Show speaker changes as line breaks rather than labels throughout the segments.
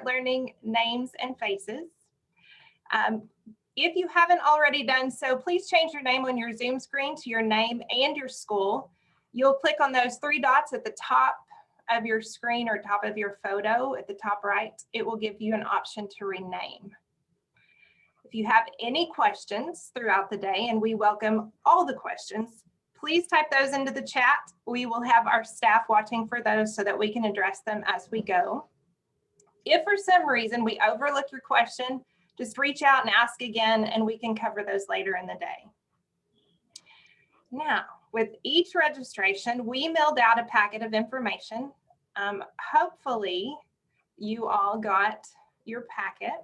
learning names and faces. If you haven't already done so, please change your name on your Zoom screen to your name and your school. You'll click on those three dots at the top of your screen or top of your photo at the top right. It will give you an option to rename. If you have any questions throughout the day, and we welcome all the questions, please type those into the chat. We will have our staff watching for those so that we can address them as we go. If for some reason we overlook your question, just reach out and ask again, and we can cover those later in the day. Now, with each registration, we mailed out a packet of information. Hopefully, you all got your packet.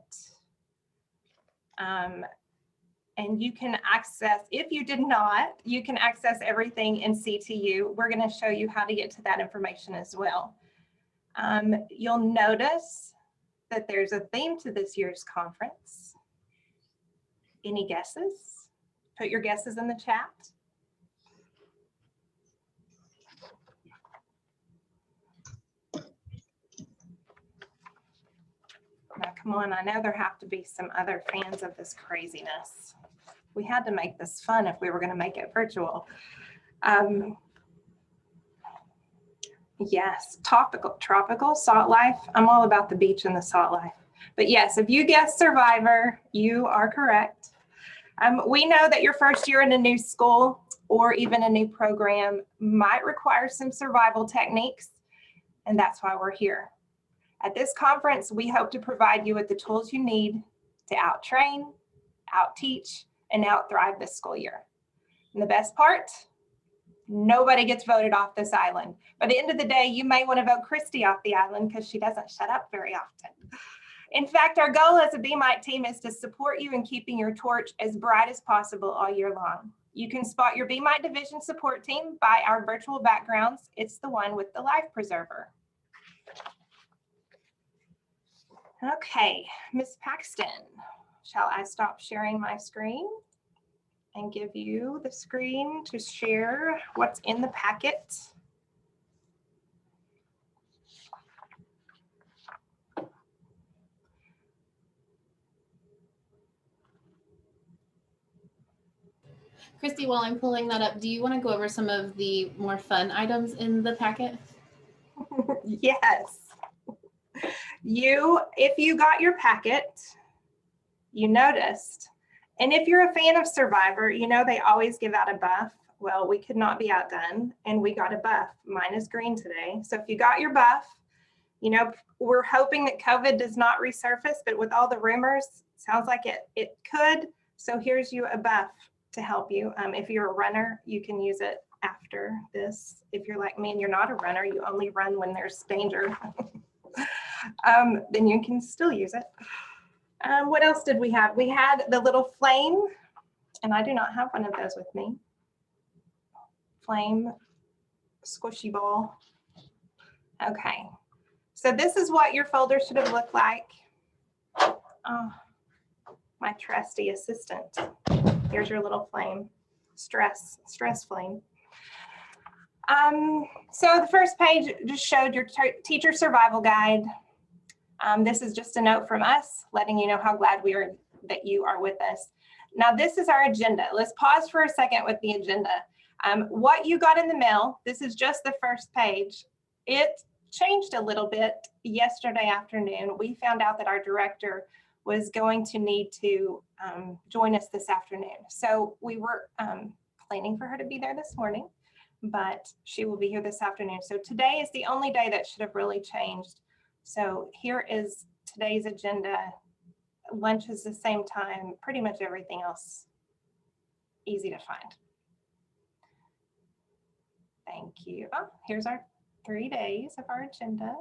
And you can access, if you did not, you can access everything in CTYOU. We're going to show you how to get to that information as well. You'll notice that there's a theme to this year's conference. Any guesses? Put your guesses in the chat. Now, come on, I know there have to be some other fans of this craziness. We had to make this fun if we were going to make it virtual. Yes, tropical, salt life. I'm all about the beach and the salt life. But yes, if you guessed Survivor, you are correct. We know that your first year in a new school or even a new program might require some survival techniques, and that's why we're here. At this conference, we hope to provide you with the tools you need to out-train, out-teach, and out-thrive this school year. And the best part, nobody gets voted off this island. By the end of the day, you may want to vote Kristi off the island because she doesn't shut up very often. In fact, our goal as a BMITE team is to support you in keeping your torch as bright as possible all year long. You can spot your BMITE division support team by our virtual backgrounds. It's the one with the life preserver. Okay, Ms. Paxton, shall I stop sharing my screen and give you the screen to share what's in the packet?
Kristi, while I'm pulling that up, do you want to go over some of the more fun items in the packet?
Yes. If you got your packet, you noticed, and if you're a fan of Survivor, you know they always give out a buff. Well, we could not be outdone, and we got a buff. Mine is green today. So if you got your buff, you know, we're hoping that COVID does not resurface, but with all the rumors, sounds like it could. So here's you a buff to help you. If you're a runner, you can use it after this. If you're like me and you're not a runner, you only run when there's danger. Then you can still use it. What else did we have? We had the little flame, and I do not have one of those with me. Flame squishy ball. Okay, so this is what your folder should have looked like. Oh, my trusty assistant. Here's your little flame, stress flame. So the first page just showed your teacher survival guide. This is just a note from us letting you know how glad we are that you are with us. Now this is our agenda. Let's pause for a second with the agenda. What you got in the mail, this is just the first page. It changed a little bit yesterday afternoon. We found out that our director was going to need to join us this afternoon. So we were planning for her to be there this morning, but she will be here this afternoon. So today is the only day that should have really changed. So here is today's agenda. Lunch is the same time, pretty much everything else easy to find. Thank you. Oh, here's our 3 days of our agenda.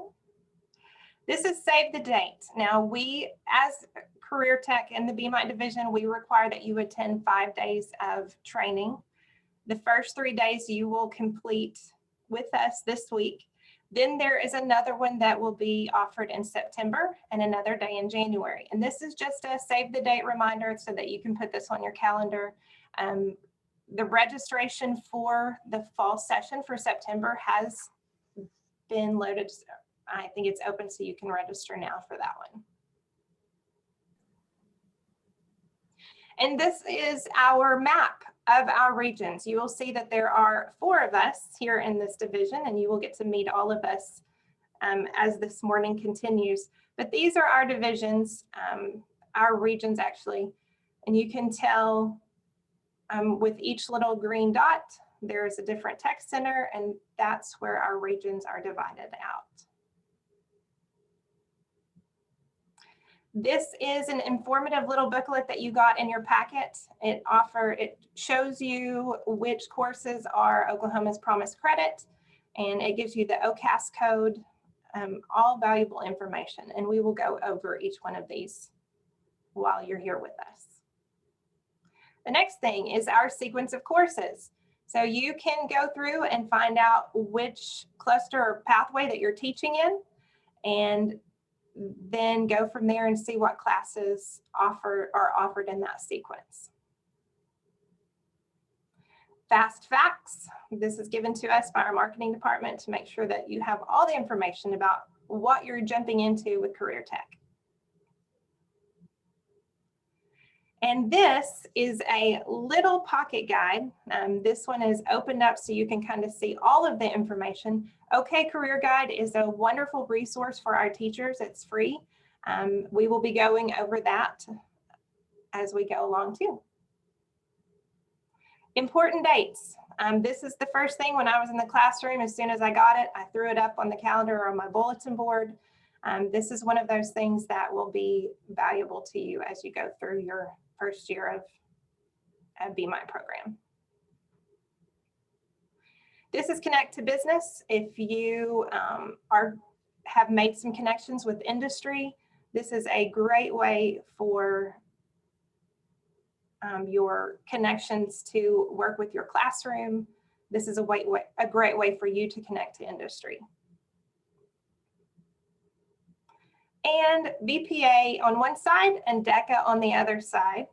This is save the date. Now we, as Career Tech in the BMITE division, we require that you attend 5 days of training. The first 3 days you will complete with us this week. Then there is another one that will be offered in September and another day in January. And this is just a save the date reminder so that you can put this on your calendar. The registration for the fall session for September has been loaded. I think it's open so you can register now for that one. And this is our map of our regions. You will see that there are 4 of us here in this division, and you will get to meet all of us as this morning continues. But these are our divisions, our regions actually, and you can tell with each little green dot, there is a different tech center, and that's where our regions are divided out. This is an informative little booklet that you got in your packet. It shows you which courses are Oklahoma's Promise Credit, and it gives you the OCAS code, all valuable information. And we will go over each one of these while you're here with us. The next thing is our sequence of courses. So you can go through and find out which cluster or pathway that you're teaching in, and then go from there and see what classes are offered in that sequence. Fast facts. This is given to us by our marketing department to make sure that you have all the information about what you're jumping into with career tech. And this is a little pocket guide. This one is opened up so you can kind of see all of the information. OK Career Guide is a wonderful resource for our teachers. It's free. We will be going over that as we go along too. Important dates. This is the first thing when I was in the classroom. As soon as I got it, I threw it up on the calendar or on my bulletin board. This is one of those things that will be valuable to you as you go through your first year of a BMITE program. This is Connect to Business. If you have made some connections with industry, this is a great way for your connections to work with your classroom. This is a great way for you to connect to industry. And BPA on one side and Deca on the other side.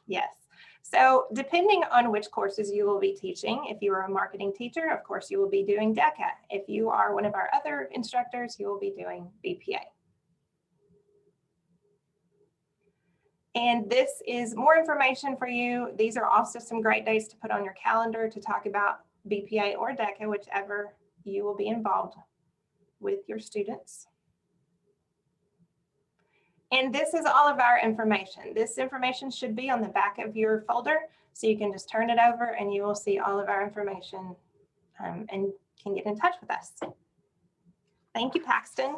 Yes. So depending on which courses you will be teaching, if you are a marketing teacher, of course, you will be doing Deca. If you are one of our other instructors, you will be doing BPA. And this is more information for you. These are also some great days to put on your calendar to talk about BPA or Deca, whichever you will be involved with your students. And this is all of our information. This information should be on the back of your folder, so you can just turn it over and you will see all of our information and can get in touch with us. Thank you, Paxton.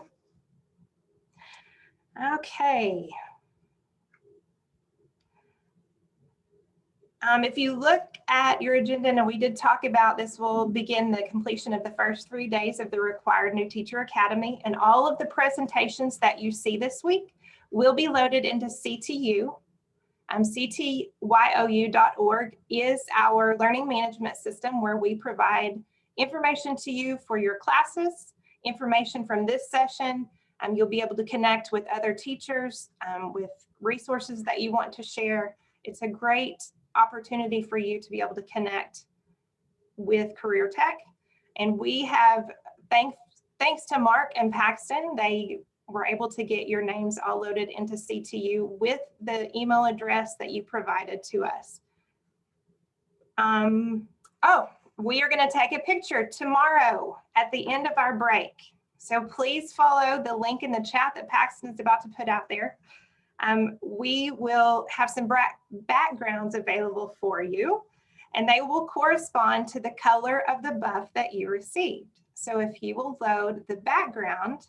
Okay. If you look at your agenda, and we did talk about this, will begin the completion of the first 3 days of the required New Teacher Academy, and all of the presentations that you see this week will be loaded into CTYOU. CTYOU.org is our learning management system where we provide information to you for your classes, information from this session. You'll be able to connect with other teachers, with resources that you want to share. It's a great opportunity for you to be able to connect with career tech. And we have, thanks to Mark and Paxton, they were able to get your names all loaded into CTYOU with the email address that you provided to us. We are going to take a picture tomorrow at the end of our break. So please follow the link in the chat that Paxton is about to put out there. We will have some backgrounds available for you, and they will correspond to the color of the buff that you received. So if you will load the background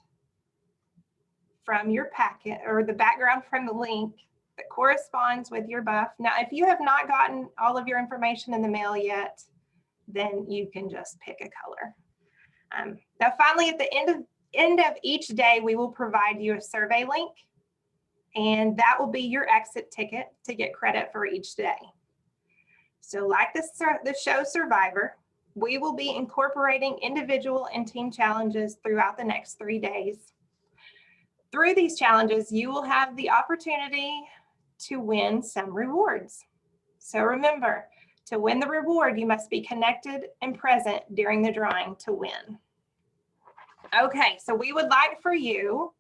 from your packet, or the background from the link that corresponds with your buff. Now, if you have not gotten all of your information in the mail yet, then you can just pick a color. Now, finally, at the end of each day, we will provide you a survey link, and that will be your exit ticket to get credit for each day. So like the show Survivor, we will be incorporating individual and team challenges throughout the next 3 days. Through these challenges, you will have the opportunity to win some rewards. So remember, to win the reward, you must be connected and present during the drawing to win. Okay, so we would like for you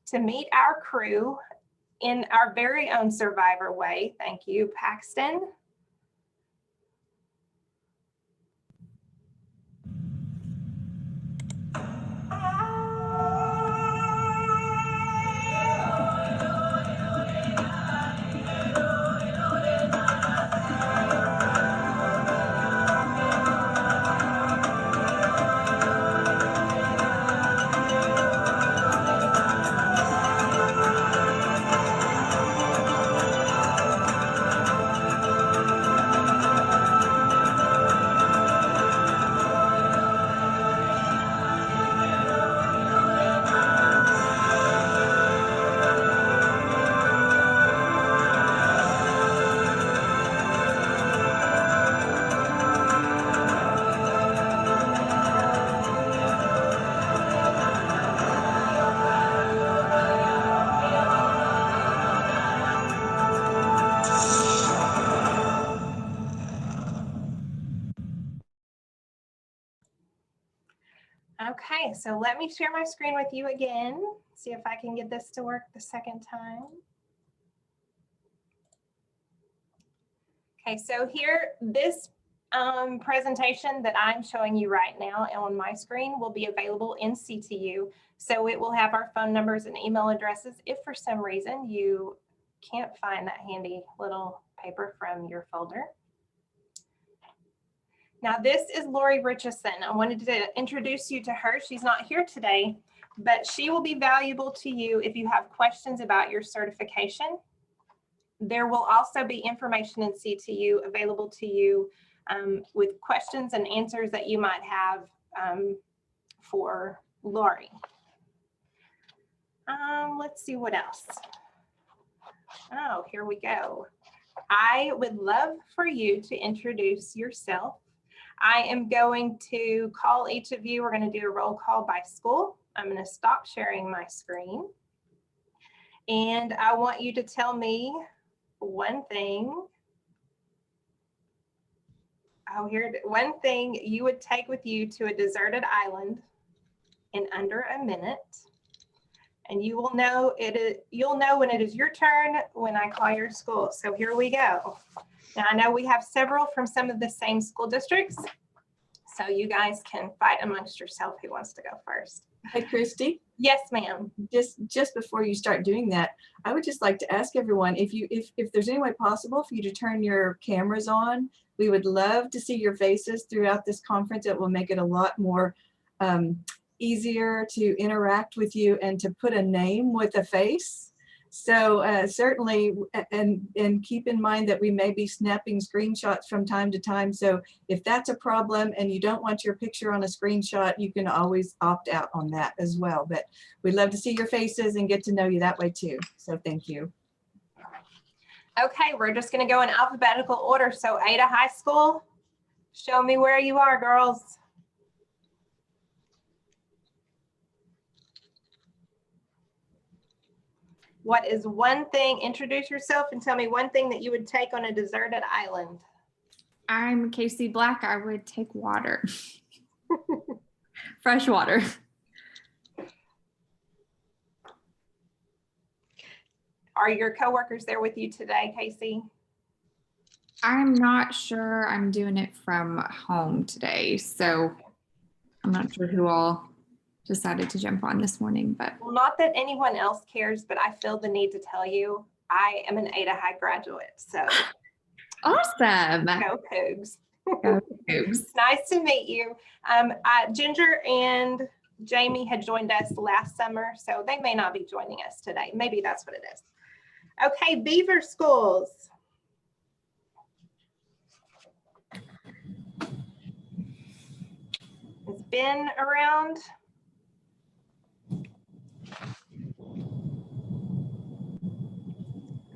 to meet our crew in our very own survivor way. Thank you, Paxton. Okay, so let me share my screen with you again. See if I can get this to work the second time. Okay, so here, this presentation that I'm showing you right now on my screen will be available in CTYOU. So it will have our phone numbers and email addresses if for some reason you can't find that handy little paper from your folder. Now this is Lori Richardson. I wanted to introduce you to her. She's not here today, but she will be valuable to you if you have questions about your certification. There will also be information in CTYOU available to you with questions and answers that you might have for Lori. Let's see what else. Oh, here we go. I would love for you to introduce yourself. I am going to call each of you. We're going to do a roll call by school. I'm going to stop sharing my screen. And I want you to tell me one thing. Oh, here, one thing you would take with you to a deserted island in under a minute. And you will know you'll know when it is your turn when I call your school. So here we go. Now I know we have several from some of the same school districts. So you guys can fight amongst yourself who wants to go first.
Hi, Kristi.
Yes, ma'am.
Just before you start doing that, I would just like to ask everyone if there's any way possible for you to turn your cameras on. We would love to see your faces throughout this conference. It will make it a lot more easier to interact with you and to put a name with a face. So certainly, and keep in mind that we may be snapping screenshots from time to time. So if that's a problem and you don't want your picture on a screenshot, you can always opt out on that as well. But we'd love to see your faces and get to know you that way too. So thank you.
Okay, we're just going to go in alphabetical order. So Ada High School, show me where you are, girls. What is one thing, introduce yourself and tell me one thing that you would take on a deserted island.
I'm Casey Black. I would take water. Fresh water.
Are your coworkers there with you today, Casey?
I'm not sure. I'm doing it from home today, so I'm not sure who all decided to jump on this morning, but.
Well, not that anyone else cares, but I feel the need to tell you, I am an Ada High graduate, so.
Awesome.
Go Cougs.
Go Cougs.
Nice to meet you. Ginger and Jamie had joined us last summer, so they may not be joining us today. Maybe that's what it is. Okay, Beaver Schools. Is Ben around?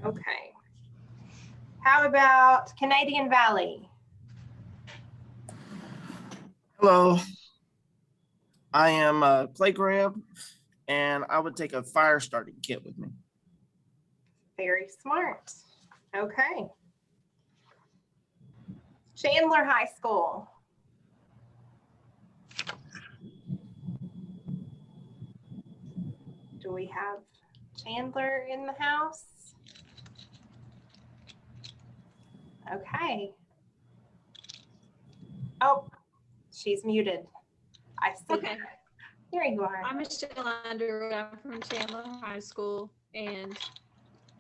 Okay. How about Canadian Valley?
Hello, I am Clay Graham, and I would take a fire starting kit with me.
Very smart. Okay. Chandler High School. Do we have Chandler in the house? Okay. Oh, she's muted. I see.
Okay.
Here you are.
I'm Michelle Underwood. I'm from Chandler High School, and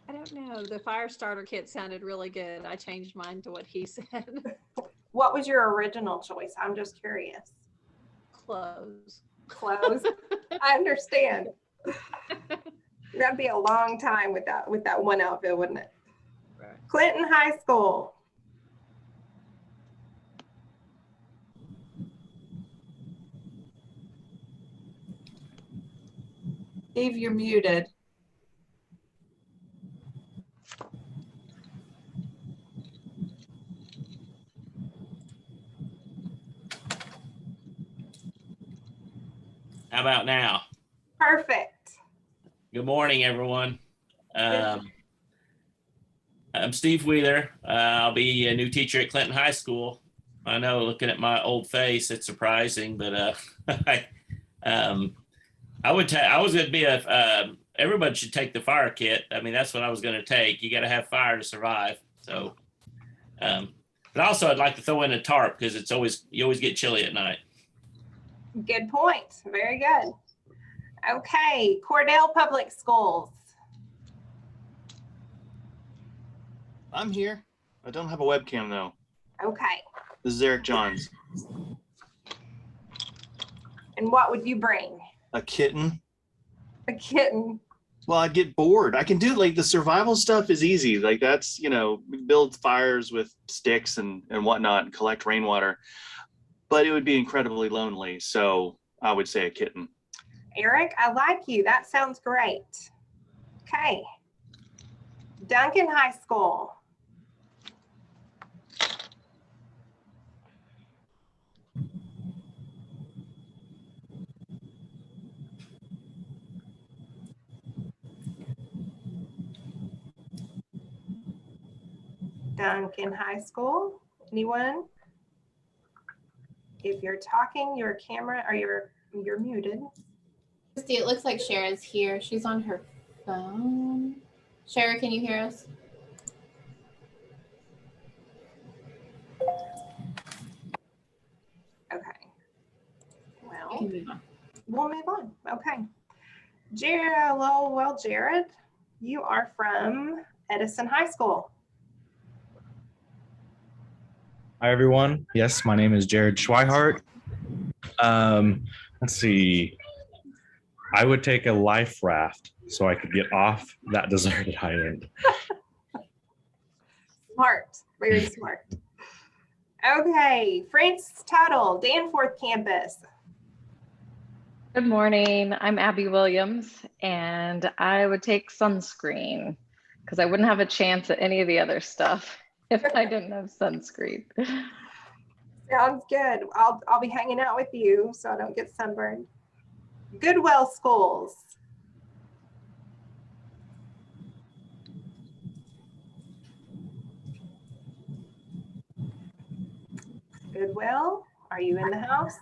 I don't know, the fire starter kit sounded really good. I changed mine to what he said.
What was your original choice? I'm just curious.
Clothes.
Clothes. I understand. That'd be a long time with that one outfit, wouldn't it?
Right.
Clinton High School.
Steve, you're muted.
How about now?
Perfect.
Good morning, everyone. I'm Steve Wheeler. I'll be a new teacher at Clinton High School. I know, looking at my old face, it's surprising, but I was going to be everybody should take the fire kit. I mean, that's what I was going to take. You got to have fire to survive. So, but also I'd like to throw in a tarp because you always get chilly at night.
Good point. Very good. Okay, Cordell Public Schools.
I'm here. I don't have a webcam though.
Okay.
This is Eric Johns.
And what would you bring?
A kitten.
A kitten.
Well, I'd get bored. I can do like the survival stuff is easy. Like that's, we build fires with sticks and whatnot and collect rainwater, but it would be incredibly lonely. So I would say a kitten.
Eric, I like you. That sounds great. Okay. Duncan High School. Duncan High School. Anyone? If you're talking, your camera or you're muted.
Kristi, it looks like Shara's here. She's on her phone. Shara, can you hear us?
Okay.
We
Well,
can move on.
we'll move on. Okay. Jerel, well, Jared, you are from Edison High School.
Hi, everyone. Yes, my name is Jared Schweihart. Let's see. I would take a life raft so I could get off that deserted island.
Smart. Very smart. Okay. France Tuttle, Danforth Campus.
Good morning. I'm Abby Williams, and I would take sunscreen because I wouldn't have a chance at any of the other stuff if I didn't have sunscreen.
Sounds good. I'll be hanging out with you so I don't get sunburned. Goodwell Schools. Goodwill, are you in the house?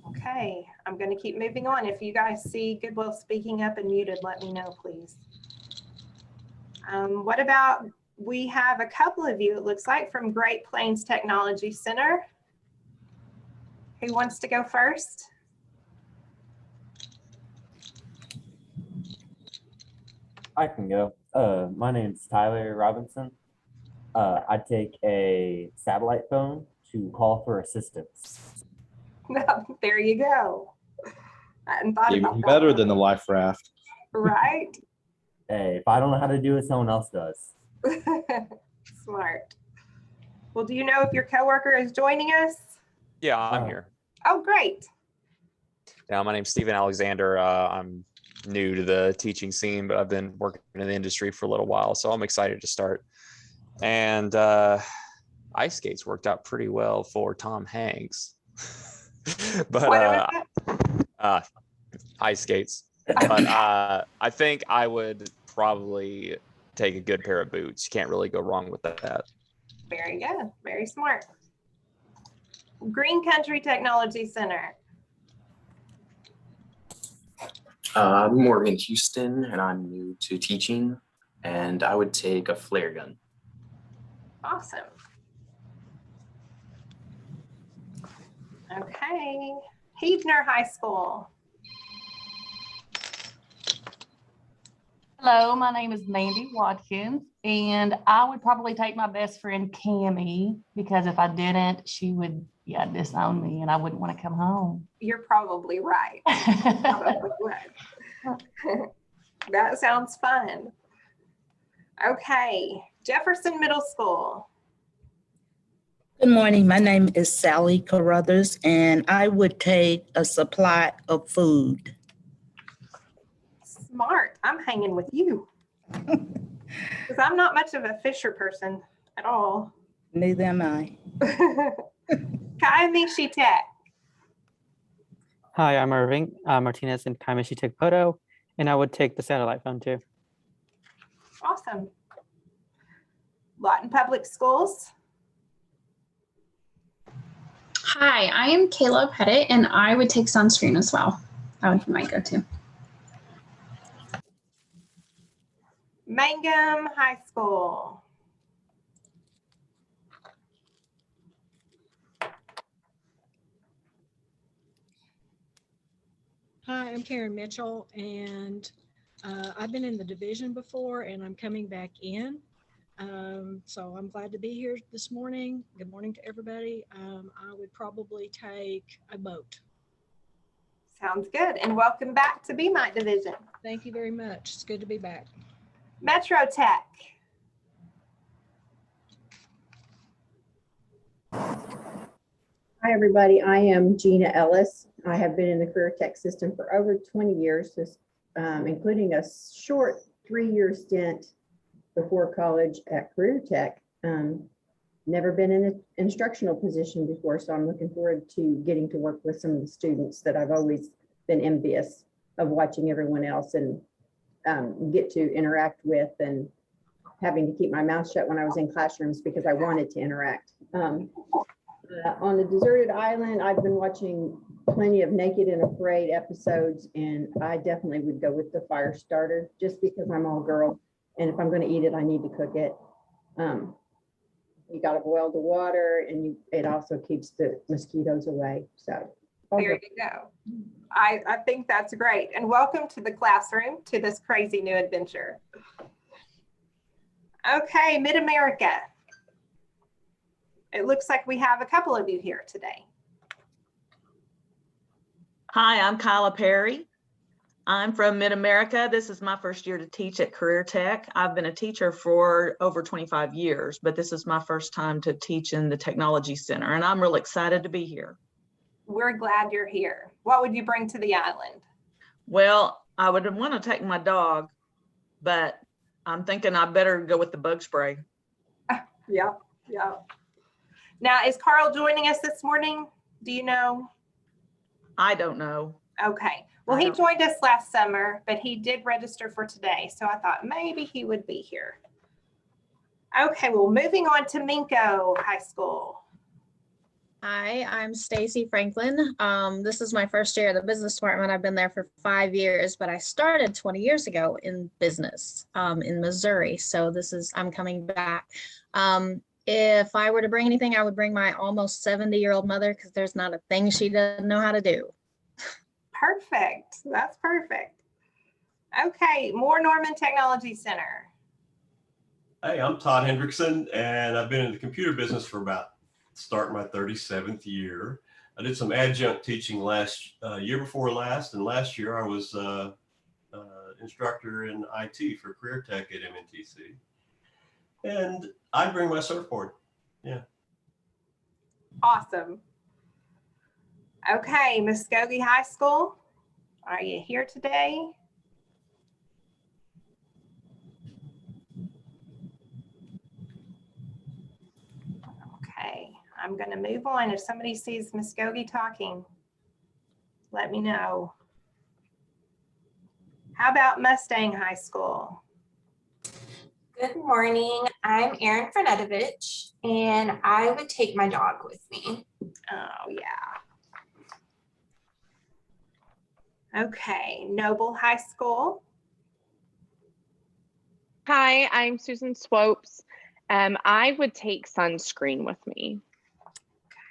Okay, I'm going to keep moving on. If you guys see Goodwill speaking up and muted, let me know, please. What about, we have a couple of you, it looks like, from Great Plains Technology Center. Who wants to go first?
I can go. My name's Tyler Robinson. I take a satellite phone to call for assistance.
There you go. I hadn't thought about
Even
that
better
one.
than the life raft.
Right?
Hey, if I don't know how to do it, someone else does.
Smart. Well, do you know if your coworker is joining us?
Yeah, I'm here.
Oh, great.
Yeah, my name's Stephen Alexander. I'm new to the teaching scene, but I've been working in the industry for a little while, so I'm excited to start. And ice skates worked out pretty well for Tom Hanks. But ice skates. But I think I would probably take a good pair of boots. You can't really go wrong with that.
Very good. Very smart. Green Country Technology Center.
I'm Morgan Houston, and I'm new to teaching, and I would take a flare gun.
Awesome. Okay, Heavener High School.
Hello, my name is Mandy Watkins, and I would probably take my best friend Cammie, because if I didn't, she would disown me and I wouldn't want to come home.
You're probably right. Probably would. That sounds fun. Okay, Jefferson Middle School.
Good morning. My name is Sally Carruthers, and I would take a supply of food.
Smart. I'm hanging with you. Because I'm not much of a Fisher person at all.
Neither am I.
Kaimishi Tech.
Hi, I'm Irving Martinez in Kaimishi Tech Poto, and I would take the satellite phone too.
Awesome. Lawton Public Schools.
Hi, I am Kayla Pettit, and I would take sunscreen as well. That would be my go-to.
Mangum High School.
Hi, I'm Karen Mitchell, and I've been in the division before, and I'm coming back in. So I'm glad to be here this morning. Good morning to everybody. I would probably take a boat.
Sounds good. And welcome back to BMITE division.
Thank you very much. It's good to be back.
Metro Tech.
Hi, everybody. I am Gina Ellis. I have been in the career tech system for over 20 years, including a short 3-year stint before college at Career Tech. Never been in an instructional position before, so I'm looking forward to getting to work with some of the students that I've always been envious of watching everyone else and get to interact with, and having to keep my mouth shut when I was in classrooms because I wanted to interact. On the deserted island, I've been watching plenty of Naked and Afraid episodes, and I definitely would go with the fire starter just because I'm all girl. And if I'm going to eat it, I need to cook it. You got to boil the water, and it also keeps the mosquitoes away. So
there you go. I think that's great. And welcome to the classroom, to this crazy new adventure. Okay, Mid-America. It looks like we have a couple of you here today.
Hi, I'm Kylea Perry. I'm from Mid-America. This is my first year to teach at Career Tech. I've been a teacher for over 25 years, but this is my first time to teach in the Technology Center, and I'm really excited to be here.
We're glad you're here. What would you bring to the island?
Well, I would want to take my dog, but I'm thinking I better go with the bug spray.
Yeah. Now, is Carl joining us this morning? Do you know?
I don't know.
Okay. Well, he joined us last summer, but he did register for today. So I thought maybe he would be here. Okay, well, moving on to Minko High School.
Hi, I'm Stacy Franklin. This is my first year at the business department. I've been there for 5 years, but I started 20 years ago in business in Missouri. So I'm coming back. If I were to bring anything, I would bring my almost 70-year-old mother, because there's not a thing she doesn't know how to do.
Perfect. That's perfect. Okay, Moore Norman Technology Center.
Hey, I'm Todd Hendrickson, and I've been in the computer business for about starting my 37th year. I did some adjunct teaching year before last, and last year I was instructor in IT for Career Tech at MNTC. And I'd bring my surfboard. Yeah.
Awesome. Okay, Muskogee High School, are you here today? Okay, I'm going to move on. If somebody sees Muskogee talking, let me know. How about Mustang High School?
Good morning. I'm Erin Franetovic, and I would take my dog with me.
Oh, yeah. Okay, Noble High School.
Hi, I'm Susan Swopes. I would take sunscreen with me.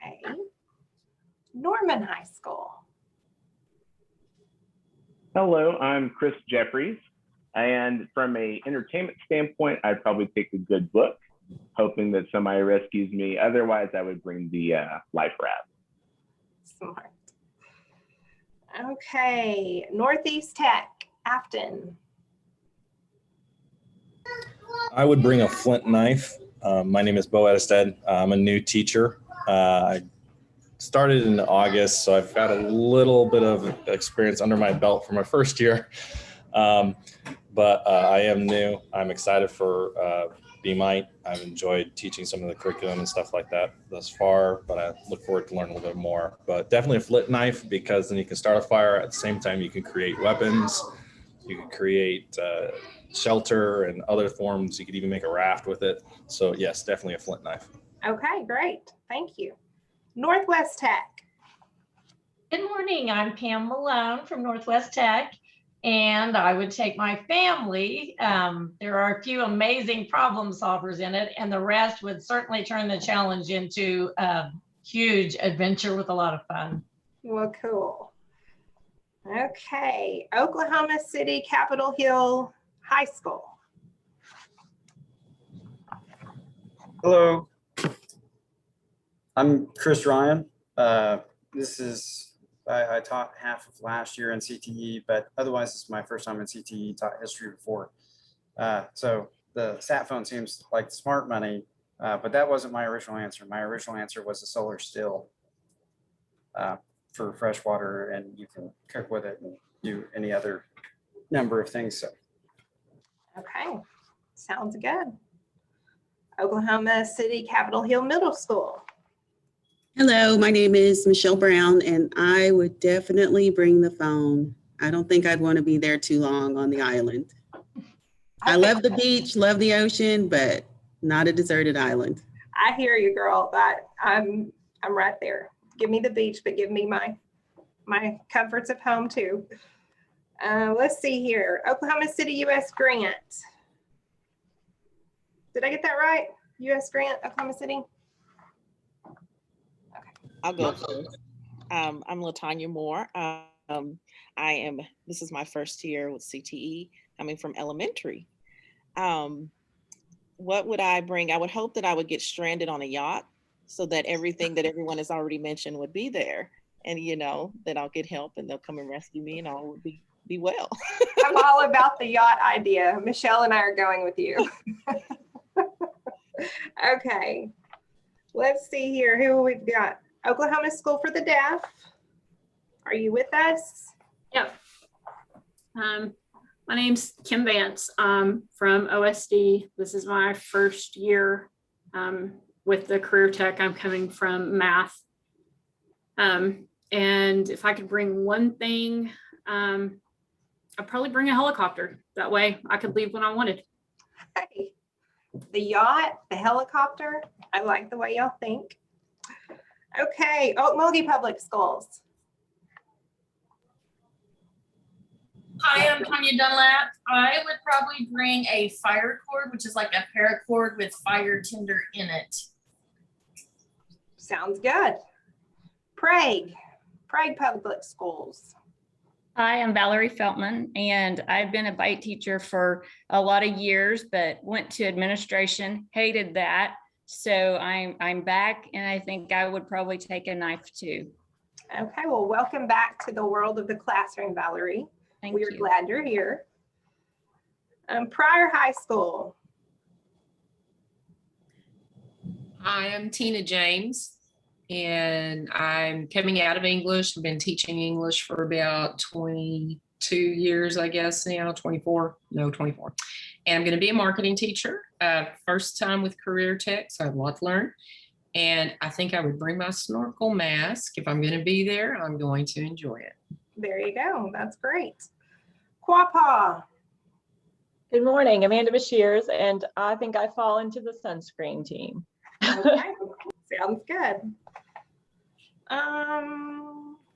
Okay. Norman High School.
Hello, I'm Chris Jeffries. And from a entertainment standpoint, I'd probably take a good book, hoping that somebody rescues me. Otherwise, I would bring the life raft.
Smart. Okay, Northeast Tech, Afton.
I would bring a flint knife. My name is Bo Edestead. I'm a new teacher. I started in August, so I've got a little bit of experience under my belt for my first year. But I am new. I'm excited for BMITE. I've enjoyed teaching some of the curriculum and stuff like that thus far, but I look forward to learning a little bit more. But definitely a flint knife, because then you can start a fire. At the same time, you can create weapons. You can create shelter and other forms. You could even make a raft with it. So yes, definitely a flint knife.
Okay, great. Thank you. Northwest Tech.
Good morning. I'm Pam Malone from Northwest Tech, and I would take my family. There are a few amazing problem solvers in it, and the rest would certainly turn the challenge into a huge adventure with a lot of fun.
Well, cool. Okay, Oklahoma City Capitol Hill High School.
Hello, I'm Chris Ryan. I taught half of last year in CTE, but otherwise it's my first time in CTE, taught history before. So the sat phone seems like smart money, but that wasn't my original answer. My original answer was a solar still for fresh water, and you can cook with it and do any other number of things. So.
Okay, sounds good. Oklahoma City Capitol Hill Middle School.
Hello, my name is Michelle Brown, and I would definitely bring the phone. I don't think I'd want to be there too long on the island. I love the beach, love the ocean, but not a deserted island.
I hear you, girl, but I'm right there. Give me the beach, but give me my comforts of home too. Let's see here. Oklahoma City U.S. Grant. Did I get that right? U.S. Grant, Oklahoma City?
I'll go first. I'm Latonya Moore. This is my first year with CTE, coming from elementary. What would I bring? I would hope that I would get stranded on a yacht so that everything that everyone has already mentioned would be there. And, that I'll get help and they'll come and rescue me and all would be well.
I'm all about the yacht idea. Michelle and I are going with you. Okay, let's see here who we've got. Oklahoma School for the Deaf. Are you with us?
Yep. My name's Kim Vance. I'm from OSD. This is my first year with the career tech. I'm coming from math. And if I could bring one thing, I'd probably bring a helicopter. That way I could leave when I wanted.
Hey, the yacht, the helicopter. I like the way y'all think. Okay, Okmulgee Public Schools.
Hi, I'm Tanya Dunlap. I would probably bring a fire cord, which is like a paracord with fire tinder in it.
Sounds good. Prague Public Schools.
Hi, I'm Valerie Feltman, and I've been a BITE teacher for a lot of years, but went to administration, hated that. So I'm back, and I think I would probably take a knife too.
Okay, well, welcome back to the world of the classroom, Valerie. We're glad you're here. Pryor High School.
Hi, I'm Tina James, and I'm coming out of English. I've been teaching English for about 22 years, I guess now, 24. And I'm going to be a marketing teacher. First time with career tech, so I have a lot to learn. And I think I would bring my snorkel mask. If I'm going to be there, I'm going to enjoy it.
There you go. That's great. Quapaw.
Good morning, Amanda Bashirs, and I think I fall into the sunscreen team.
Okay. Sounds good.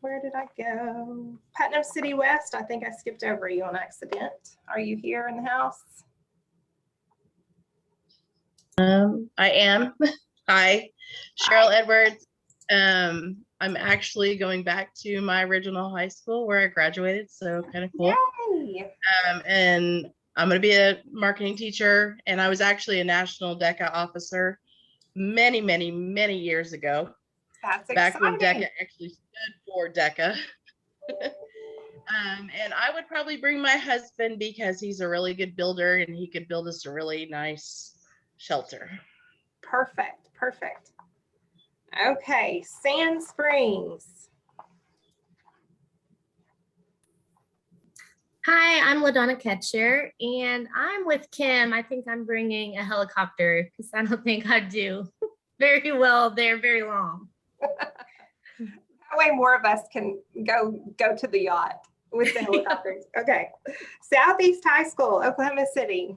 Where did I go? Putnam City West. I think I skipped over you on accident. Are you here in the house?
I am. Hi, Cheryl Edwards. I'm actually going back to my original high school where I graduated, so kind of cool.
Yay.
And I'm going to be a marketing teacher, and I was actually a national DECA officer many, many, many years ago.
That's
back
exciting.
when DECA actually stood for DECA. And I would probably bring my husband because he's a really good builder and he could build us a really nice shelter.
Perfect, perfect. Okay, Sand Springs.
Hi, I'm Donna Ketcher, and I'm with Kim. I think I'm bringing a helicopter because I don't think I do very well there very long.
That way more of us can go to the yacht with the helicopters. Okay, Southeast High School, Oklahoma City.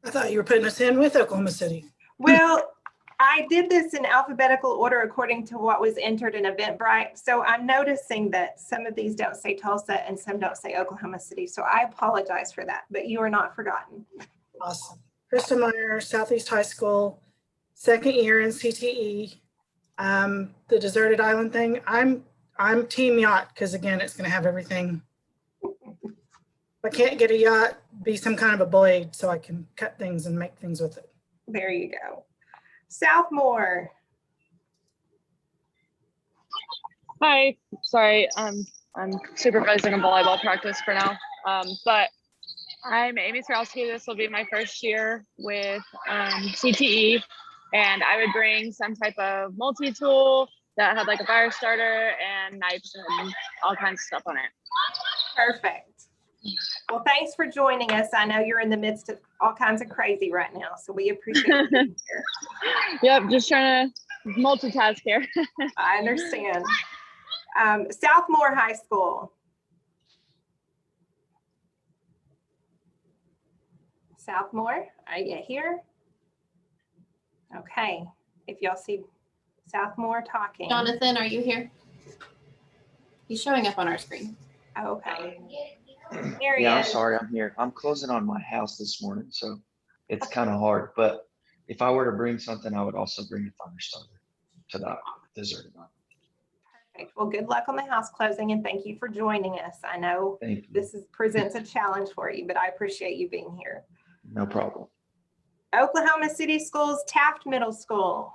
I thought you were putting us in with Oklahoma City.
Well, I did this in alphabetical order according to what was entered in Eventbrite. So I'm noticing that some of these don't say Tulsa and some don't say Oklahoma City. So I apologize for that, but you are not forgotten.
Awesome. Krista Meyer, Southeast High School, second year in CTE. The deserted island thing, I'm team yacht because again, it's going to have everything. If I can't get a yacht, be some kind of a blade so I can cut things and make things with it.
There you go. Southmore.
Hi, sorry, I'm supervising a volleyball practice for now, but I'm Amy Skrowski. This will be my first year with CTE, and I would bring some type of multi-tool that had like a fire starter and knives and all kinds of stuff on it.
Perfect. Well, thanks for joining us. I know you're in the midst of all kinds of crazy right now, so we appreciate you being here.
Yep, just trying to multitask here.
I understand. Southmore High School. Southmore, are you here? Okay, if y'all see Southmore talking.
Jonathan, are you here? He's showing up on our screen.
Okay. Here he
Yeah, I'm
is.
sorry, I'm here. I'm closing on my house this morning, so it's kind of hard. But if I were to bring something, I would also bring a fire starter to that deserted island.
Perfect. Well, good luck on the house closing and thank you for joining us. I know this presents a challenge for you, but I appreciate you being here.
No problem.
Oklahoma City Schools, Taft Middle School.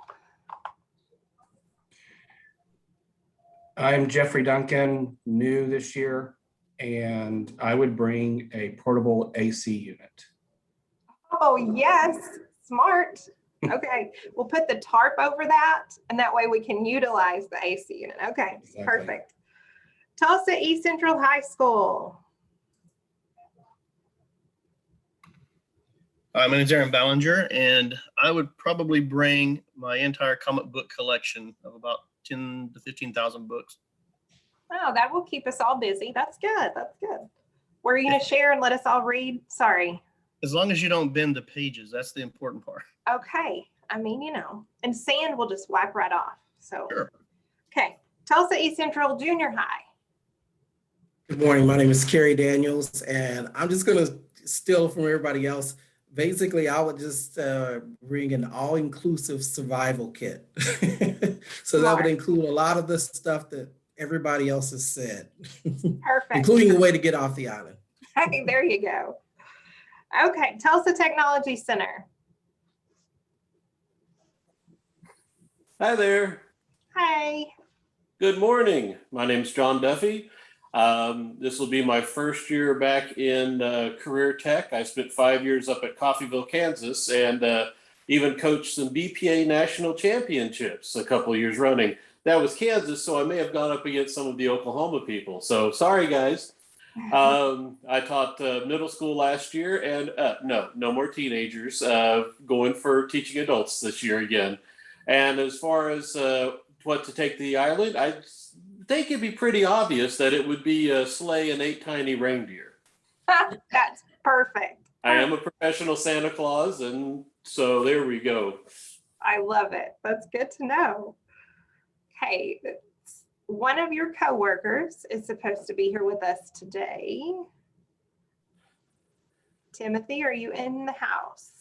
I'm Jeffrey Duncan, new this year, and I would bring a portable AC unit.
Oh, yes, smart. Okay, we'll put the tarp over that, and that way we can utilize the AC unit. Okay,
Exactly.
Perfect. Tulsa East Central High School.
My name is Erin Ballinger, and I would probably bring my entire comic book collection of about 10 to 15,000 books.
Oh, that will keep us all busy. That's good. That's good. Were you going to share and let us all read? Sorry.
As long as you don't bend the pages, that's the important part.
Okay. I mean, you know, and sand will just wipe right off. So,
Sure.
Okay. Tulsa East Central Junior High.
Good morning. My name is Carrie Daniels, and I'm just going to steal from everybody else. Basically, I would just bring an all-inclusive survival kit. So that would include a lot of the stuff that everybody else has said.
Perfect.
Including a way to get off the island.
Hey, there you go. Okay. Tulsa Technology Center.
Hi there.
Hi.
Good morning. My name is John Duffy. This will be my first year back in career tech. I spent 5 years up at Coffeyville, Kansas, and even coached some BPA national championships a couple of years running. That was Kansas, so I may have gone up against some of the Oklahoma people. So sorry, guys. I taught middle school last year, and no more teenagers. Going for teaching adults this year again. And as far as what to take to the island, I think it'd be pretty obvious that it would be a sleigh and 8 tiny reindeer.
That's perfect.
I am a professional Santa Claus, and so there we go.
I love it. That's good to know. Okay, one of your coworkers is supposed to be here with us today. Timothy, are you in the house?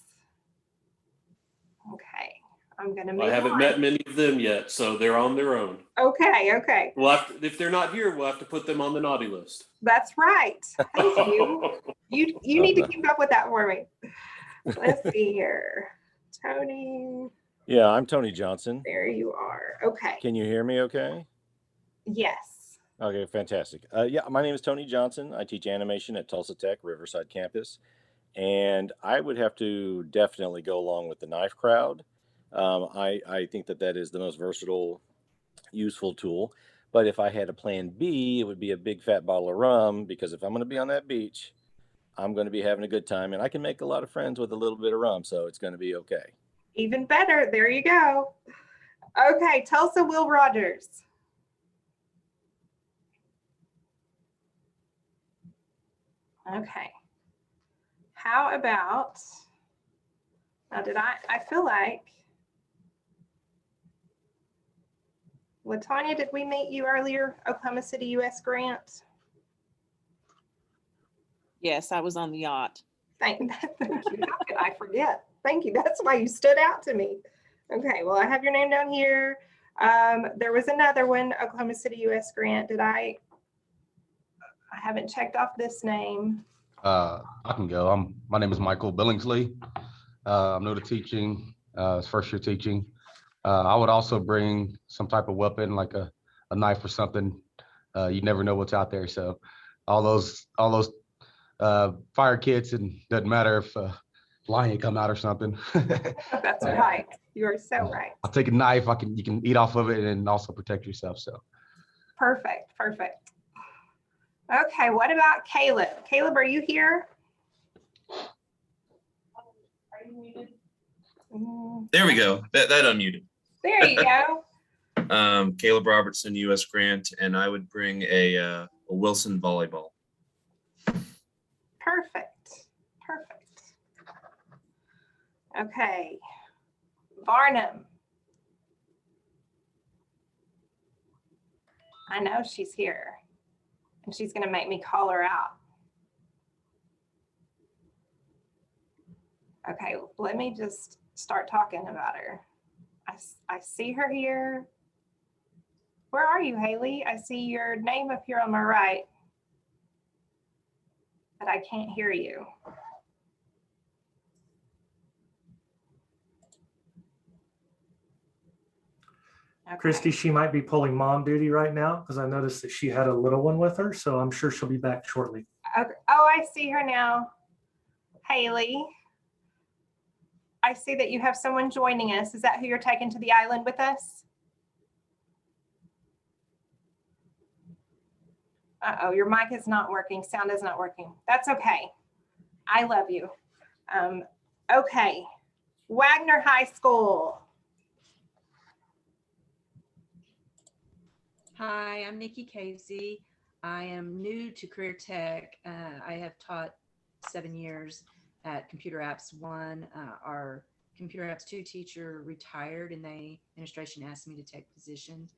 Okay, I'm gonna move
I haven't
on.
met many of them yet, so they're on their own.
Okay, okay,
We'll have to, if they're not here, we'll have to put them on the naughty list.
that's right. Thank you. You need to keep up with that for me. Let's see here. Tony,
Yeah, I'm Tony Johnson.
there you are. Okay,
Can you hear me okay?
yes.
Okay, fantastic. Yeah, my name is Tony Johnson. I teach animation at Tulsa Tech Riverside campus. And I would have to definitely go along with the knife crowd. I think that is the most versatile, useful tool. But if I had a plan B, it would be a big fat bottle of rum, because if I'm going to be on that beach, I'm going to be having a good time, and I can make a lot of friends with a little bit of rum, so it's going to be okay.
Even better. There you go. Okay, Tulsa Will Rogers. Okay. How about, now I feel like, Latonya, did we meet you earlier? Oklahoma City, US Grant?
Yes, I was on the yacht.
Thank you. How could I forget? Thank you. That's why you stood out to me. Okay, well, I have your name down here. There was another one, Oklahoma City, US Grant. I haven't checked off this name.
I can go. My name is Michael Billingsley. I'm new to teaching. It's first year teaching. I would also bring some type of weapon, like a knife or something. You never know what's out there. So all those fire kits, and doesn't matter if lion come out or something.
That's right. You are so right.
I'll take a knife. You can eat off of it and also protect yourself. So
Perfect. Perfect. Okay, what about Caleb? Caleb, are you here? Are you muted?
There we go. That unmuted.
There you go.
Caleb Robertson, U.S. Grant, and I would bring a Wilson volleyball.
Perfect. Perfect. Okay. Varnum. I know she's here, and she's going to make me call her out. Okay, let me just start talking about her. I see her here. Where are you, Haley? I see your name up here on my right, but I can't hear you. Okay.
Kristi, she might be pulling mom duty right now, because I noticed that she had a little one with her, so I'm sure she'll be back shortly.
Okay. Oh, I see her now. Haley, I see that you have someone joining us. Is that who you're taking to the island with us? Uh-oh, your mic is not working. Sound is not working. That's okay. I love you. Okay, Wagner High School.
Hi, I'm Nikki Casey. I am new to Career Tech. I have taught 7 years at Computer Apps 1. Our Computer Apps 2 teacher retired, and the administration asked me to take position.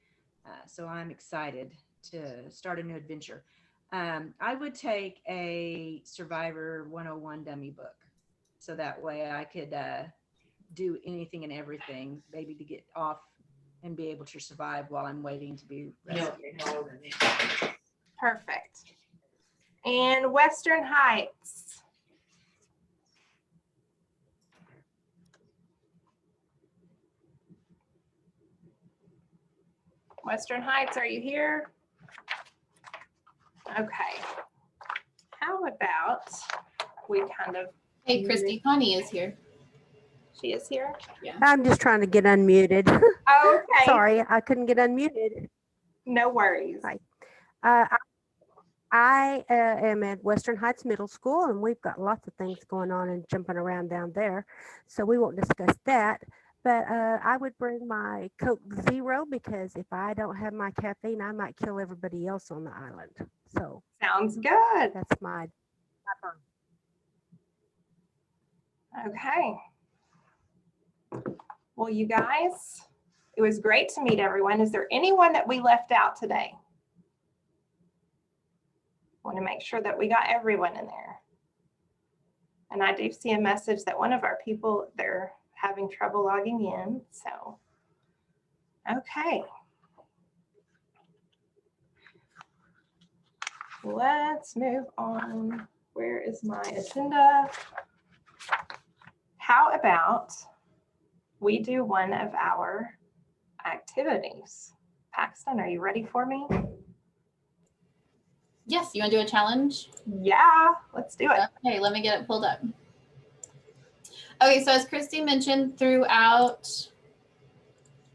So I'm excited to start a new adventure. I would take a Survivor 101 dummy book. So that way I could do anything and everything, maybe to get off and be able to survive while I'm waiting to be rescued.
Perfect. And Western Heights. Western Heights, are you here? Okay. How about we kind of.
Hey, Kristi, Connie is here.
She is here?
Yeah.
I'm just trying to get unmuted.
Okay.
Sorry, I couldn't get unmuted.
No worries.
Hi. I am at Western Heights Middle School, and we've got lots of things going on and jumping around down there. So we won't discuss that. But I would bring my Coke Zero, because if I don't have my caffeine, I might kill everybody else on the island. So
sounds good.
That's my.
Okay. Well, you guys, It was great to meet everyone. Is there anyone that we left out today? Want to make sure that we got everyone in there. And I do see a message that one of our people, they're having trouble logging in. So, okay. Let's move on. Where is my agenda? How about we do one of our activities? Paxton, are you ready for me?
Yes, you want to do a challenge?
Yeah, let's do it.
Okay, let me get it pulled up. Okay, so as Kristi mentioned, throughout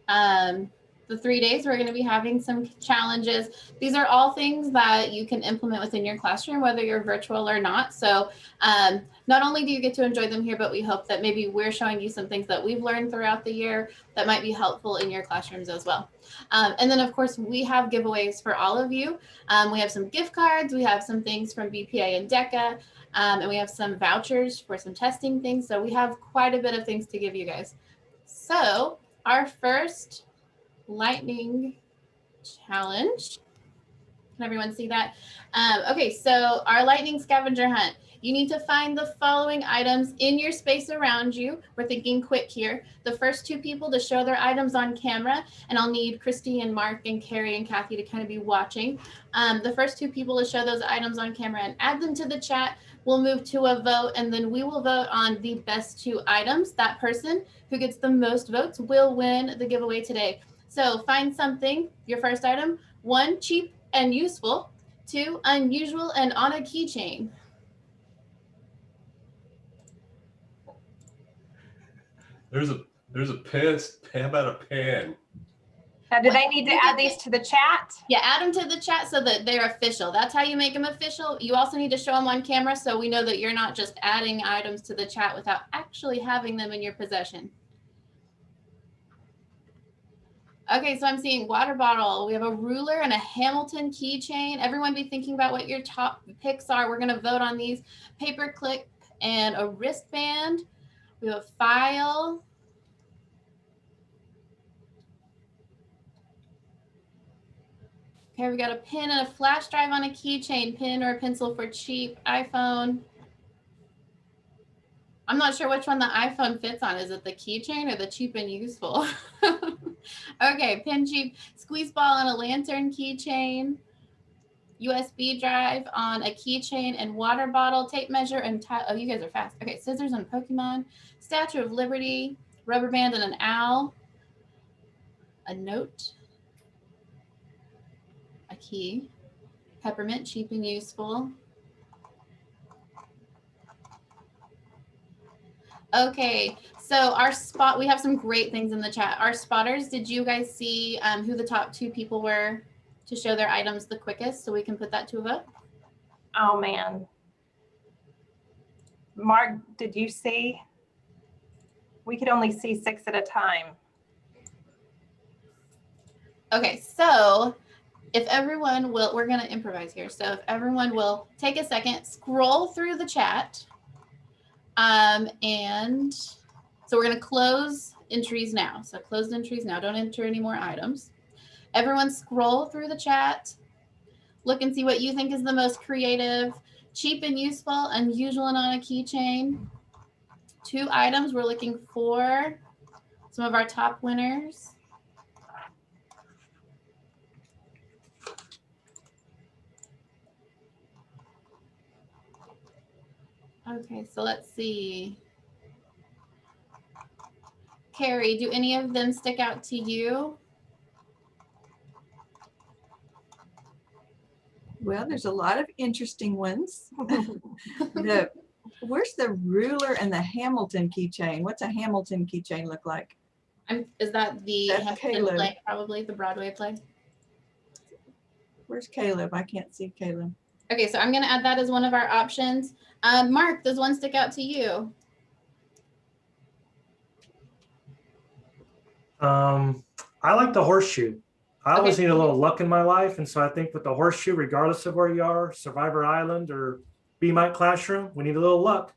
the 3 days, we're going to be having some challenges. These are all things that you can implement within your classroom, whether you're virtual or not. So not only do you get to enjoy them here, but we hope that maybe we're showing you some things that we've learned throughout the year that might be helpful in your classrooms as well. And then, of course, we have giveaways for all of you. We have some gift cards. We have some things from BPA and Deca. And we have some vouchers for some testing things. So we have quite a bit of things to give you guys. So our first lightning challenge. Can everyone see that? Okay, so our lightning scavenger hunt. You need to find the following items in your space around you. We're thinking quick here. The first 2 people to show their items on camera, and I'll need Kristi and Mark and Carrie and Kathy to kind of be watching. The first 2 people to show those items on camera and add them to the chat. We'll move to a vote, and then we will vote on the best 2 items. That person who gets the most votes will win the giveaway today. So find something, your first item, 1, cheap and useful, 2, unusual and on a keychain.
There's a pen. Pam out a pen.
Now, do they need to add these to the chat?
Yeah, add them to the chat so that they're official. That's how you make them official. You also need to show them on camera so we know that you're not just adding items to the chat without actually having them in your possession. Okay, so I'm seeing water bottle. We have a ruler and a Hamilton keychain. Everyone be thinking about what your top picks are. We're gonna vote on these. Paper clip and a wristband. We have a file. Okay, we got a pen and a flash drive on a keychain. Pen or a pencil for cheap. iPhone. I'm not sure which one the iPhone fits on. Is it the keychain or the cheap and useful? Okay, pen, cheap, squeeze ball on a lantern keychain, USB drive on a keychain and water bottle, tape measure and oh, you guys are fast. Okay, scissors and Pokemon, Statue of Liberty, rubber band and an owl, a note, a key, peppermint, cheap and useful. Okay, so our spot, we have some great things in the chat. Our spotters, did you guys see who the top 2 people were to show their items the quickest so we can put that to a vote?
Oh, man. Mark, did you see? We could only see 6 at a time.
Okay, so if everyone will, we're going to improvise here. So if everyone will take a second, scroll through the chat. And so we're going to close entries now. So closed entries now. Don't enter any more items. Everyone scroll through the chat. Look and see what you think is the most creative, cheap and useful, unusual and on a keychain. 2 items we're looking for. Some of our top winners. Okay, so let's see. Carrie, do any of them stick out to you?
Well, there's a lot of interesting ones. Where's the ruler and the Hamilton keychain? What's a Hamilton keychain look like?
Is that the Hamilton play, probably the Broadway play?
Where's Caleb? I can't see Caleb.
Okay, so I'm going to add that as one of our options. Mark, does one stick out to you?
I like the horseshoe. I always need a little luck in my life. And so I think with the horseshoe, regardless of where you are, Survivor Island or BMITE classroom, we need a little luck.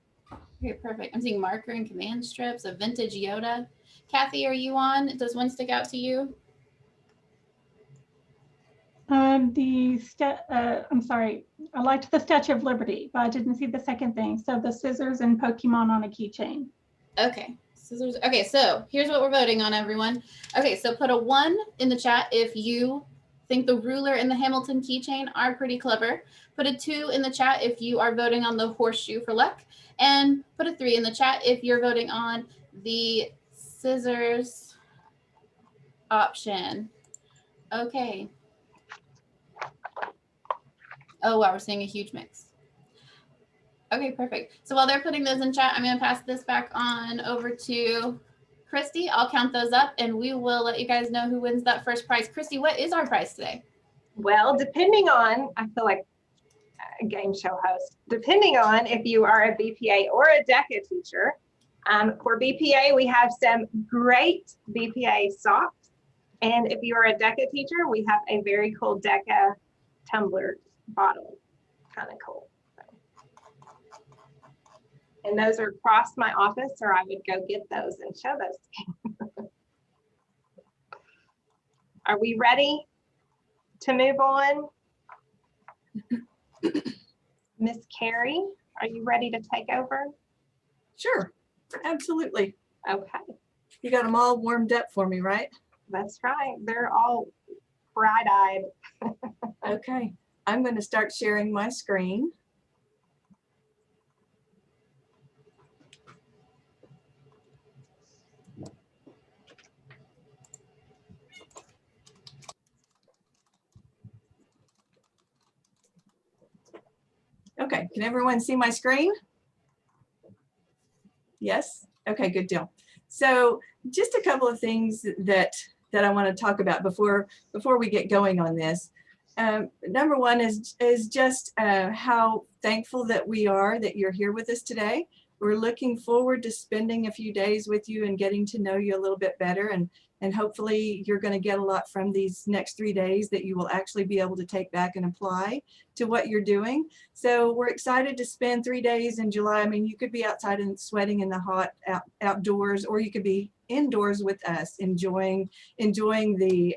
Okay, perfect. I'm seeing marker and command strips, a vintage Yoda. Kathy, are you on? Does one stick out to you?
I'm sorry, I liked the Statue of Liberty, but I didn't see the second thing. So the scissors and Pokemon on a keychain.
Okay, scissors. Okay, so here's what we're voting on, everyone. Okay, so put a 1 in the chat if you think the ruler and the Hamilton keychain are pretty clever. Put a 2 in the chat if you are voting on the horseshoe for luck. And put a 3 in the chat if you're voting on the scissors option. Okay. Oh, wow, we're seeing a huge mix. Okay, perfect. So while they're putting those in chat, I'm going to pass this back on over to Kristi. I'll count those up and we will let you guys know who wins that first prize. Kristi, what is our prize today?
Well, depending on, I feel like a game show host, depending on if you are a BPA or a DECA teacher. For BPA, we have some great BPA socks. And if you are a DECA teacher, we have a very cool DECA tumbler bottle, kind of cool. And those are across my office, or I would go get those and show those. Are we ready to move on? Miss Carrie, are you ready to take over?
Sure, absolutely.
Okay.
You got them all warmed up for me, right?
That's right. They're all bright-eyed.
Okay, I'm going to start sharing my screen. Okay, can everyone see my screen? Yes? Okay, good deal. So just a couple of things that I want to talk about before we get going on this. Number one is just how thankful that we are that you're here with us today. We're looking forward to spending a few days with you and getting to know you a little bit better. And hopefully you're going to get a lot from these next 3 days that you will actually be able to take back and apply to what you're doing. So we're excited to spend 3 days in July. I mean, you could be outside and sweating in the hot outdoors, or you could be indoors with us, enjoying the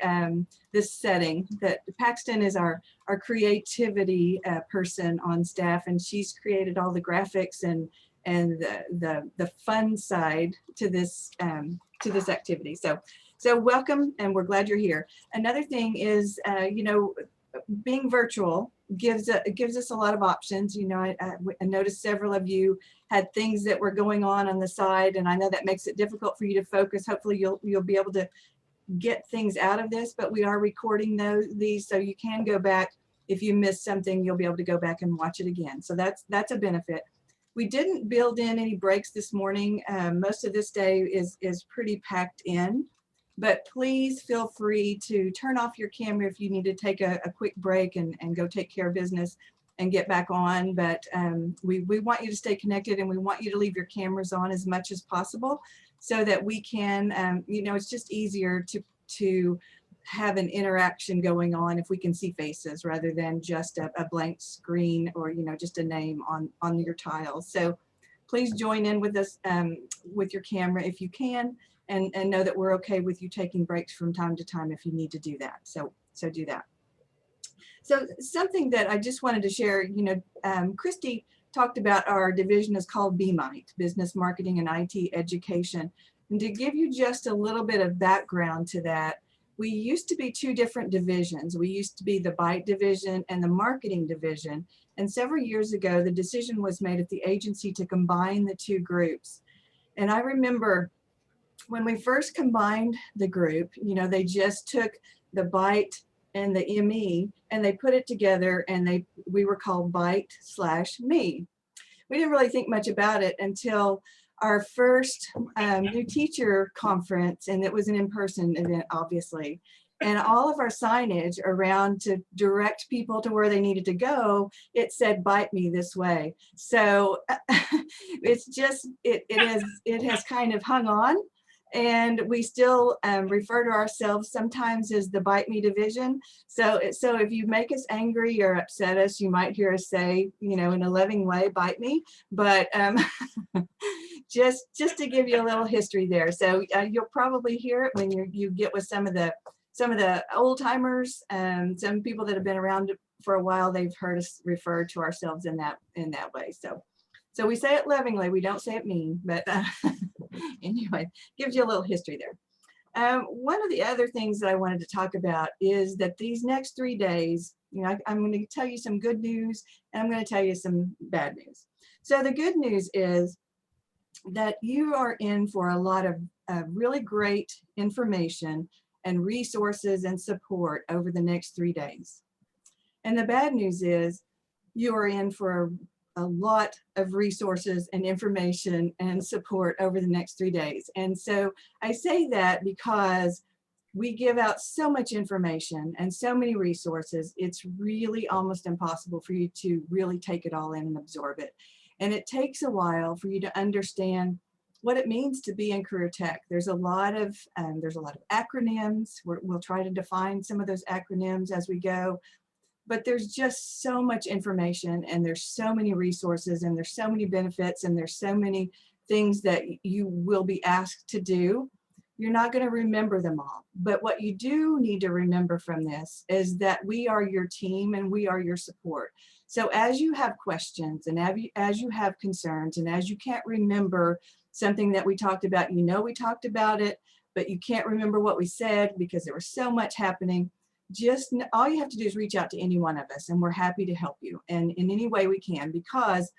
this setting. That Paxton is our creativity person on staff, and she's created all the graphics and the fun side to this activity. So welcome, and we're glad you're here. Another thing is, being virtual gives us a lot of options. I noticed several of you had things that were going on the side, and I know that makes it difficult for you to focus. Hopefully you'll be able to get things out of this, but we are recording these, so you can go back. If you missed something, you'll be able to go back and watch it again. So that's a benefit. We didn't build in any breaks this morning. Most of this day is pretty packed in, but please feel free to turn off your camera if you need to take a quick break and go take care of business and get back on. But we want you to stay connected, and we want you to leave your cameras on as much as possible so that we can, it's just easier to have an interaction going on if we can see faces rather than just a blank screen or just a name on your tiles. So please join in with us with your camera if you can, and know that we're okay with you taking breaks from time to time if you need to do that. So do that. So something that I just wanted to share, Kristi talked about our division is called BMITE, Business Marketing and IT Education. And to give you just a little bit of background to that, we used to be two different divisions. We used to be the BITE division and the marketing division. And several years ago, the decision was made at the agency to combine the two groups. And I remember when we first combined the group, they just took the BITE and the ME and they put it together, and we were called BITE/me. We didn't really think much about it until our first new teacher conference, and it was an in-person event, obviously. And all of our signage around to direct people to where they needed to go, it said, "Bite me this way." So it's just, it has kind of hung on. And we still refer to ourselves sometimes as the Bite Me division. So if you make us angry or upset us, you might hear us say, you know, in a loving way, bite me. But just to give you a little history there. So you'll probably hear it when you get with some of the old timers and some people that have been around for a while. They've heard us refer to ourselves in that way. So we say it lovingly, we don't say it mean, but anyway, gives you a little history there. One of the other things that I wanted to talk about is that these next 3 days, you know, I'm going to tell you some good news and I'm going to tell you some bad news. So the good news is that you are in for a lot of really great information and resources and support over the next 3 days. And the bad news is you are in for a lot of resources and information and support over the next 3 days. And so I say that because we give out so much information and so many resources, it's really almost impossible for you to really take it all in and absorb it. And it takes a while for you to understand what it means to be in career tech. There's a lot of acronyms. We'll try to define some of those acronyms as we go. But there's just so much information and there's so many resources and there's so many benefits and there's so many things that you will be asked to do. You're not going to remember them all. But what you do need to remember from this is that we are your team and we are your support. So as you have questions and as you have concerns and as you can't remember something that we talked about, you know we talked about it, but you can't remember what we said because there was so much happening. Just all you have to do is reach out to any one of us and we're happy to help you and in any way we can, because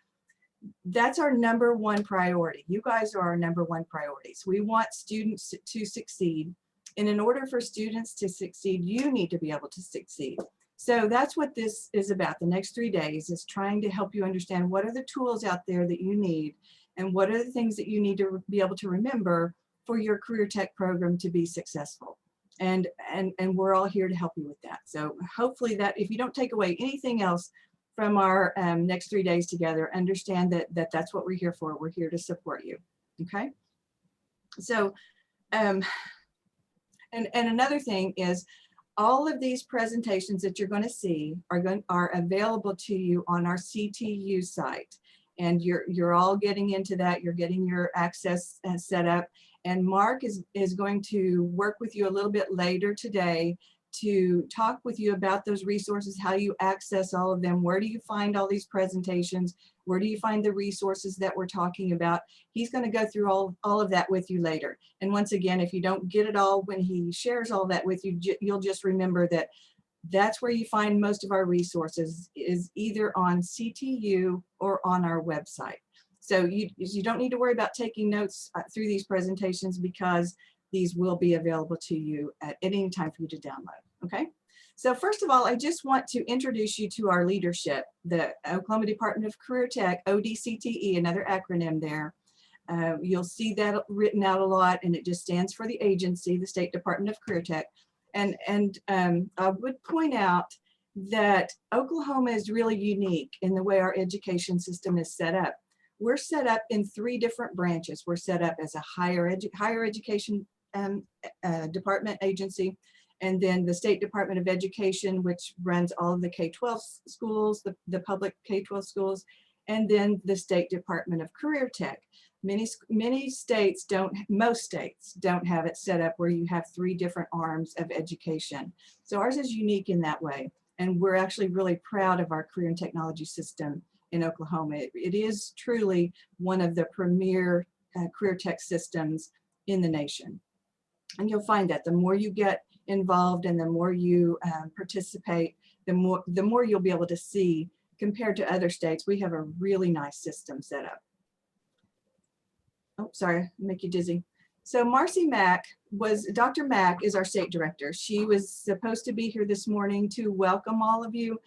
that's our #1 priority. You guys are our #1 priorities. We want students to succeed. And in order for students to succeed, you need to be able to succeed. So that's what this is about. The next 3 days is trying to help you understand what are the tools out there that you need and what are the things that you need to be able to remember for your career tech program to be successful. And we're all here to help you with that. So hopefully that if you don't take away anything else from our next 3 days together, understand that that's what we're here for. We're here to support you. Okay. So, and another thing is all of these presentations that you're going to see are available to you on our CTYOU site. And you're all getting into that. You're getting your access set up. And Mark is going to work with you a little bit later today to talk with you about those resources, how you access all of them, where do you find all these presentations, where do you find the resources that we're talking about. He's going to go through all of that with you later. And once again, if you don't get it all when he shares all that with you, you'll just remember that that's where you find most of our resources is either on CTYOU or on our website. So you don't need to worry about taking notes through these presentations because these will be available to you at any time for you to download, okay? So first of all, I just want to introduce you to our leadership, the Oklahoma Department of Career Tech, ODCTE, another acronym there. You'll see that written out a lot and it just stands for the agency, the State Department of Career Tech. And I would point out that Oklahoma is really unique in the way our education system is set up. We're set up in 3 different branches. We're set up as a higher education department agency, and then the State Department of Education, which runs all of the K-12 schools, the public K-12 schools, and then the State Department of Career Tech. Many states don't, most states don't have it set up where you have 3 different arms of education. So ours is unique in that way. And we're actually really proud of our career and technology system in Oklahoma. It is truly one of the premier career tech systems in the nation. And you'll find that the more you get involved and the more you participate, the more you'll be able to see compared to other states. We have a really nice system set up. Oh, sorry, make you dizzy. So Marcy Mack Dr. Mack is our state director. She was supposed to be here this morning to welcome all of you,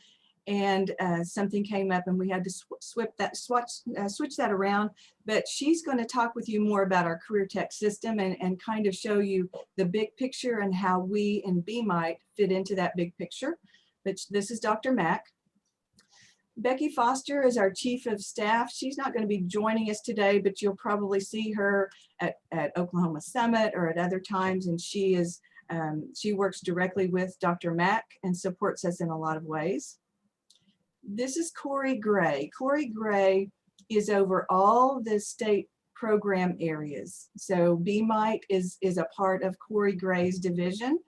and something came up and we had to switch that around. But she's going to talk with you more about our career tech system and kind of show you the big picture and how we in BMITE fit into that big picture. But this is Dr. Mack. Becky Foster is our Chief of Staff. She's not going to be joining us today, but you'll probably see her at Oklahoma Summit or at other times. And she works directly with Dr. Mack and supports us in a lot of ways. This is Corey Gray. Corey Gray is over all the state program areas. So BMITE is a part of Corey Gray's division.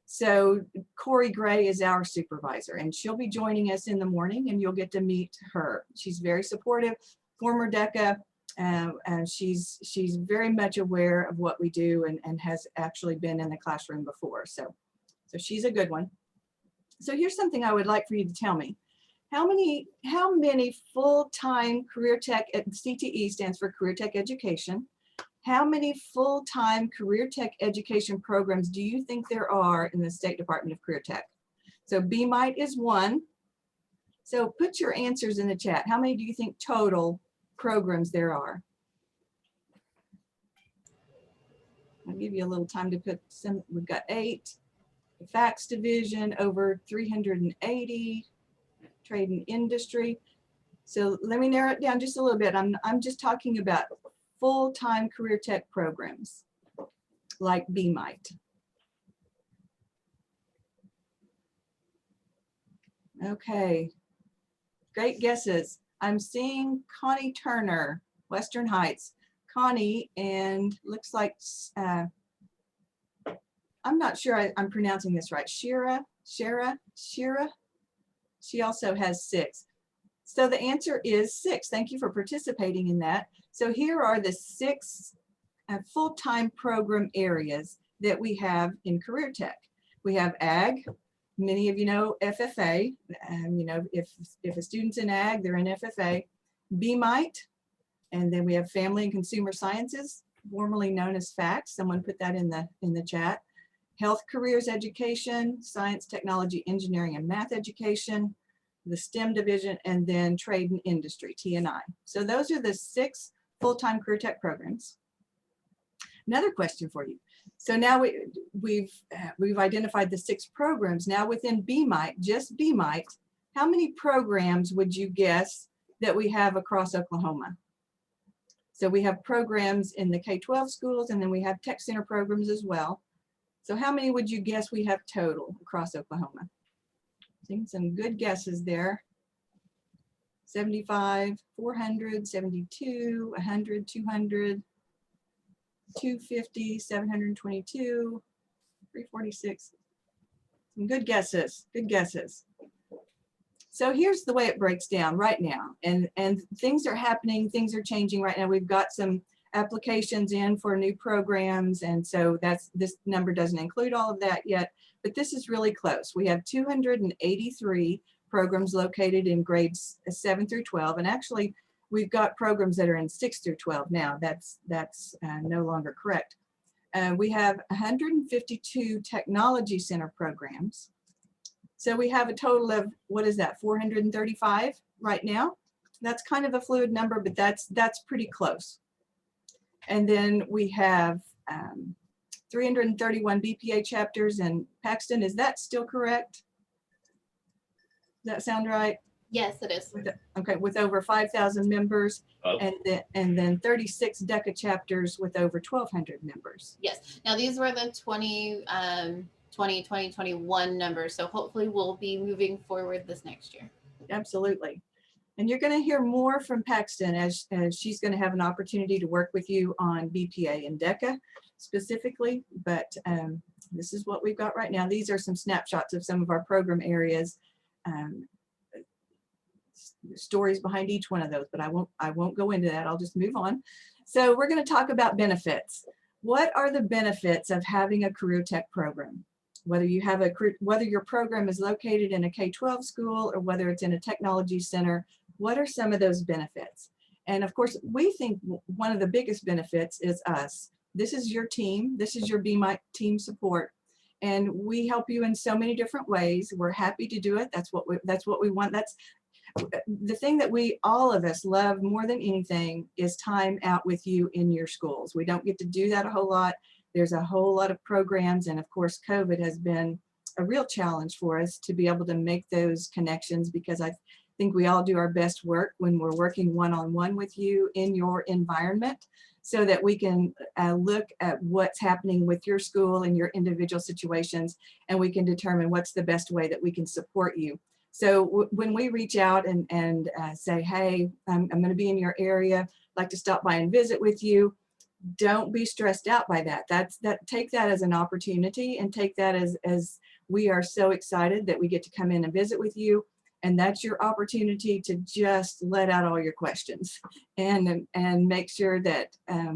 So Corey Gray is our supervisor, and she'll be joining us in the morning, and you'll get to meet her. She's very supportive, former Deca, and she's very much aware of what we do and has actually been in the classroom before. So she's a good one. So here's something I would like for you to tell me. How many full-time career tech at CTE stands for Career Tech Education? How many full-time career tech education programs do you think there are in the State Department of Career Tech? So BMITE is one. So put your answers in the chat. How many do you think total programs there are? I'll give you a little time to put some. We've got 8. The FACS division, over 380. Trade and industry. So let me narrow it down just a little bit. I'm just talking about full-time career tech programs like BMITE. Okay, great guesses. I'm seeing Connie Turner, Western Heights. Connie, and looks like, I'm not sure I'm pronouncing this right. Shira. She also has 6. So the answer is 6. Thank you for participating in that. So here are the 6 full-time program areas that we have in Career Tech. We have Ag. Many of you know FFA. You know, if a student's in Ag, they're in FFA. BMITE. And then we have Family and Consumer Sciences, formerly known as FACS. Someone put that in the chat. Health Careers Education, Science, Technology, Engineering, and Math Education, the STEM division, and then Trade and Industry, T&I. So those are the 6 full-time career tech programs. Another question for you. So now we've identified the 6 programs. Now within BMITE, just BMITE, how many programs would you guess that we have across Oklahoma? So we have programs in the K-12 schools, and then we have tech center programs as well. So how many would you guess we have total across Oklahoma? Seeing some good guesses there. 75, 400, 72, 100, 200, 250, 722, 346. Some good guesses, good guesses. So here's the way it breaks down right now. And things are happening, things are changing right now. We've got some applications in for new programs. And so this number doesn't include all of that yet, but this is really close. We have 283 programs located in grades 7 through 12. And actually we've got programs that are in 6 through 12 now. That's no longer correct. We have 152 technology center programs. So we have a total of, what is that, 435 right now? That's kind of a fluid number, but that's pretty close. And then we have 331 BPA chapters in Paxton. Is that still correct? Does that sound right?
Yes, it is.
Okay, with over 5,000 members, and then 36 Deca chapters with over 1,200 members.
Yes. Now these were the 2021 numbers. So hopefully we'll be moving forward this next year.
Absolutely. And you're going to hear more from Paxton as she's going to have an opportunity to work with you on BPA and Deca specifically. But this is what we've got right now. These are some snapshots of some of our program areas. Stories behind each one of those, but I won't go into that. I'll just move on. So we're going to talk about benefits. What are the benefits of having a career tech program? Whether your program is located in a K-12 school or whether it's in a technology center, what are some of those benefits? And of course, we think one of the biggest benefits is us. This is your team. This is your BMITE team support. And we help you in so many different ways. We're happy to do it. That's what we want. That's the thing that all of us love more than anything is time out with you in your schools. We don't get to do that a whole lot. There's a whole lot of programs. And of course, COVID has been a real challenge for us to be able to make those connections, because think we all do our best work when we're working one-on-one with you in your environment, so that we can look at what's happening with your school and your individual situations, and we can determine what's the best way that we can support you. So when we reach out and say, hey, I'm going to be in your area, I'd like to stop by and visit with you, don't be stressed out by that. Take that as an opportunity, and take that as we are so excited that we get to come in and visit with you. And that's your opportunity to just let out all your questions and make sure that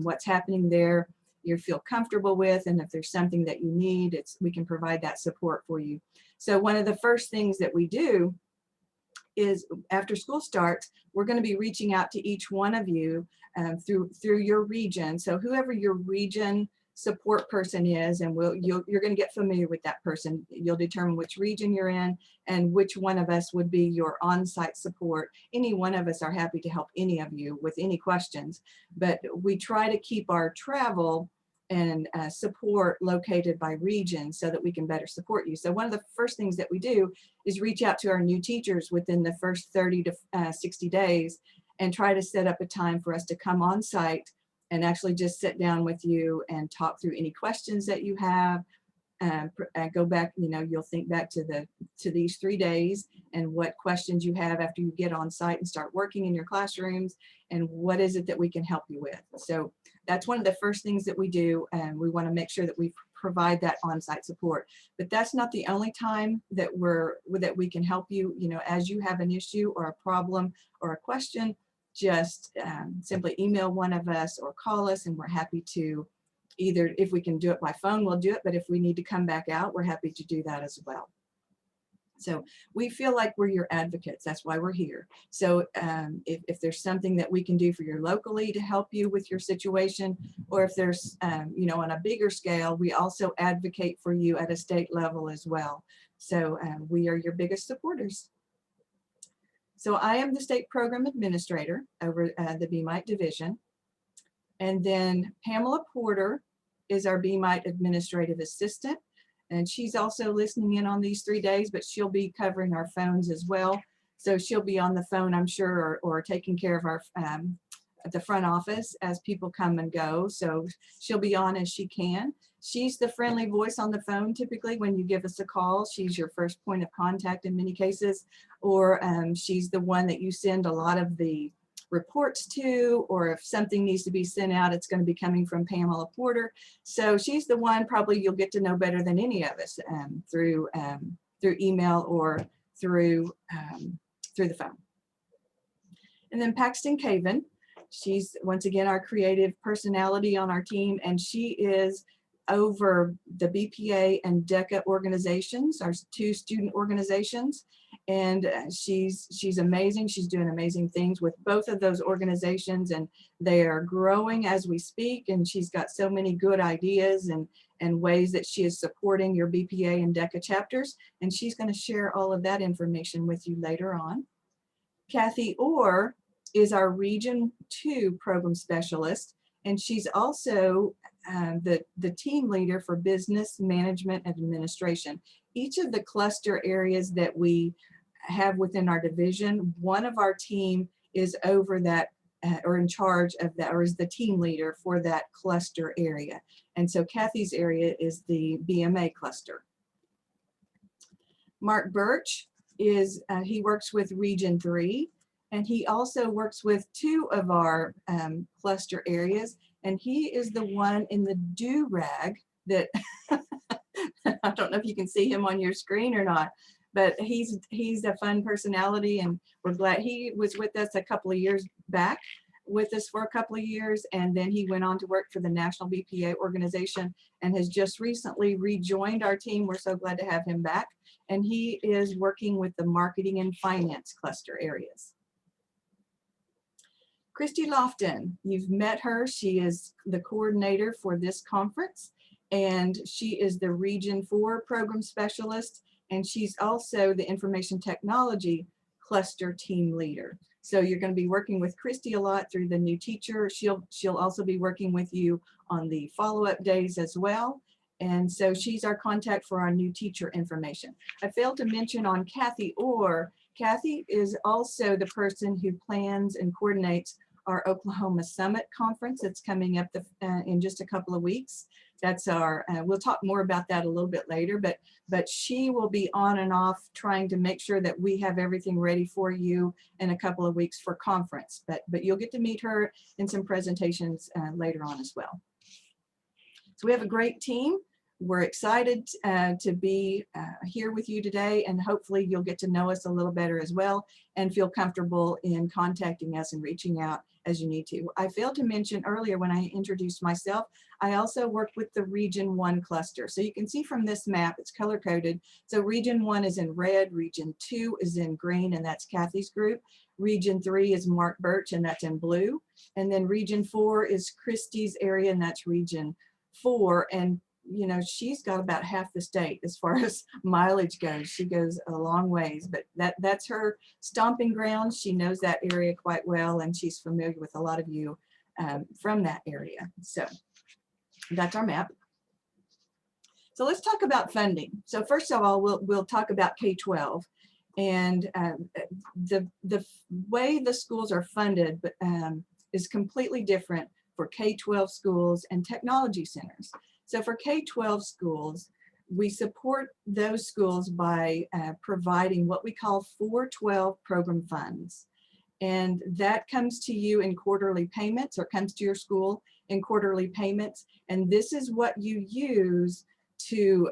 what's happening there you feel comfortable with, and if there's something that you need, we can provide that support for you. So one of the first things that we do is after school starts, we're going to be reaching out to each one of you through your region. So whoever your region support person is, and you're going to get familiar with that person. You'll determine which region you're in and which one of us would be your on-site support. Any one of us are happy to help any of you with any questions, but we try to keep our travel and support located by region so that we can better support you. So one of the first things that we do is reach out to our new teachers within the first 30 to 60 days and try to set up a time for us to come on site and actually just sit down with you and talk through any questions that you have. Go back, you'll think back to these 3 days and what questions you have after you get on site and start working in your classrooms, and what is it that we can help you with. So that's one of the first things that we do, and we want to make sure that we provide that on-site support. But that's not the only time that we can help you. As you have an issue or a problem or a question, just simply email one of us or call us, and we're happy to either, if we can do it by phone, we'll do it, but if we need to come back out, we're happy to do that as well. So we feel like we're your advocates. That's why we're here. So if there's something that we can do for you locally to help you with your situation, or if there's, on a bigger scale, we also advocate for you at a state level as well. So we are your biggest supporters. So I am the state program administrator over the BMITE division. And then Pamela Porter is our BMITE administrative assistant. And she's also listening in on these 3 days, but she'll be covering our phones as well. So she'll be on the phone, I'm sure, or taking care of our the front office as people come and go. So she'll be on as she can. She's the friendly voice on the phone. Typically when you give us a call, she's your first point of contact in many cases, or she's the one that you send a lot of the reports to, or if something needs to be sent out, it's going to be coming from Pamela Porter. So she's the one probably you'll get to know better than any of us through email or through the phone. And then Paxton Caven, she's once again our creative personality on our team, and she is over the BPA and DECA organizations, our 2 student organizations. And she's amazing. She's doing amazing things with both of those organizations, and they are growing as we speak. And she's got so many good ideas and ways that she is supporting your BPA and DECA chapters. And she's going to share all of that information with you later on. Kathy Orr is our Region 2 program specialist, and she's also the team leader for business management and administration. Each of the cluster areas that we have within our division, one of our team is over that or in charge of that, or is the team leader for that cluster area. And so Kathy's area is the BMA cluster. Mark Burch is, he works with Region 3, and he also works with 2 of our cluster areas. And he is the one in the do-rag that, I don't know if you can see him on your screen or not, but he's a fun personality, and we're glad he was with us a couple of years back, with us for a couple of years, and then he went on to work for the National BPA organization and has just recently rejoined our team. We're so glad to have him back, and he is working with the marketing and finance cluster areas. Kristi Lofton, you've met her. She is the coordinator for this conference, and she is the Region 4 program specialist, and she's also the information technology cluster team leader. So you're going to be working with Kristi a lot through the new teacher. She'll also be working with you on the follow-up days as well. And so she's our contact for our new teacher information. I failed to mention on Kathy Orr, Kathy is also the person who plans and coordinates our Oklahoma Summit Conference that's coming up in just a couple of weeks. That's our, we'll talk more about that a little bit later, but she will be on and off trying to make sure that we have everything ready for you in a couple of weeks for conference. But you'll get to meet her in some presentations later on as well. So we have a great team. We're excited to be here with you today, and hopefully you'll get to know us a little better as well and feel comfortable in contacting us and reaching out as you need to. I failed to mention earlier when I introduced myself, I also work with the Region 1 cluster. So you can see from this map, it's color coded. So Region 1 is in red, Region 2 is in green, and that's Kathy's group. Region 3 is Mark Burch, and that's in blue. And then Region 4 is Kristi's area, and that's Region 4. And you know, she's got about half the state as far as mileage goes. She goes a long ways, but that's her stomping ground. She knows that area quite well, and she's familiar with a lot of you from that area. So that's our map. So let's talk about funding. So first of all, we'll talk about K-12, and the way the schools are funded is completely different for K-12 schools and technology centers. So for K-12 schools, we support those schools by providing what we call 412 program funds. And that comes to you in quarterly payments, or comes to your school in quarterly payments. And this is what you use to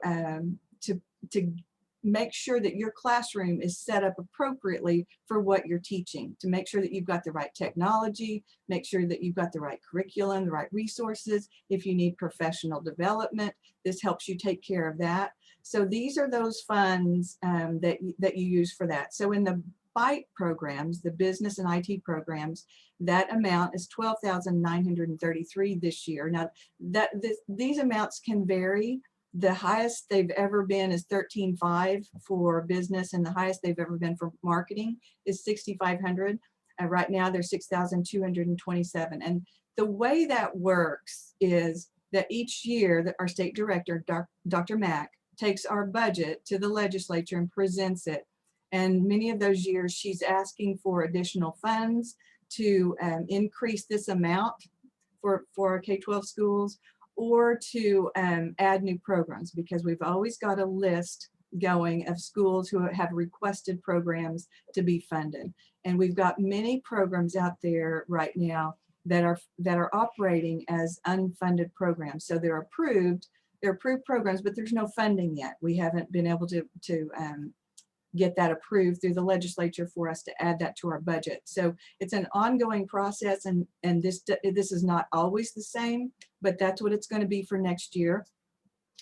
make sure that your classroom is set up appropriately for what you're teaching, to make sure that you've got the right technology, make sure that you've got the right curriculum, the right resources. If you need professional development, this helps you take care of that. So these are those funds that you use for that. So in the BITE programs, the business and IT programs, that amount is $12,933 this year. Now these amounts can vary. The highest they've ever been is $13,500 for business, and the highest they've ever been for marketing is $6,500. Right now they're $6,227. And the way that works is that each year that our state director, Dr. Mack, takes our budget to the legislature and presents it. And many of those years she's asking for additional funds to increase this amount for our K-12 schools, or to add new programs, because we've always got a list going of schools who have requested programs to be funded. And we've got many programs out there right now that are operating as unfunded programs. So they're approved programs, but there's no funding yet. We haven't been able to get that approved through the legislature for us to add that to our budget. So it's an ongoing process, and this is not always the same, but that's what it's going to be for next year.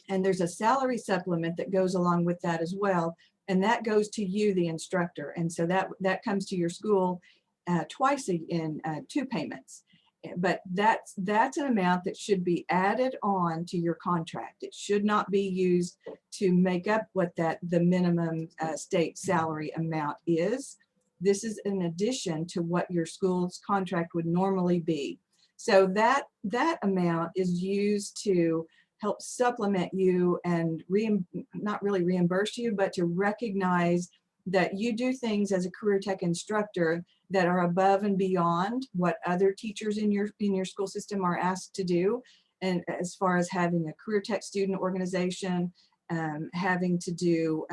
And there's a salary supplement that goes along with that as well, and that goes to you, the instructor. And so that comes to your school twice in 2 payments. But that's an amount that should be added on to your contract. It should not be used to make up what the minimum state salary amount is. This is in addition to what your school's contract would normally be. So that amount is used to help supplement you and not really reimburse you, but to recognize that you do things as a career tech instructor that are above and beyond what other teachers in your school system are asked to do. And as far as having a career tech student organization, having to do,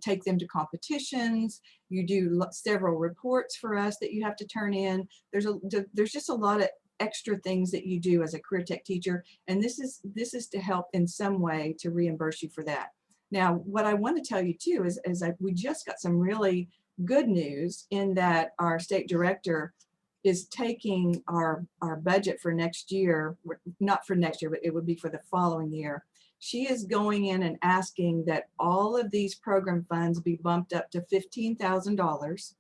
take them to competitions, you do several reports for us that you have to turn in. There's just a lot of extra things that you do as a career tech teacher. And this is to help in some way to reimburse you for that. Now, what I want to tell you too is we just got some really good news in that our state director is taking our budget for next year, not for next year, but it would be for the following year. She is going in and asking that all of these program funds be bumped up to $15,000.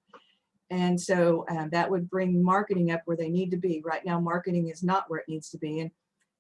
And so that would bring marketing up where they need to be. Right now, marketing is not where it needs to be.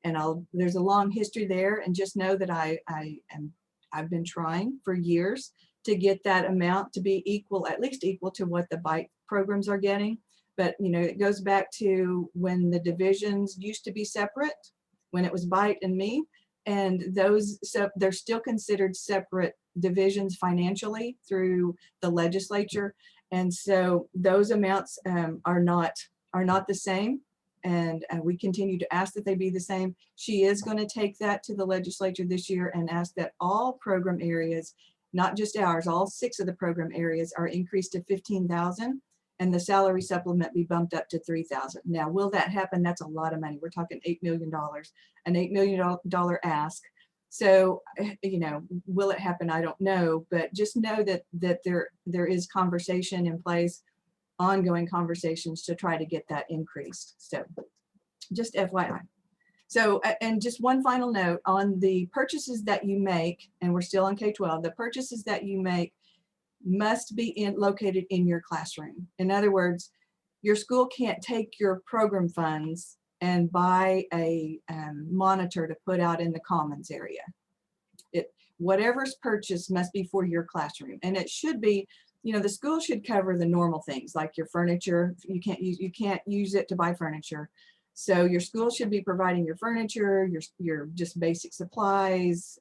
And there's a long history there, and just know that I've been trying for years to get that amount to be equal, at least equal to what the BITE programs are getting. But you know, it goes back to when the divisions used to be separate, when it was BITE and me, and those, so they're still considered separate divisions financially through the legislature. And so those amounts are not the same. And we continue to ask that they be the same. She is going to take that to the legislature this year and ask that all program areas, not just ours, all 6 of the program areas are increased to 15,000 and the salary supplement be bumped up to 3,000. Now, will that happen? That's a lot of money. We're talking $8 million, an $8 million ask. So, you know, will it happen? I don't know, but just know that there is conversation in place, ongoing conversations to try to get that increased. So just FYI. So, and just one final note on the purchases that you make, and we're still on K-12, the purchases that you make must be located in your classroom. In other words, your school can't take your program funds and buy a monitor to put out in the commons area. Whatever's purchased must be for your classroom. And it should be, you know, the school should cover the normal things like your furniture. You can't use it to buy furniture. So your school should be providing your furniture, your just basic supplies,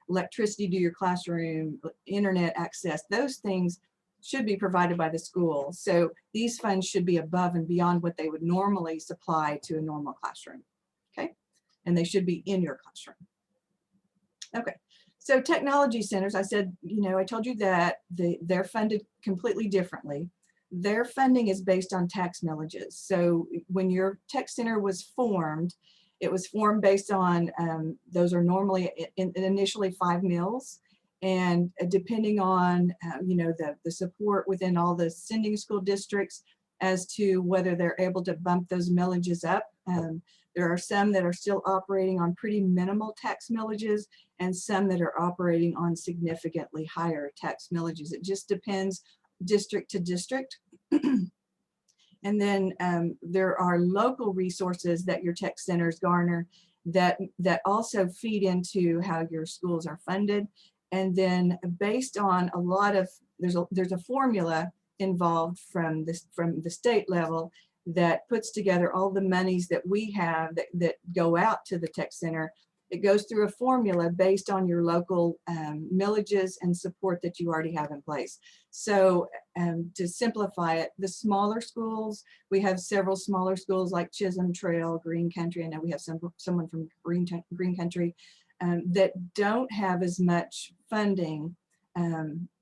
electricity to your classroom, internet access. Those things should be provided by the school. So these funds should be above and beyond what they would normally supply to a normal classroom. Okay, and they should be in your classroom. Okay. So technology centers, I said, you know, I told you that they're funded completely differently. Their funding is based on tax millages. So when your tech center was formed, it was formed based on, those are normally initially 5 mills. And depending on, you know, the support within all the sending school districts as to whether they're able to bump those millages up. There are some that are still operating on pretty minimal tax millages and some that are operating on significantly higher tax millages. It just depends district to district. And then there are local resources that your tech centers garner that also feed into how your schools are funded. And then based on a lot of, there's a formula involved from the state level that puts together all the monies that we have that go out to the tech center. It goes through a formula based on your local millages and support that you already have in place. So to simplify it, the smaller schools, we have several smaller schools like Chisholm Trail, Green Country. I know we have someone from Green Country that don't have as much funding.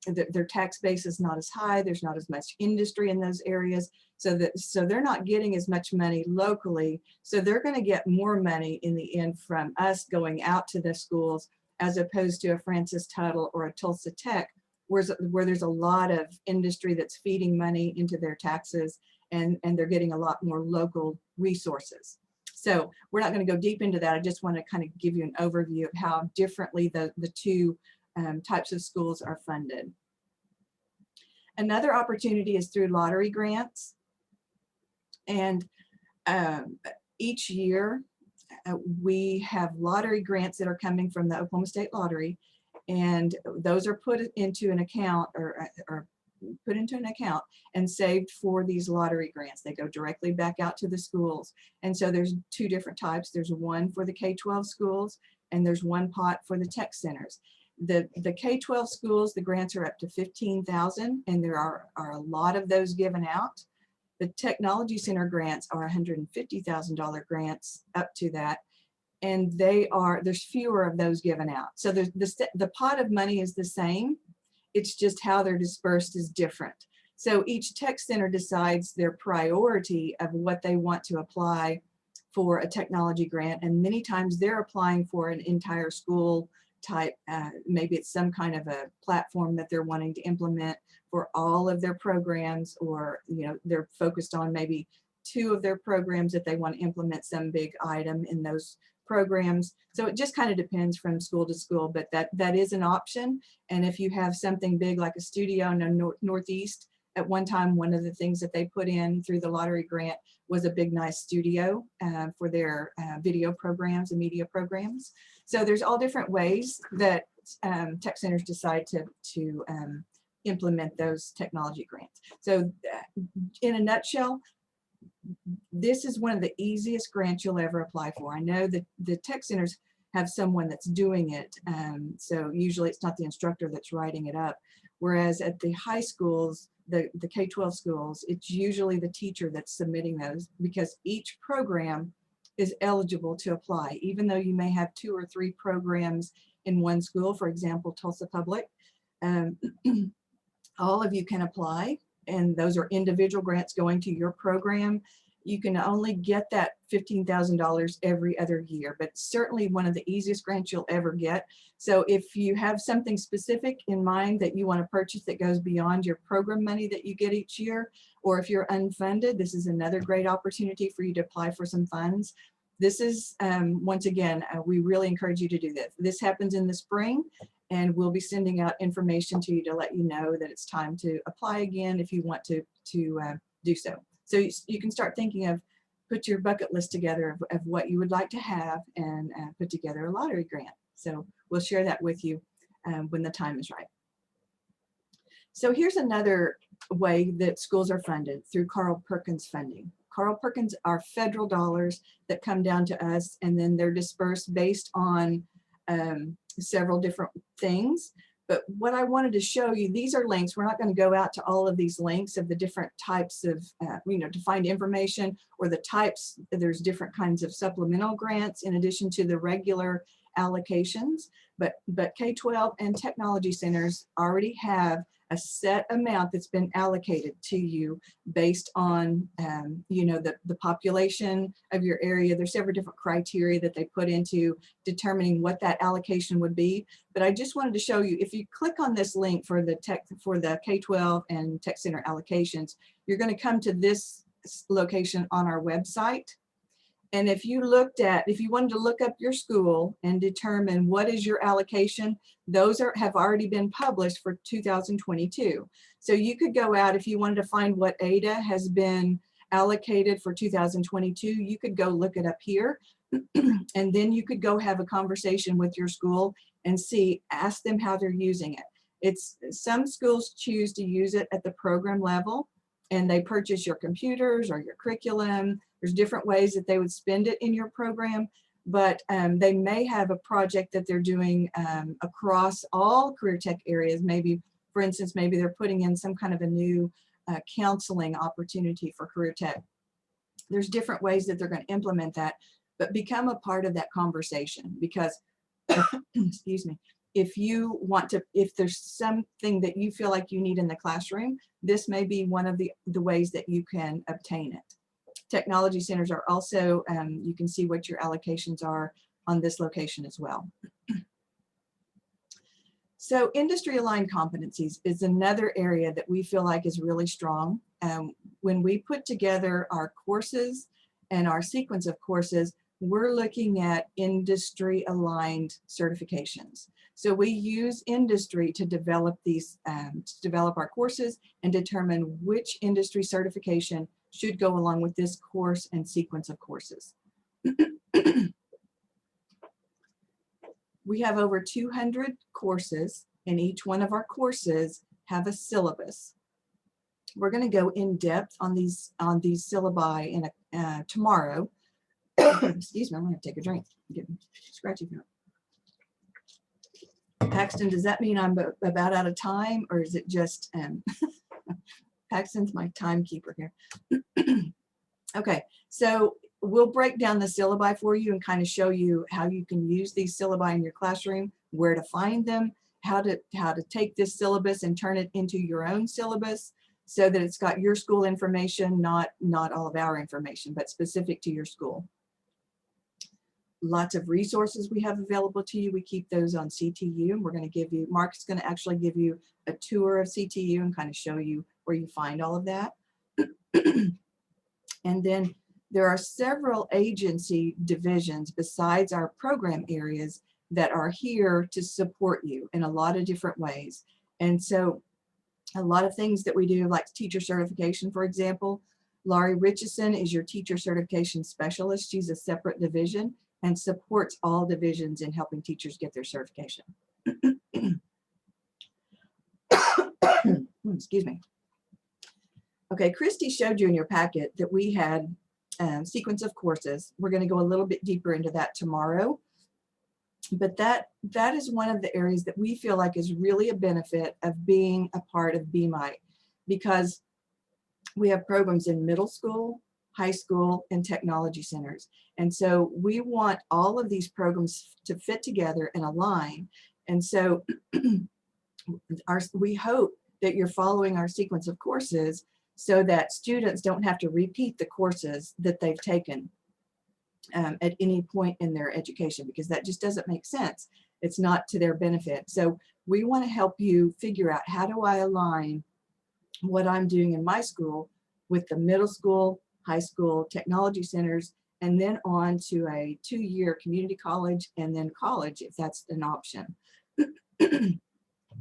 Their tax base is not as high. There's not as much industry in those areas. So they're not getting as much money locally. So they're going to get more money in the end from us going out to the schools, as opposed to a Francis Tuttle or a Tulsa Tech, where there's a lot of industry that's feeding money into their taxes, and they're getting a lot more local resources. So we're not going to go deep into that. I just want to kind of give you an overview of how differently the two types of schools are funded. Another opportunity is through lottery grants. And each year we have lottery grants that are coming from the Oklahoma State Lottery, and those are put into an account or put into an account and saved for these lottery grants. They go directly back out to the schools. And so there's 2 different types. There's one for the K-12 schools, and there's one pot for the tech centers. The K-12 schools, the grants are up to $15,000, and there are a lot of those given out. The technology center grants are $150,000 grants up to that, and there's fewer of those given out. So the pot of money is the same. It's just how they're dispersed is different. So each tech center decides their priority of what they want to apply for a technology grant, and many times they're applying for an entire school type, maybe it's some kind of a platform that they're wanting to implement for all of their programs, or you know, they're focused on maybe 2 of their programs that they want to implement some big item in those programs. So it just kind of depends from school to school, but that is an option. And if you have something big like a studio in the Northeast, at one time, one of the things that they put in through the lottery grant was a big, nice studio for their video programs and media programs. So there's all different ways that tech centers decide to implement those technology grants. So in a nutshell, this is one of the easiest grants you'll ever apply for. I know that the tech centers have someone that's doing it. So usually it's not the instructor that's writing it up. Whereas at the high schools, the K-12 schools, it's usually the teacher that's submitting those, because each program is eligible to apply. Even though you may have 2 or 3 programs in one school, for example, Tulsa Public, all of you can apply, and those are individual grants going to your program. You can only get that $15,000 every other year, but certainly one of the easiest grants you'll ever get. So if you have something specific in mind that you want to purchase that goes beyond your program money that you get each year, or if you're unfunded, this is another great opportunity for you to apply for some funds. This is, once again, we really encourage you to do this. This happens in the spring, and we'll be sending out information to you to let you know that it's time to apply again if you want to do so. So you can start thinking of, put your bucket list together of what you would like to have, and put together a lottery grant. So we'll share that with you when the time is right. So here's another way that schools are funded, through Carl Perkins funding. Carl Perkins are federal dollars that come down to us, and then they're dispersed based on several different things. But what I wanted to show you, these are links. We're not going to go out to all of these links of the different types of, to find information, or the types. There's different kinds of supplemental grants in addition to the regular allocations. But K-12 and technology centers already have a set amount that's been allocated to you based on, the population of your area. There's several different criteria that they put into determining what that allocation would be. But I just wanted to show you, if you click on this link for the K-12 and tech center allocations, you're going to come to this location on our website. And if you wanted to look up your school and determine what is your allocation, those have already been published for 2022. So you could go out, if you wanted to find what ADA has been allocated for 2022, you could go look it up here. And then you could go have a conversation with your school and ask them how they're using it. Some schools choose to use it at the program level, and they purchase your computers or your curriculum. There's different ways that they would spend it in your program, but they may have a project that they're doing across all career tech areas. Maybe, for instance, maybe they're putting in some kind of a new counseling opportunity for career tech. There's different ways that they're going to implement that, but become a part of that conversation, because, excuse me, if there's something that you feel like you need in the classroom, this may be one of the ways that you can obtain it. Technology centers are also, you can see what your allocations are on this location as well. So industry aligned competencies is another area that we feel like is really strong. When we put together our courses and our sequence of courses, we're looking at industry aligned certifications. So we use industry to develop our courses and determine which industry certification should go along with this course and sequence of courses. We have over 200 courses, and each one of our courses have a syllabus. We're going to go in depth on these syllabi tomorrow. Excuse me, I'm going to take a drink. I'm getting scratchy throat. Paxton, does that mean I'm about out of time, or is it just Paxton's my timekeeper here. Okay, so we'll break down the syllabi for you and kind of show you how you can use these syllabi in your classroom, where to find them, how to take this syllabus and turn it into your own syllabus so that it's got your school information, not all of our information, but specific to your school. Lots of resources we have available to you. We keep those on CTYOU, and we're going to give you, Mark's going to actually give you a tour of CTYOU and kind of show you where you find all of that. And then there are several agency divisions besides our program areas that are here to support you in a lot of different ways. And so a lot of things that we do, like teacher certification, for example, Laurie Richardson is your teacher certification specialist. She's a separate division and supports all divisions in helping teachers get their certification. Excuse me. Okay, Kristi showed you in your packet that we had sequence of courses. We're going to go a little bit deeper into that tomorrow. But that is one of the areas that we feel like is really a benefit of being a part of BMITE, because we have programs in middle school, high school, and technology centers. And so we want all of these programs to fit together and align. And so we hope that you're following our sequence of courses so that students don't have to repeat the courses that they've taken at any point in their education, because that just doesn't make sense. It's not to their benefit. So we want to help you figure out, how do I align what I'm doing in my school with the middle school, high school, technology centers, and then on to a 2-year community college, and then college if that's an option.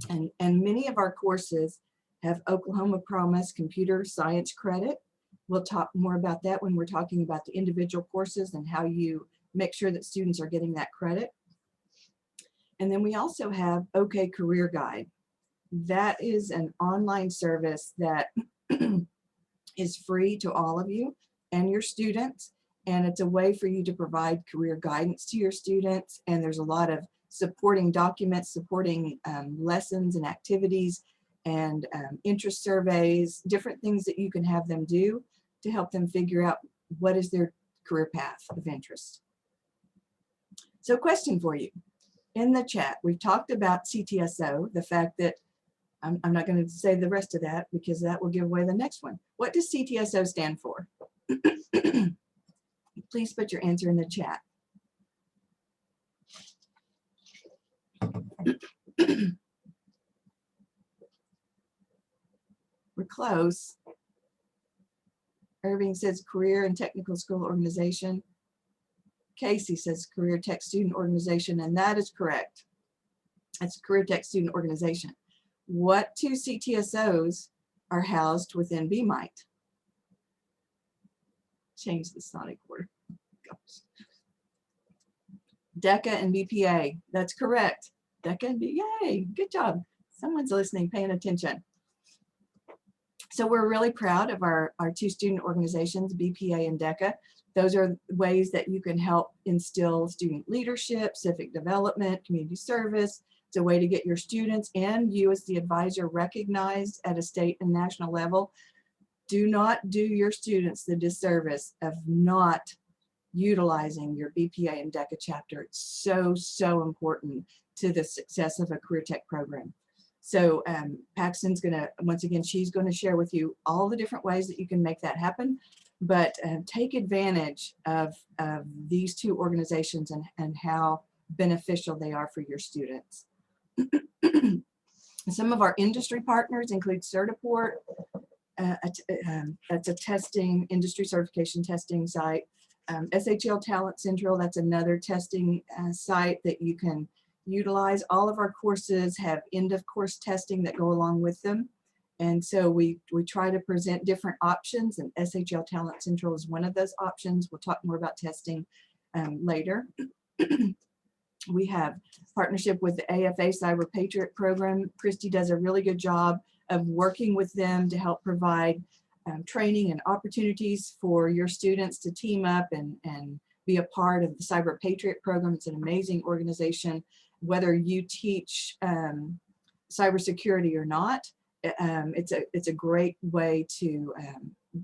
And many of our courses have Oklahoma Promise computer science credit. We'll talk more about that when we're talking about the individual courses and how you make sure that students are getting that credit. And then we also have OK Career Guide. That is an online service that is free to all of you and your students. And it's a way for you to provide career guidance to your students. And there's a lot of supporting documents, supporting lessons and activities, and interest surveys, different things that you can have them do to help them figure out what is their career path of interest. So question for you. In the chat, we've talked about CTSO, the fact that I'm not going to say the rest of that because that will give away the next one. What does CTSO stand for? Please put your answer in the chat. We're close. Irving says Career and Technical School Organization. Casey says Career Tech Student Organization, and that is correct. It's Career Tech Student Organization. What 2 CTSOs are housed within BMITE? Change the sonic order. Gosh. DECA and BPA. That's correct. DECA and BPA. Yay, good job. Someone's listening, paying attention. So we're really proud of our 2 student organizations, BPA and DECA. Those are ways that you can help instill student leadership, civic development, community service. It's a way to get your students and you as the advisor recognized at a state and national level. Do not do your students the disservice of not utilizing your BPA and DECA chapter. It's so, so important to the success of a career tech program. So Paxton's gonna, once again, she's gonna share with you all the different ways that you can make that happen, but take advantage of these 2 organizations and how beneficial they are for your students. Some of our industry partners include Certiport. That's a testing, industry certification testing site. SHL Talent Central, that's another testing site that you can utilize. All of our courses have end of course testing that go along with them. And so we try to present different options, and SHL Talent Central is one of those options. We'll talk more about testing later. We have partnership with the AFA Cyber Patriot Program. Kristi does a really good job of working with them to help provide training and opportunities for your students to team up and be a part of the Cyber Patriot Program. It's an amazing organization. Whether you teach cybersecurity or not, it's a great way to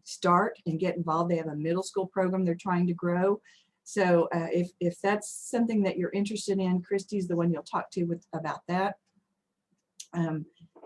start and get involved. They have a middle school program they're trying to grow. So if that's something that you're interested in, Kristi's the one you'll talk to about that.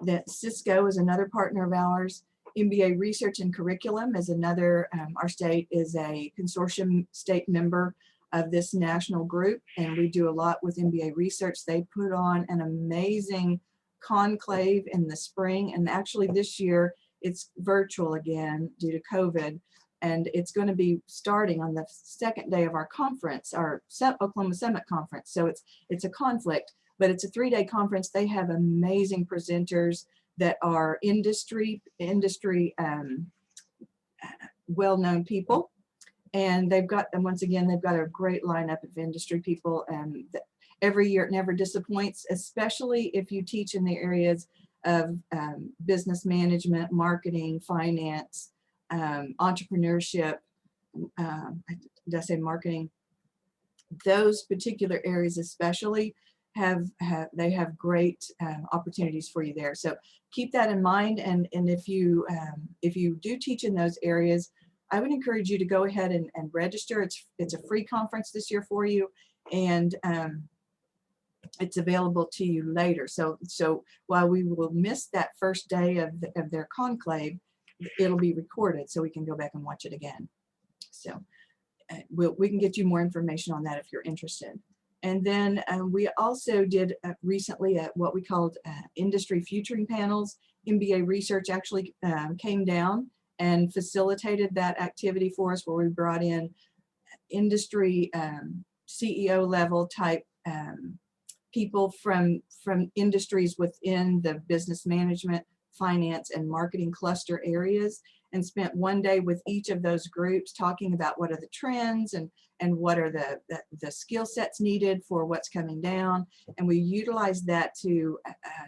That Cisco is another partner of ours. MBA Research and Curriculum is another, our state is a consortium state member of this national group, and we do a lot with MBA Research. They put on an amazing conclave in the spring, and actually this year it's virtual again due to COVID, and it's going to be starting on the 2nd day of our conference, our Oklahoma Summit Conference. So it's a conflict, but it's a 3-day conference. They have amazing presenters that are industry well-known people. And they've got, and once again, they've got a great lineup of industry people, and every year it never disappoints, especially if you teach in the areas of business management, marketing, finance, entrepreneurship, did I say marketing? those particular areas especially have great opportunities for you there. So keep that in mind. And if you do teach in those areas, I would encourage you to go ahead and register. It's a free conference this year for you, and it's available to you later. So while we will miss that first day of their conclave, it'll be recorded so we can go back and watch it again. So we can get you more information on that if you're interested. And then we also did recently what we called industry futuring panels. MBA Research actually came down and facilitated that activity for us, where we brought in industry CEO level type people from industries within the business management, finance, and marketing cluster areas, and spent one day with each of those groups talking about what are the trends and what are the skill sets needed for what's coming down. And we utilized that to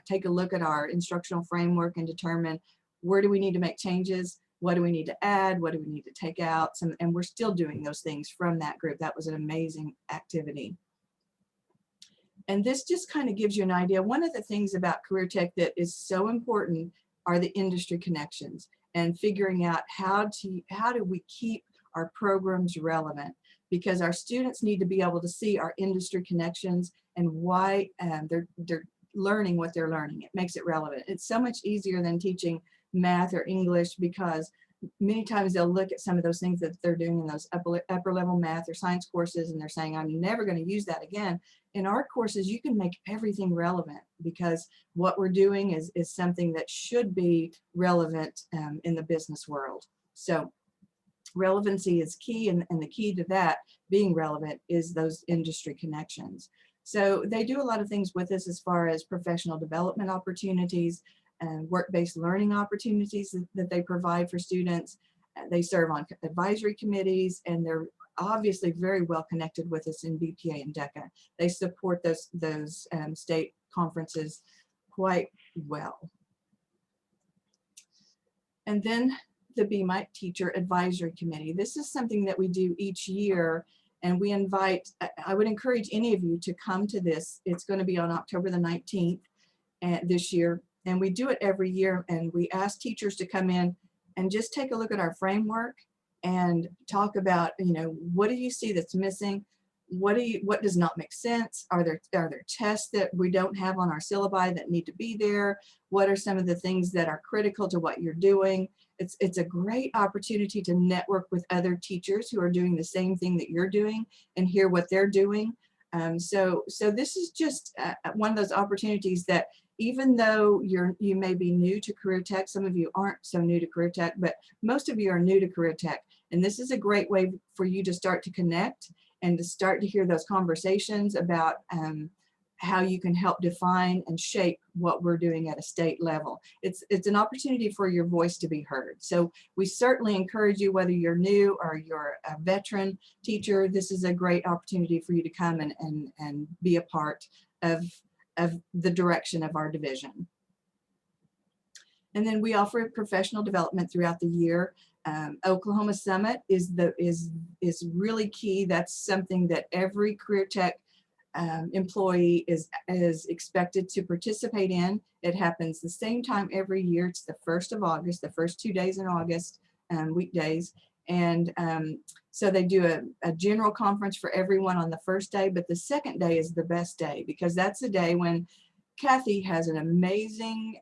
take a look at our instructional framework and determine where do we need to make changes, what do we need to add, what do we need to take out, and we're still doing those things from that group. That was an amazing activity. And this just kind of gives you an idea. One of the things about career tech that is so important are the industry connections, and figuring out how do we keep our programs relevant, because our students need to be able to see our industry connections and why they're learning what they're learning. It makes it relevant. It's so much easier than teaching math or English, because many times they'll look at some of those things that they're doing in those upper level math or science courses, and they're saying, I'm never going to use that again. In our courses, you can make everything relevant, because what we're doing is something that should be relevant in the business world. So relevancy is key, and the key to that being relevant is those industry connections. So they do a lot of things with us as far as professional development opportunities and work-based learning opportunities that they provide for students. They serve on advisory committees, and they're obviously very well connected with us in BPA and DECA. They support those state conferences quite well. And then the BMITE Teacher Advisory Committee. This is something that we do each year, and we invite, I would encourage any of you to come to this. It's going to be on October the 19th this year. And we do it every year, and we ask teachers to come in and just take a look at our framework and talk about, what do you see that's missing? What does not make sense? Are there tests that we don't have on our syllabi that need to be there? What are some of the things that are critical to what you're doing? It's a great opportunity to network with other teachers who are doing the same thing that you're doing and hear what they're doing. So this is just one of those opportunities that, even though you may be new to career tech, some of you aren't so new to career tech, but most of you are new to career tech. And this is a great way for you to start to connect and to start to hear those conversations about how you can help define and shape what we're doing at a state level. It's an opportunity for your voice to be heard. So we certainly encourage you, whether you're new or you're a veteran teacher, this is a great opportunity for you to come and be a part of the direction of our division. And then we offer professional development throughout the year. Oklahoma Summit is really key. That's something that every career tech employee is expected to participate in. It happens the same time every year. It's the 1st of August, the first 2 days in August, weekdays. And so they do a general conference for everyone on the first day, but the second day is the best day, because that's the day when Kathy has an amazing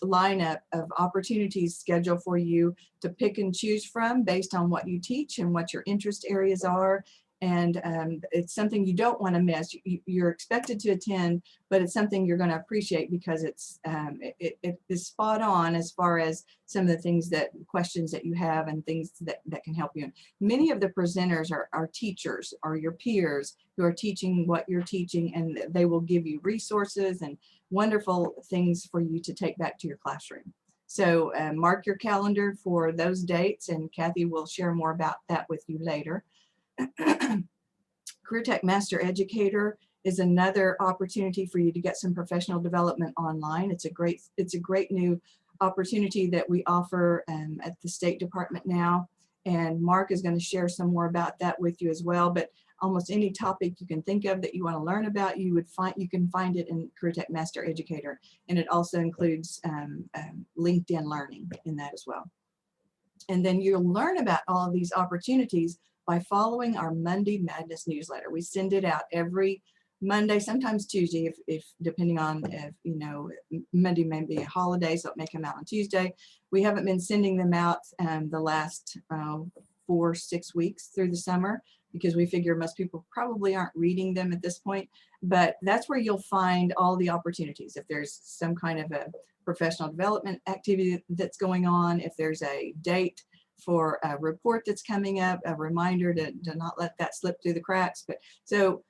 lineup of opportunities scheduled for you to pick and choose from based on what you teach and what your interest areas are. And it's something you don't want to miss. You're expected to attend, but it's something you're going to appreciate, because it is spot on as far as some of the questions that you have and things that can help you. Many of the presenters are teachers or your peers who are teaching what you're teaching, and they will give you resources and wonderful things for you to take back to your classroom. So mark your calendar for those dates, and Kathy will share more about that with you later. Career Tech Master Educator is another opportunity for you to get some professional development online. It's a great new opportunity that we offer at the State Department now, and Mark is going to share some more about that with you as well. But almost any topic you can think of that you want to learn about, you can find it in Career Tech Master Educator. And it also includes LinkedIn Learning in that as well. And then you'll learn about all of these opportunities by following our Monday Madness newsletter. We send it out every Monday, sometimes Tuesday, if depending on if, you know, Monday may be a holiday, so it may come out on Tuesday. We haven't been sending them out the last 4-6 weeks through the summer, because we figure most people probably aren't reading them at this point. But that's where you'll find all the opportunities. If there's some kind of a professional development activity that's going on, if there's a date for a report that's coming up, a reminder to not let that slip through the cracks. But so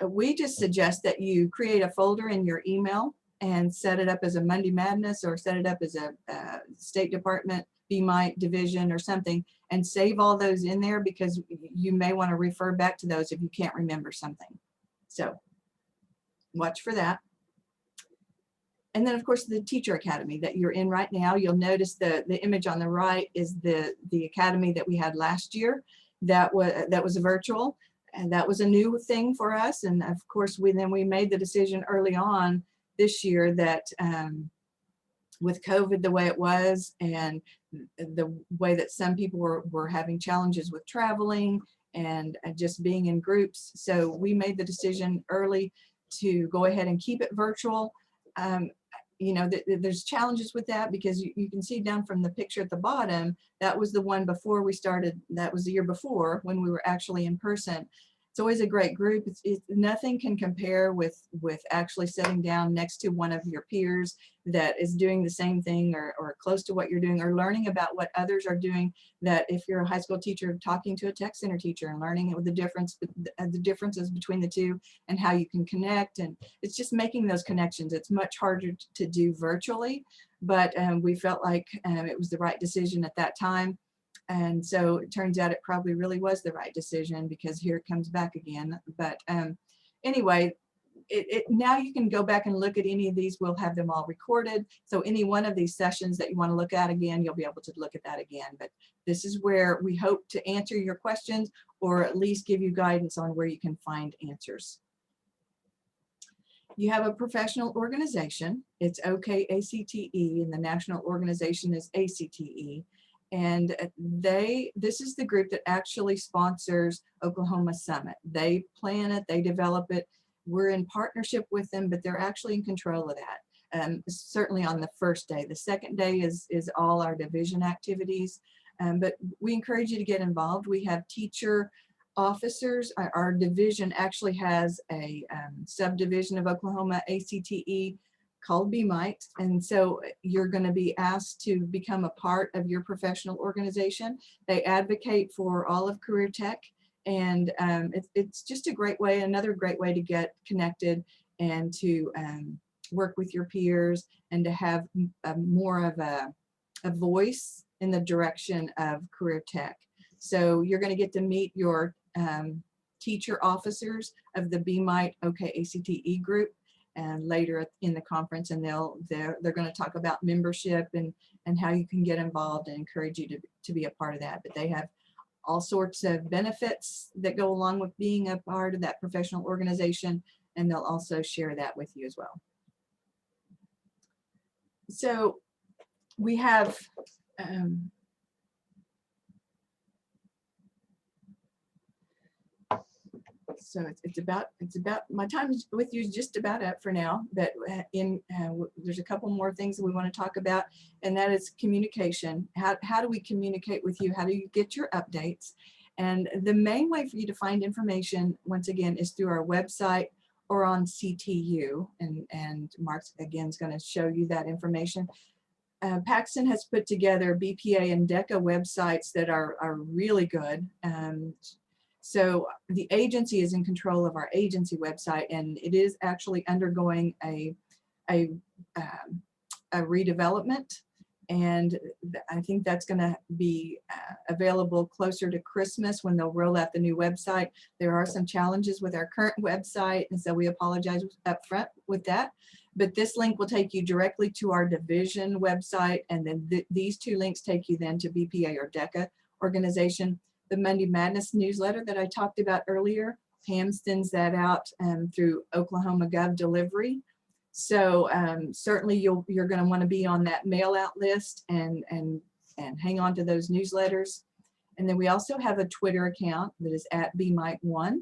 we just suggest that you create a folder in your email and set it up as a Monday Madness, or set it up as a State Department BMITE division or something, and save all those in there, because you may want to refer back to those if you can't remember something. So watch for that. And then of course the Teacher Academy that you're in right now, you'll notice the image on the right is the academy that we had last year. That was virtual, and that was a new thing for us. And of course we made the decision early on this year that with COVID the way it was, and the way that some people were having challenges with traveling and just being in groups. So we made the decision early to go ahead and keep it virtual. You know, there's challenges with that, because you can see down from the picture at the bottom, that was the one before we started, that was the year before when we were actually in person. It's always a great group. Nothing can compare with actually sitting down next to one of your peers that is doing the same thing or close to what you're doing, or learning about what others are doing. That if you're a high school teacher, talking to a tech center teacher and learning the differences between the two and how you can connect. And it's just making those connections. It's much harder to do virtually, but we felt like it was the right decision at that time. And so it turns out it probably really was the right decision, because here it comes back again. But anyway, now you can go back and look at any of these. We'll have them all recorded. So any one of these sessions that you want to look at again, you'll be able to look at that again. But this is where we hope to answer your questions, or at least give you guidance on where you can find answers. You have a professional organization. It's OKACTE, and the national organization is ACTE. And this is the group that actually sponsors Oklahoma Summit. They plan it, they develop it. We're in partnership with them, but they're actually in control of that. Certainly on the first day. The second day is all our division activities. But we encourage you to get involved. We have teacher officers. Our division actually has a subdivision of Oklahoma ACTE called BMITE. And so you're going to be asked to become a part of your professional organization. They advocate for all of career tech. And it's just a great way, another great way to get connected and to work with your peers, and to have more of a voice in the direction of career tech. So you're going to get to meet your teacher officers of the BMITE OKACTE group, and later in the conference, and they're going to talk about membership and how you can get involved, and encourage you to be a part of that. But they have all sorts of benefits that go along with being a part of that professional organization, and they'll also share that with you as well. So we have so it's about my time with you is just about up for now, but there's a couple more things that we want to talk about, and that is communication. How do we communicate with you? How do you get your updates? And the main way for you to find information, once again, is through our website or on CTYOU, and Mark again is going to show you that information. Paxton has put together BPA and Deca websites that are really good. So the agency is in control of our agency website, and it is actually undergoing a redevelopment. And I think that's going to be available closer to Christmas when they'll roll out the new website. There are some challenges with our current website, and so we apologize up front with that. But this link will take you directly to our division website, and then these two links take you then to BPA or Deca organization. The Monday Madness newsletter that I talked about earlier Pam sends that out through Oklahoma Gov delivery. So certainly you're going to want to be on that mail out list and hang on to those newsletters. And then we also have a Twitter account that is at BMITE1.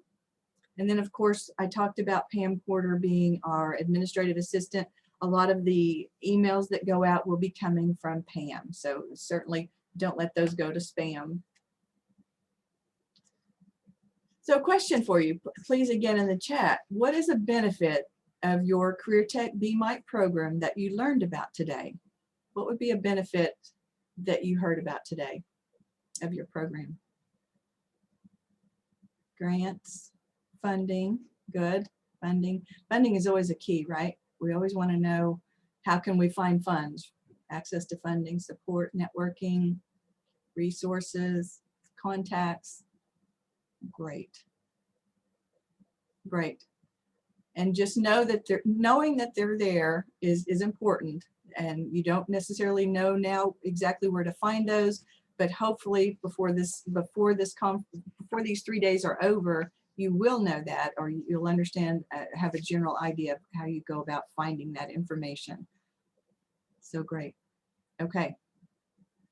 And then of course I talked about Pam Porter being our administrative assistant. A lot of the emails that go out will be coming from Pam. So certainly don't let those go to spam. So a question for you, please, again in the chat. What is a benefit of your Career Tech BMITE program that you learned about today? What would be a benefit that you heard about today of your program? Grants, funding, good, funding. Funding is always a key, right? We always want to know, how can we find funds? Access to funding, support, networking, resources, contacts. Great. Great. And just know that knowing that they're there is important. And you don't necessarily know now exactly where to find those, but hopefully before these 3 days are over, you will know that, or you'll understand, have a general idea of how you go about finding that information. So great. Okay.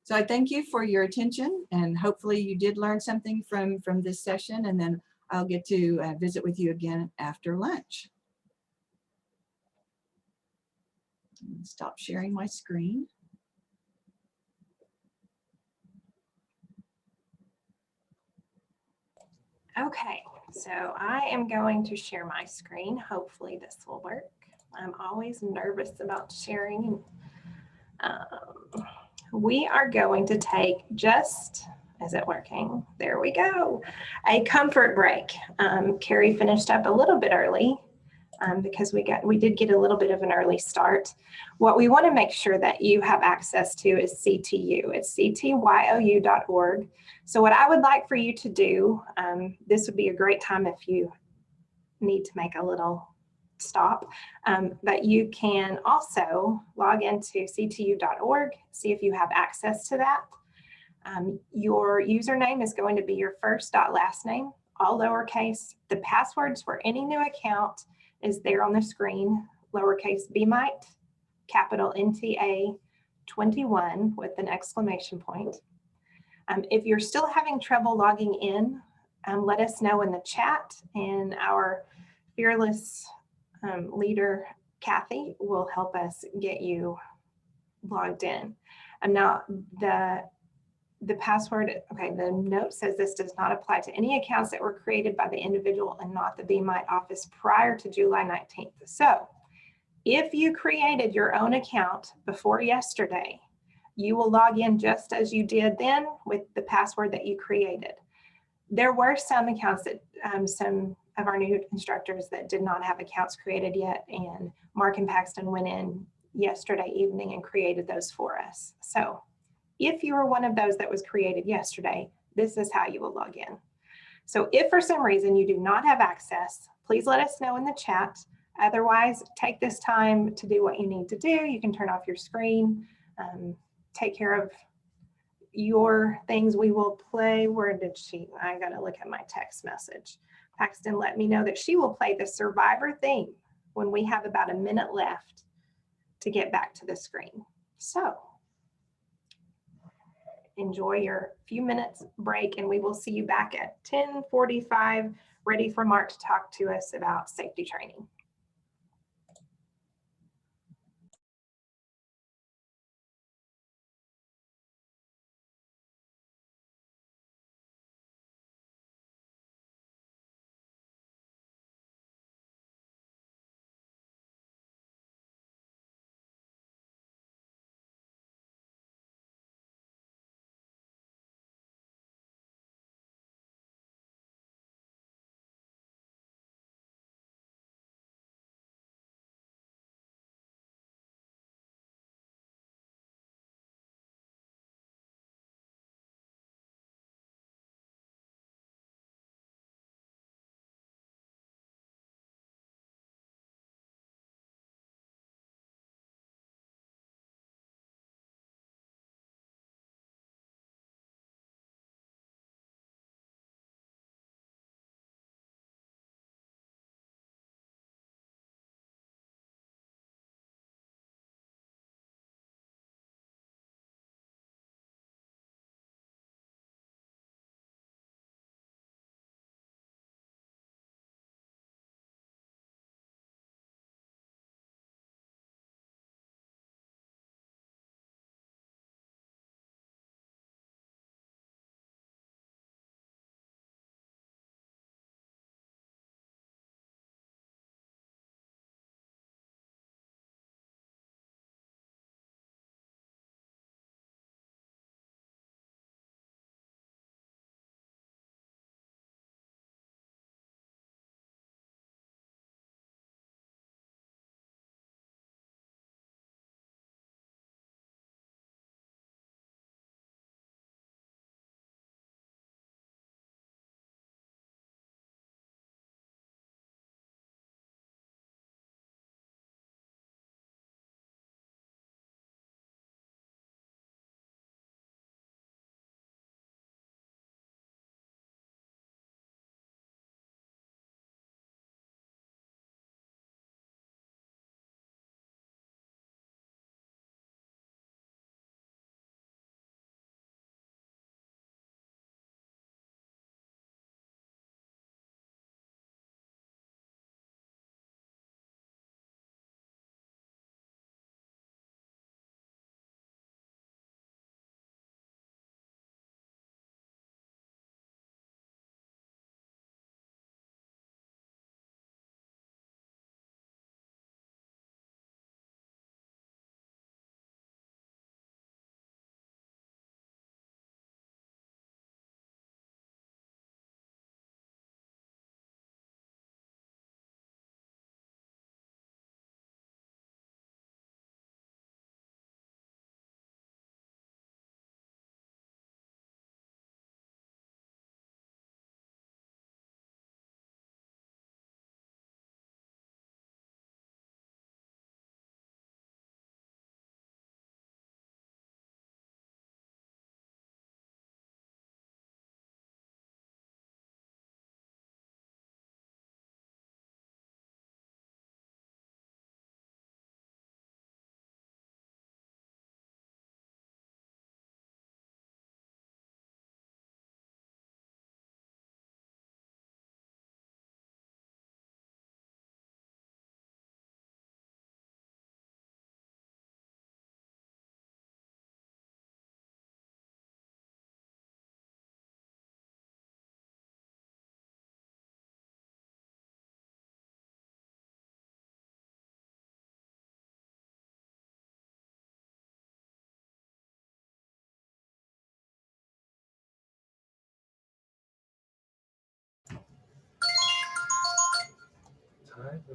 So I thank you for your attention, and hopefully you did learn something from this session, and then I'll get to visit with you again after lunch. Stop sharing my screen.
Okay, so I am going to share my screen. Hopefully this will work. I'm always nervous about sharing. We are going to take is it working? There we go. A comfort break. Carrie finished up a little bit early because we did get a little bit of an early start. What we want to make sure that you have access to is CTYOU. It's CTYOU.org. So what I would like for you to do, this would be a great time if you need to make a little stop, but you can also log into CTYOU.org, see if you have access to that. Your username is going to be your first dot last name, all lowercase. The passwords for any new account is there on the screen, lowercase BMITE, capital NTA 21 with an exclamation point. If you're still having trouble logging in, let us know in the chat, and our fearless leader, Kathy, will help us get you logged in. Now the password, okay, the note says this does not apply to any accounts that were created by the individual and not the BMITE office prior to July 19th. So if you created your own account before yesterday, you will log in just as you did then with the password that you created. There were some accounts that some of our new instructors that did not have accounts created yet, and Mark and Paxton went in yesterday evening and created those for us. So if you were one of those that was created yesterday, this is how you will log in. So if for some reason you do not have access, please let us know in the chat. Otherwise, take this time to do what you need to do. You can turn off your screen, take care of your things. We will play. Where did she? I got to look at my text message. Paxton let me know that she will play the Survivor theme when we have about a minute left to get back to the screen. So enjoy your few minutes break, and we will see you back at 10:45, ready for Mark to talk to us about safety training.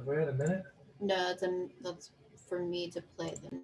Have we had a minute?
No, that's for me to play them.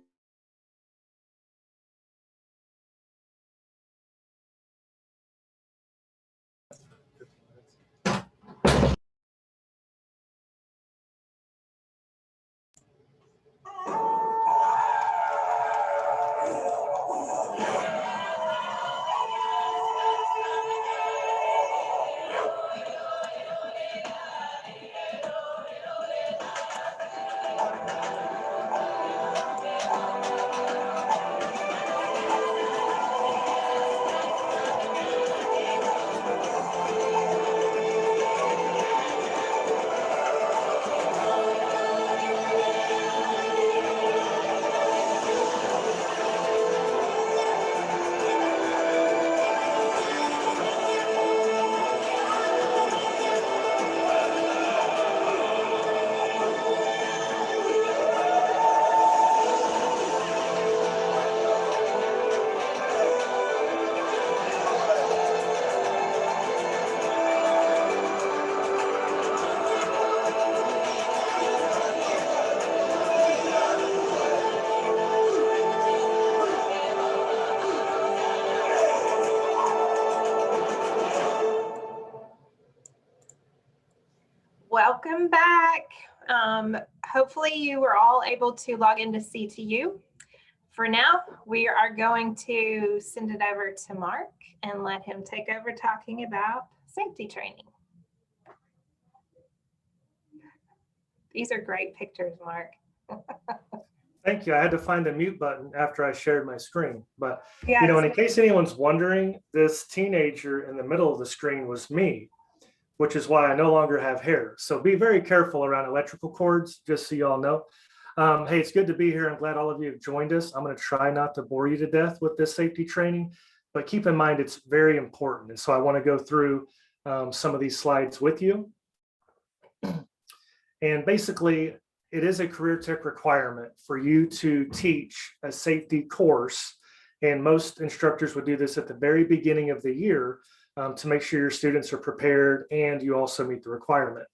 Welcome back. Hopefully you were all able to log into CTYOU. For now, we are going to send it over to Mark and let him take over talking about safety training. These are great pictures, Mark.
Thank you. I had to find the mute button after I shared my screen. But,
Yes.
you know, and in case anyone's wondering, this teenager in the middle of the screen was me, which is why I no longer have hair. So be very careful around electrical cords, just so you all know. Hey, it's good to be here. I'm glad all of you have joined us. I'm going to try not to bore you to death with this safety training, but keep in mind it's very important. And so I want to go through some of these slides with you. And basically, it is a career tech requirement for you to teach a safety course. And most instructors would do this at the very beginning of the year to make sure your students are prepared and you also meet the requirement.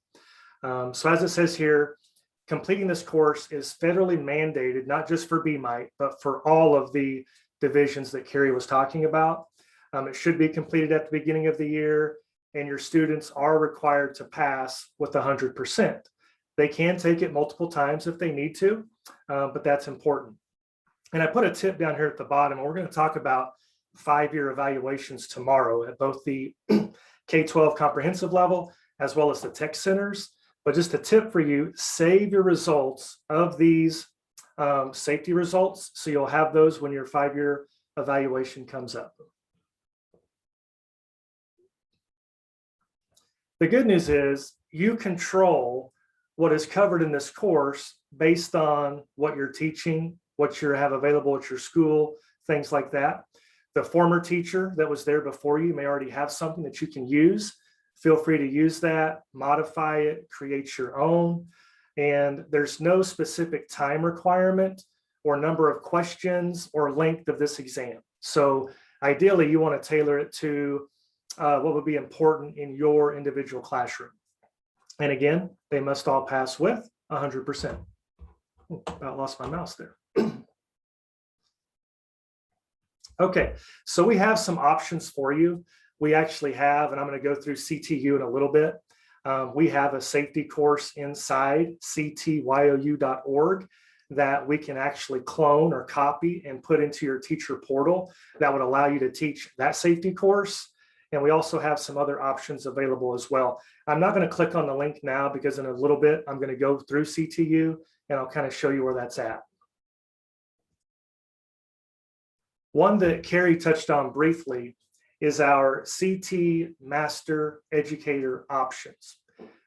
So as it says here, completing this course is federally mandated, not just for BMITE, but for all of the divisions that Carrie was talking about. It should be completed at the beginning of the year, and your students are required to pass with 100%. They can take it multiple times if they need to, but that's important. And I put a tip down here at the bottom. We're going to talk about 5-year evaluations tomorrow at both the K-12 comprehensive level as well as the tech centers. But just a tip for you, save your results of these safety results so you'll have those when your 5-year evaluation comes up. The good news is you control what is covered in this course based on what you're teaching, what you have available at your school, things like that. The former teacher that was there before you may already have something that you can use. Feel free to use that, modify it, create your own. And there's no specific time requirement or number of questions or length of this exam. So ideally, you want to tailor it to what would be important in your individual classroom. And again, they must all pass with 100%. Oh, about lost my mouse there. Okay, so we have some options for you. We actually have, and I'm going to go through CTYOU in a little bit. We have a safety course inside CTYOU.org that we can actually clone or copy and put into your teacher portal that would allow you to teach that safety course. And we also have some other options available as well. I'm not going to click on the link now because in a little bit, I'm going to go through CTYOU and I'll kind of show you where that's at. One that Carrie touched on briefly is our CT Master Educator options.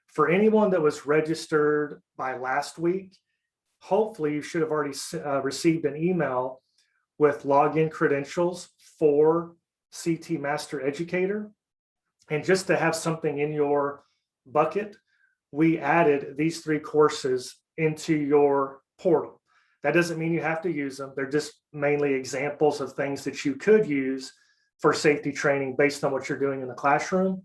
For anyone that was registered by last week, hopefully you should have already received an email with login credentials for CT Master Educator. And just to have something in your bucket, we added these 3 courses into your portal. That doesn't mean you have to use them. They're just mainly examples of things that you could use for safety training based on what you're doing in the classroom.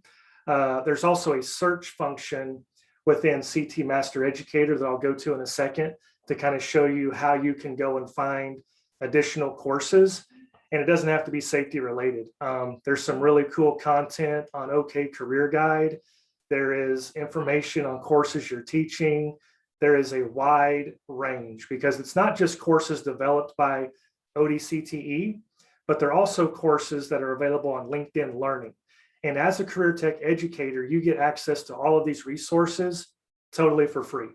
There's also a search function within CT Master Educator that I'll go to in a second to kind of show you how you can go and find additional courses. And it doesn't have to be safety related. There's some really cool content on OK Career Guide. There is information on courses you're teaching. There is a wide range because it's not just courses developed by ODCTE, but they're also courses that are available on LinkedIn Learning. And as a career tech educator, you get access to all of these resources totally for free,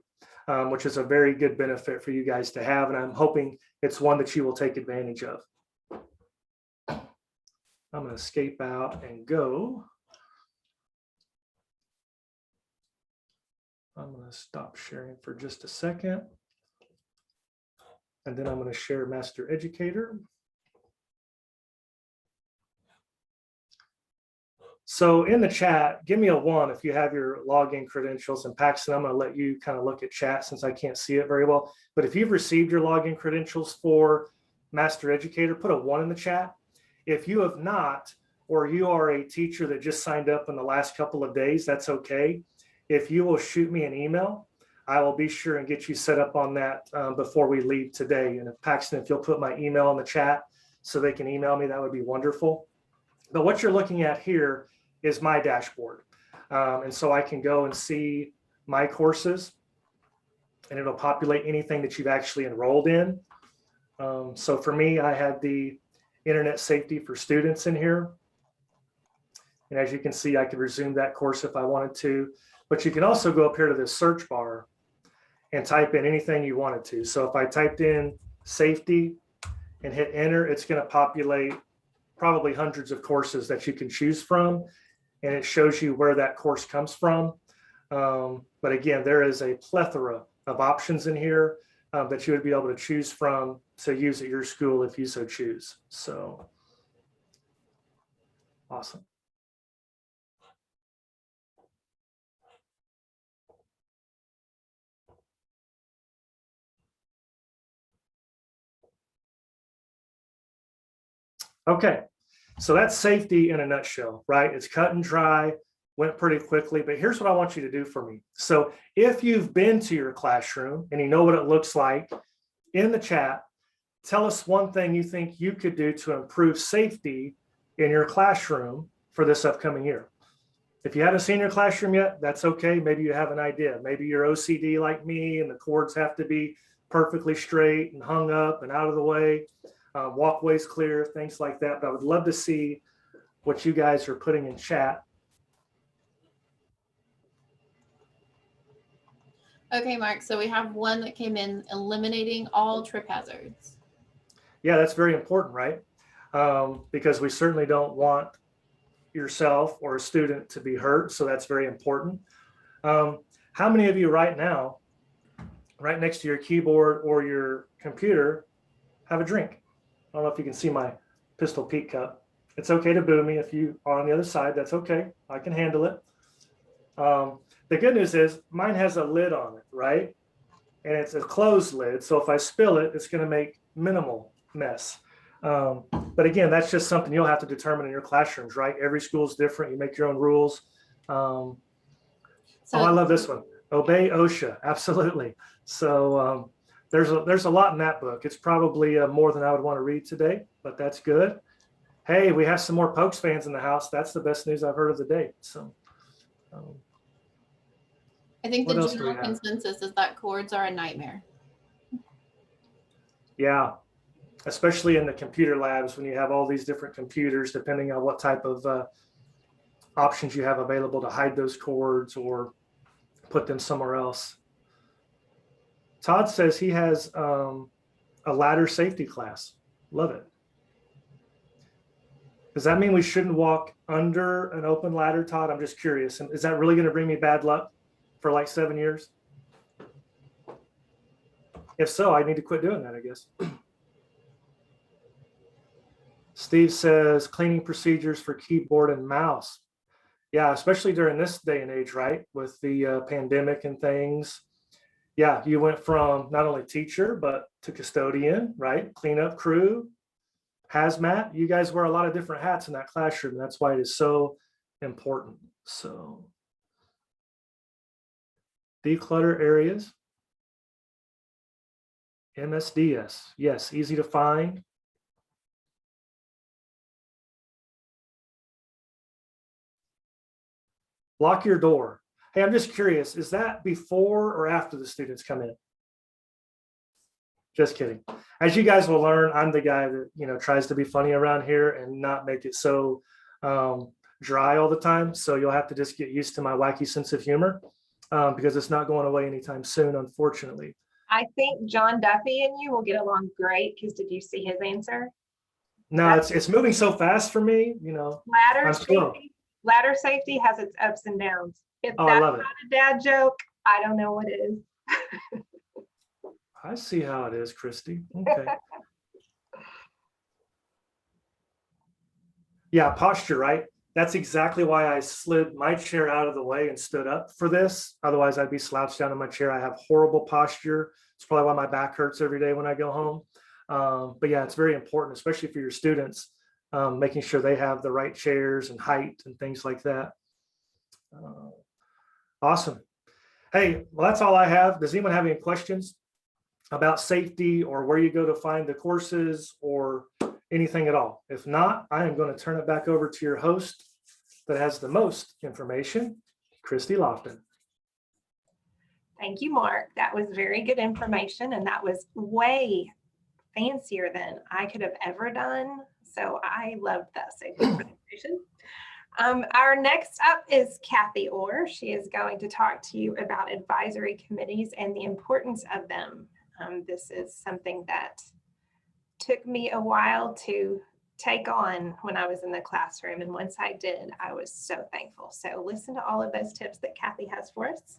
which is a very good benefit for you guys to have. And I'm hoping it's one that you will take advantage of. I'm going to escape out and go. I'm going to stop sharing for just a second. And then I'm going to share Master Educator. So in the chat, give me a 1 if you have your login credentials. And Paxton, I'm going to let you kind of look at chat since I can't see it very well. But if you've received your login credentials for Master Educator, put a 1 in the chat. If you have not, or you are a teacher that just signed up in the last couple of days, that's okay. If you will shoot me an email, I will be sure and get you set up on that before we leave today. And if Paxton, if you'll put my email in the chat so they can email me, that would be wonderful. But what you're looking at here is my dashboard. And so I can go and see my courses and it'll populate anything that you've actually enrolled in. So for me, I had the Internet Safety for Students in here. And as you can see, I could resume that course if I wanted to, but you can also go up here to this search bar and type in anything you wanted to. So if I typed in safety and hit enter, it's going to populate probably hundreds of courses that you can choose from. And it shows you where that course comes from. But again, there is a plethora of options in here that you would be able to choose from to use at your school if you so choose. So awesome. Okay, so that's safety in a nutshell, right? It's cut and dry, went pretty quickly, but here's what I want you to do for me. So if you've been to your classroom and you know what it looks like, in the chat, tell us one thing you think you could do to improve safety in your classroom for this upcoming year. If you haven't seen your classroom yet, that's okay. Maybe you have an idea. Maybe you're OCD like me and the cords have to be perfectly straight and hung up and out of the way. Walkways clear, things like that. But I would love to see what you guys are putting in chat.
Okay, Mark, so we have one that came in, eliminating all trip hazards.
Yeah, that's very important, right? Because we certainly don't want yourself or a student to be hurt. So that's very important. How many of you right now, right next to your keyboard or your computer, have a drink? I don't know if you can see my Pistol Pete cup. It's okay to boo me if you are on the other side. That's okay. I can handle it. The good news is mine has a lid on it, right? And it's a closed lid. So if I spill it, it's going to make minimal mess. But again, that's just something you'll have to determine in your classrooms, right? Every school is different. You make your own rules. Oh, I love this one. Obey OSHA. Absolutely. So there's a lot in that book. It's probably more than I would want to read today, but that's good. Hey, we have some more Pokes fans in the house. That's the best news I've heard of the day. So
I think the
what else do we
general
have?
consensus is that cords are a nightmare.
Yeah, especially in the computer labs when you have all these different computers, depending on what type of options you have available to hide those cords or put them somewhere else. Todd says he has a ladder safety class. Love it. Does that mean we shouldn't walk under an open ladder, Todd? I'm just curious. Is that really going to bring me bad luck for like 7 years? If so, I need to quit doing that, I guess. Steve says cleaning procedures for keyboard and mouse. Yeah, especially during this day and age, right? With the pandemic and things. Yeah, you went from not only teacher, but to custodian, right? Cleanup crew, hazmat. You guys wear a lot of different hats in that classroom. That's why it is so important. So Declutter areas. MSDS, yes, easy to find. Lock your door. Hey, I'm just curious, is that before or after the students come in? Just kidding. As you guys will learn, I'm the guy that, you know, tries to be funny around here and not make it so dry all the time. So you'll have to just get used to my wacky sense of humor because it's not going away anytime soon, unfortunately.
I think John Duffy and you will get along great because did you see his answer?
No, it's moving so fast for me, you know.
Ladder safety has its ups and downs. If
Oh, I
that's
love
not
it.
a dad joke, I don't know what is.
I see how it is, Kristi. Okay. Yeah, posture, right? That's exactly why I slid my chair out of the way and stood up for this. Otherwise, I'd be slouched down in my chair. I have horrible posture. It's probably why my back hurts every day when I go home. But yeah, it's very important, especially for your students, making sure they have the right chairs and height and things like that. Awesome. Hey, well, that's all I have. Does anyone have any questions about safety or where you go to find the courses or anything at all? If not, I am going to turn it back over to your host that has the most information, Kristi Lofton.
Thank you, Mark. That was very good information, and that was way fancier than I could have ever done. So I loved that safety presentation. Our next up is Kathy Orr. She is going to talk to you about advisory committees and the importance of them. This is something that took me a while to take on when I was in the classroom. And once I did, I was so thankful. So listen to all of those tips that Kathy has for us.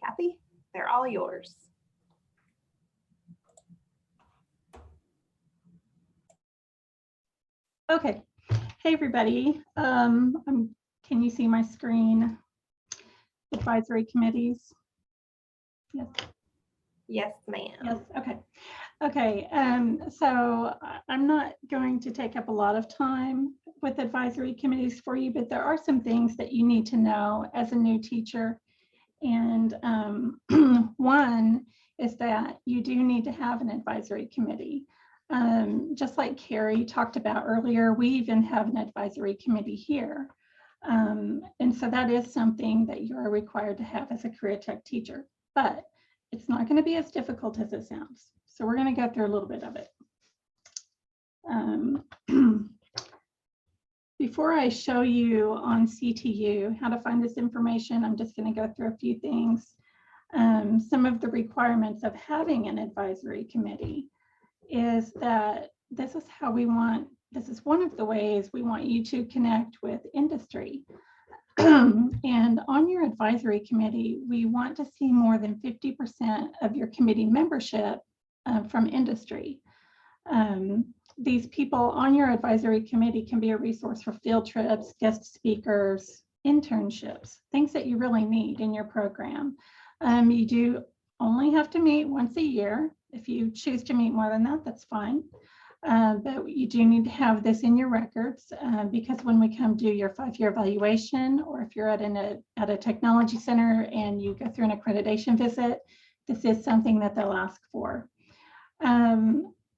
Kathy, they're all yours.
Okay. Hey, everybody. Can you see my screen? Advisory committees. Yes.
Yes, ma'am.
Yes. Okay. Okay. So I'm not going to take up a lot of time with advisory committees for you, but there are some things that you need to know as a new teacher. And one is that you do need to have an advisory committee. Just like Carrie talked about earlier, we even have an advisory committee here. And so that is something that you are required to have as a career tech teacher, but it's not going to be as difficult as it sounds. So we're going to go through a little bit of it. Before I show you on CTYOU how to find this information, I'm just going to go through a few things. Some of the requirements of having an advisory committee is that this is how we want, this is one of the ways we want you to connect with industry. And on your advisory committee, we want to see more than 50% of your committee membership from industry. These people on your advisory committee can be a resource for field trips, guest speakers, internships, things that you really need in your program. You do only have to meet once a year. If you choose to meet more than that, that's fine. But you do need to have this in your records because when we come do your 5-year evaluation, or if you're at a technology center and you go through an accreditation visit, this is something that they'll ask for.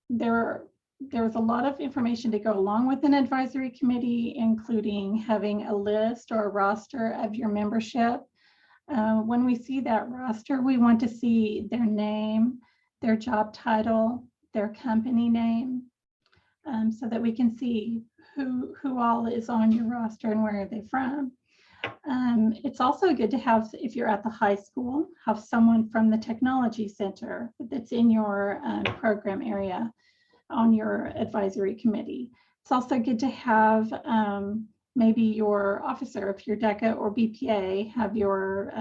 There's a lot of information to go along with an advisory committee, including having a list or a roster of your membership. When we see that roster, we want to see their name, their job title, their company name, so that we can see who all is on your roster and where are they from. It's also good to have, if you're at the high school, have someone from the technology center that's in your program area on your advisory committee. It's also good to have maybe your officer, if you're DECA or BPA, have your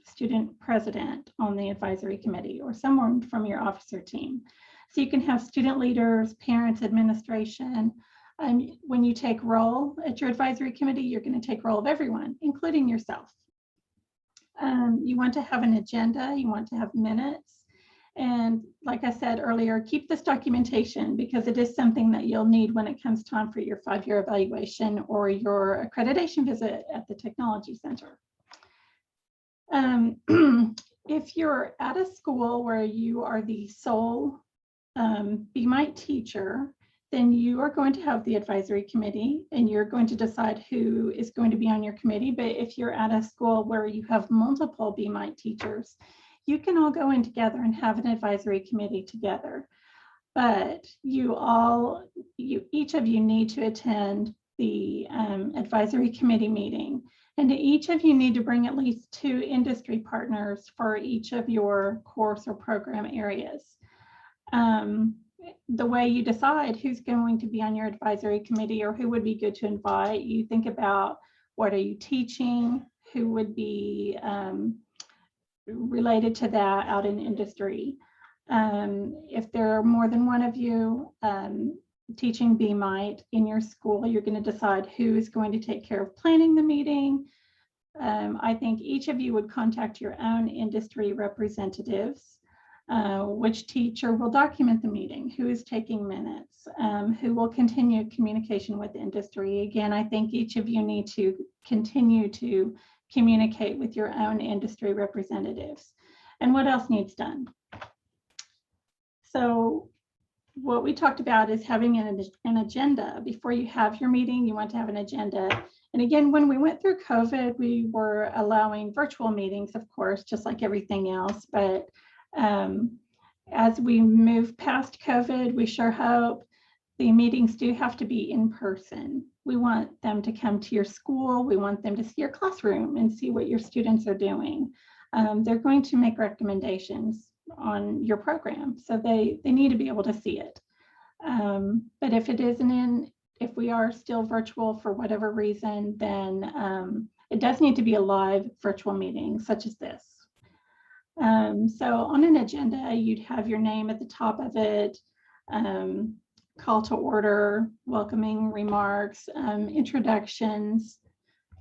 student president on the advisory committee or someone from your officer team. So you can have student leaders, parents, administration. When you take roll at your advisory committee, you're going to take roll of everyone, including yourself. You want to have an agenda, you want to have minutes. And like I said earlier, keep this documentation because it is something that you'll need when it comes time for your 5-year evaluation or your accreditation visit at the technology center. If you're at a school where you are the sole BMITE teacher, then you are going to have the advisory committee and you're going to decide who is going to be on your committee. But if you're at a school where you have multiple BMITE teachers, you can all go in together and have an advisory committee together. But each of you need to attend the advisory committee meeting. And each of you need to bring at least 2 industry partners for each of your course or program areas. The way you decide who's going to be on your advisory committee or who would be good to invite, you think about what are you teaching, who would be related to that out in industry. If there are more than one of you teaching BMITE in your school, you're going to decide who is going to take care of planning the meeting. I think each of you would contact your own industry representatives. Which teacher will document the meeting, who is taking minutes, who will continue communication with industry. Again, I think each of you need to continue to communicate with your own industry representatives. And what else needs done? So what we talked about is having an agenda. Before you have your meeting, you want to have an agenda. And again, when we went through COVID, we were allowing virtual meetings, of course, just like everything else. But as we move past COVID, we sure hope the meetings do have to be in person. We want them to come to your school. We want them to see your classroom and see what your students are doing. They're going to make recommendations on your program, so they need to be able to see it. But if it isn't if we are still virtual for whatever reason, then it does need to be a live virtual meeting such as this. So on an agenda, you'd have your name at the top of it, call to order, welcoming remarks, introductions,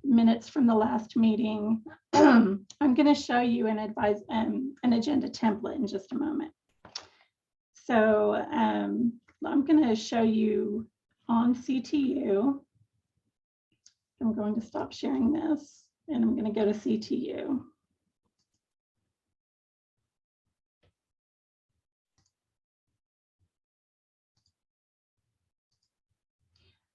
minutes from the last meeting. I'm going to show you an agenda template in just a moment. So I'm going to show you on CTYOU. I'm going to stop sharing this and I'm going to go to CTYOU.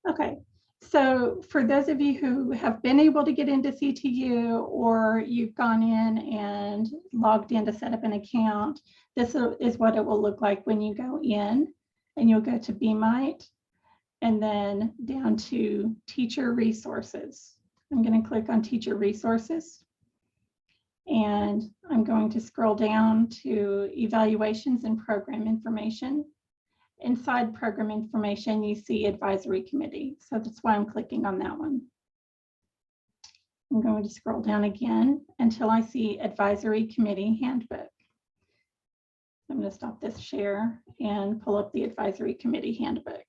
Okay, so for those of you who have been able to get into CTYOU or you've gone in and logged in to set up an account, this is what it will look like when you go in, and you'll go to BMITE and then down to teacher resources. I'm going to click on teacher resources and I'm going to scroll down to evaluations and program information. Inside program information, you see advisory committee. So that's why I'm clicking on that one. I'm going to scroll down again until I see advisory committee handbook. I'm going to stop this share and pull up the advisory committee handbook.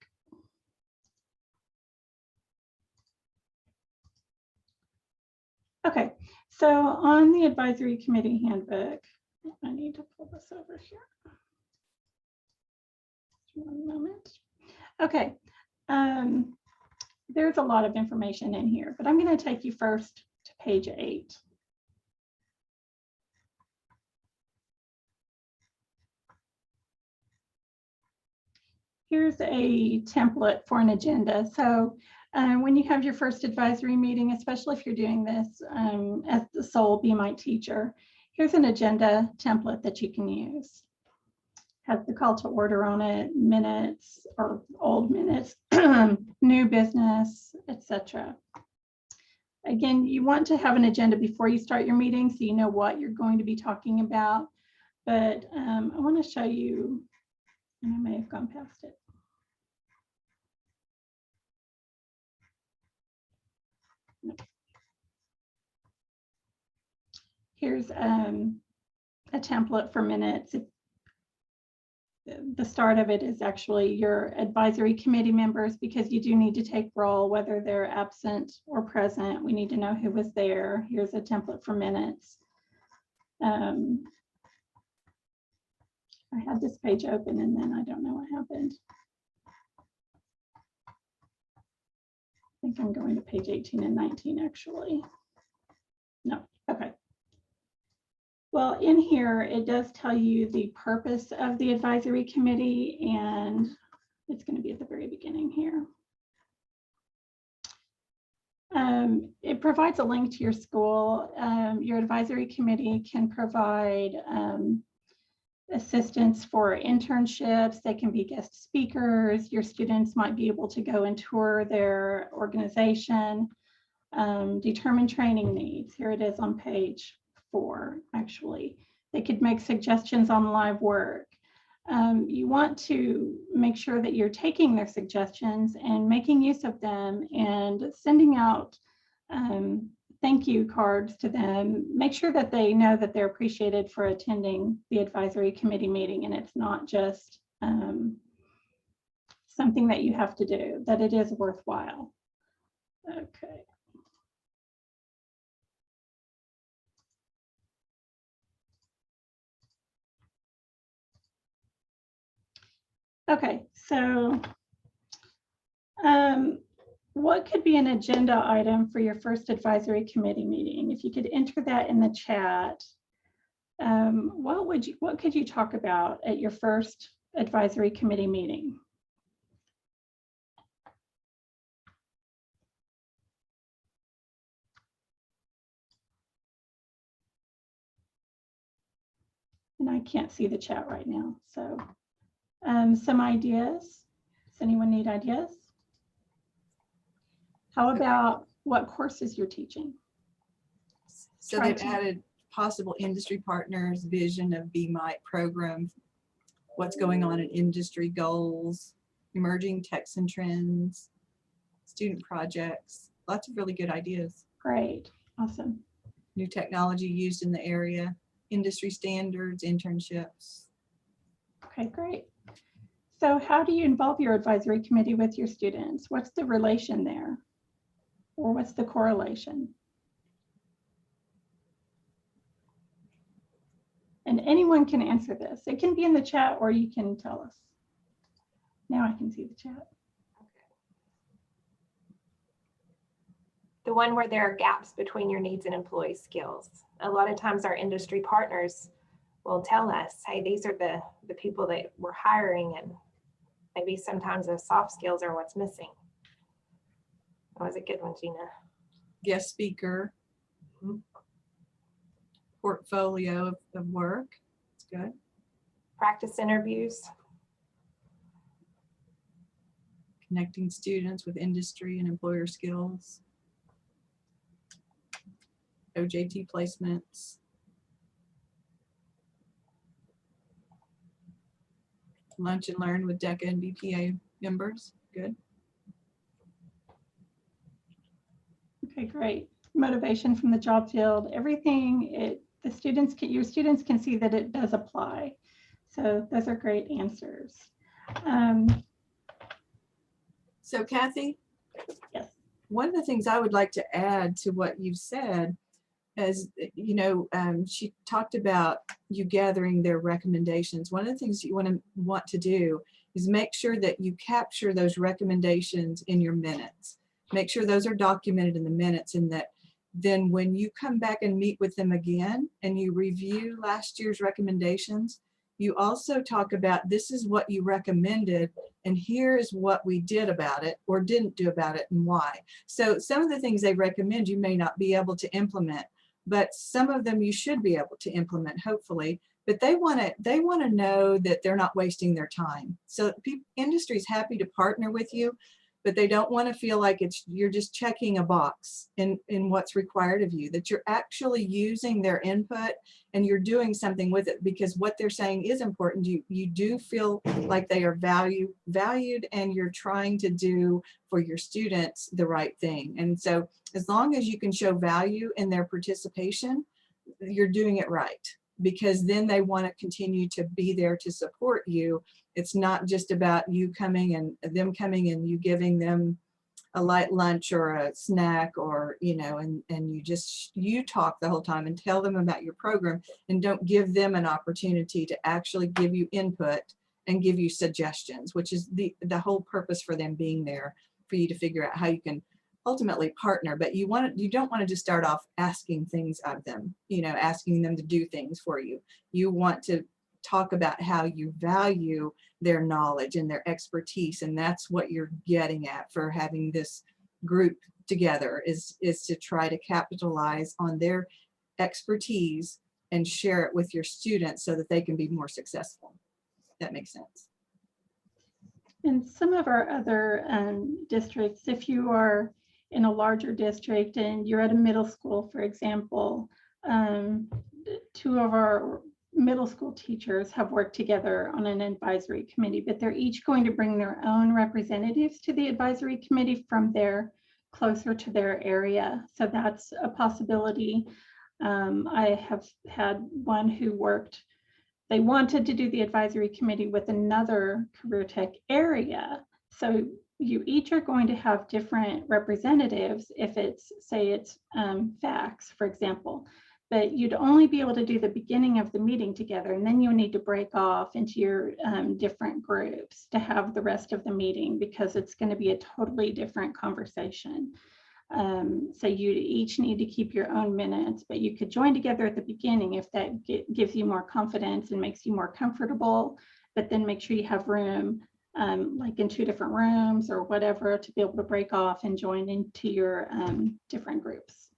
Okay, so on the advisory committee handbook, I need to pull this over here. One moment. Okay, there's a lot of information in here, but I'm going to take you first to page 8. Here's a template for an agenda. So when you have your first advisory meeting, especially if you're doing this as the sole BMITE teacher, here's an agenda template that you can use. Has the call to order on it, minutes or old minutes, new business, etc. Again, you want to have an agenda before you start your meeting so you know what you're going to be talking about. But I want to show you, and I may have gone past it. No. Here's a template for minutes. The start of it is actually your advisory committee members, because you do need to take roll whether they're absent or present. We need to know who was there. Here's a template for minutes. I had this page open and then I don't know what happened. I think I'm going to page 18 and 19 actually. No, okay. Well, in here, it does tell you the purpose of the advisory committee, and it's going to be at the very beginning here. It provides a link to your school. Your advisory committee can provide assistance for internships. They can be guest speakers. Your students might be able to go and tour their organization. Determine training needs. Here it is on page 4, actually. They could make suggestions on live work. You want to make sure that you're taking their suggestions and making use of them and sending out thank you cards to them. Make sure that they know that they're appreciated for attending the advisory committee meeting, and it's not just something that you have to do, that it is worthwhile. Okay. Okay, so what could be an agenda item for your first advisory committee meeting? If you could enter that in the chat, what could you talk about at your first advisory committee meeting? And I can't see the chat right now, so some ideas. Does anyone need ideas? How about what courses you're teaching?
So they've added possible industry partners, vision of BMITE program, what's going on in industry goals, emerging techs and trends, student projects, lots of really good ideas.
Great, awesome.
New technology used in the area, industry standards, internships.
Okay, great. So how do you involve your advisory committee with your students? What's the relation there? Or what's the correlation? And anyone can answer this. It can be in the chat or you can tell us. Now I can see the chat.
The one where there are gaps between your needs and employee skills. A lot of times our industry partners will tell us, hey, these are the people that we're hiring, and maybe sometimes those soft skills are what's missing. That was a good one, Gina.
Guest speaker. Portfolio of work. It's good.
Practice interviews.
Connecting students with industry and employer skills. OJT placements. Lunch and learn with DECA and BPA members. Good.
Okay, great. Motivation from the job field, everything, your students can see that it does apply. So those are great answers.
So Kathy,
yes.
One of the things I would like to add to what you've said is, she talked about you gathering their recommendations. One of the things you want to do is make sure that you capture those recommendations in your minutes. Make sure those are documented in the minutes, and that then when you come back and meet with them again and you review last year's recommendations, you also talk about, this is what you recommended and here's what we did about it or didn't do about it and why. So some of the things they recommend you may not be able to implement, but some of them you should be able to implement, hopefully. But they want to know that they're not wasting their time. So industry's happy to partner with you, but they don't want to feel like you're just checking a box in what's required of you, that you're actually using their input and you're doing something with it, because what they're saying is important. You do feel like they are valued and you're trying to do for your students the right thing. And so as long as you can show value in their participation, you're doing it right, because then they want to continue to be there to support you. It's not just about you coming and them coming and you giving them a light lunch or a snack, or, and you talk the whole time and tell them about your program and don't give them an opportunity to actually give you input and give you suggestions, which is the whole purpose for them being there, for you to figure out how you can ultimately partner, but you don't want to just start off asking things of them, asking them to do things for you. You want to talk about how you value their knowledge and their expertise, and that's what you're getting at for having this group together, is to try to capitalize on their expertise and share it with your students so that they can be more successful. That makes sense.
In some of our other districts, if you are in a larger district and you're at a middle school, for example, 2 of our middle school teachers have worked together on an advisory committee, but they're each going to bring their own representatives to the advisory committee from there closer to their area. So that's a possibility. I have had one who worked, they wanted to do the advisory committee with another career tech area. So you each are going to have different representatives if it's, say it's facts, for example, but you'd only be able to do the beginning of the meeting together, and then you need to break off into your different groups to have the rest of the meeting, because it's going to be a totally different conversation. So you each need to keep your own minutes, but you could join together at the beginning if that gives you more confidence and makes you more comfortable, but then make sure you have room, like in 2 different rooms or whatever, to be able to break off and join into your different groups.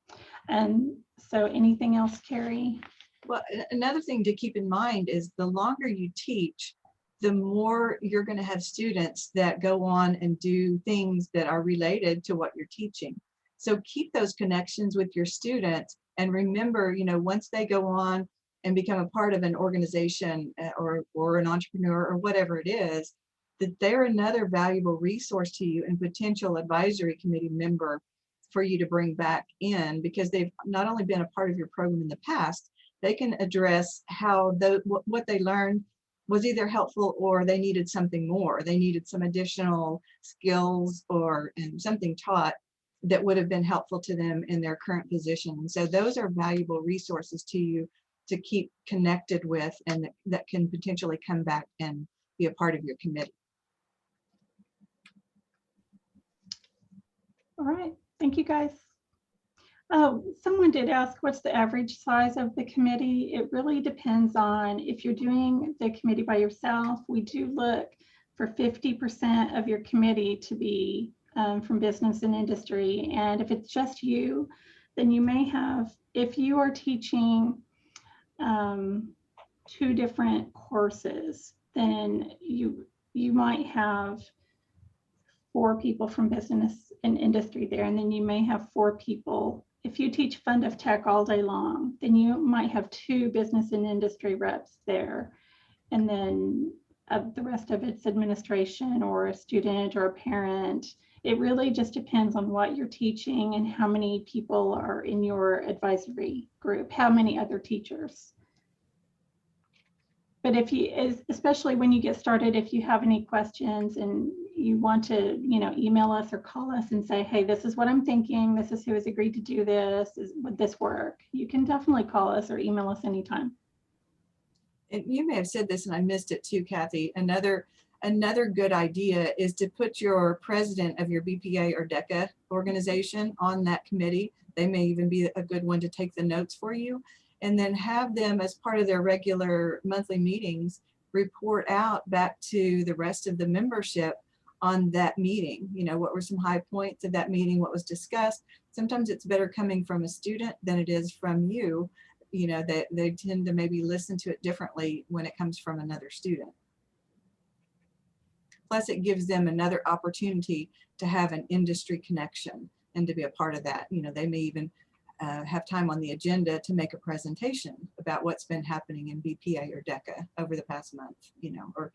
And so anything else, Carrie?
Well, another thing to keep in mind is the longer you teach, the more you're going to have students that go on and do things that are related to what you're teaching. So keep those connections with your students, and remember, once they go on and become a part of an organization or an entrepreneur or whatever it is, that they're another valuable resource to you and potential advisory committee member for you to bring back in, because they've not only been a part of your program in the past, they can address how what they learned was either helpful or they needed something more. They needed some additional skills and something taught that would have been helpful to them in their current position. And so those are valuable resources to you to keep connected with, and that can potentially come back and be a part of your committee.
All right, thank you guys. Oh, someone did ask, what's the average size of the committee? It really depends on if you're doing the committee by yourself. We do look for 50% of your committee to be from business and industry. And if it's just you, then you may have, if you are teaching 2 different courses, then you might have 4 people from business and industry there, and then you may have 4 people. If you teach Fund of Tech all day long, then you might have 2 business and industry reps there, and then the rest of it's administration or a student or a parent. It really just depends on what you're teaching and how many people are in your advisory group, how many other teachers. But if you, especially when you get started, if you have any questions and you want to, email us or call us and say, hey, this is what I'm thinking, this is who has agreed to do this, would this work? You can definitely call us or email us anytime.
And you may have said this and I missed it too, Kathy. Another good idea is to put your president of your BPA or DECA organization on that committee. They may even be a good one to take the notes for you, and then have them as part of their regular monthly meetings report out back to the rest of the membership on that meeting. What were some high points of that meeting, what was discussed. Sometimes it's better coming from a student than it is from you. They tend to maybe listen to it differently when it comes from another student. Plus, it gives them another opportunity to have an industry connection and to be a part of that. They may even have time on the agenda to make a presentation about what's been happening in BPA or DECA over the past month, or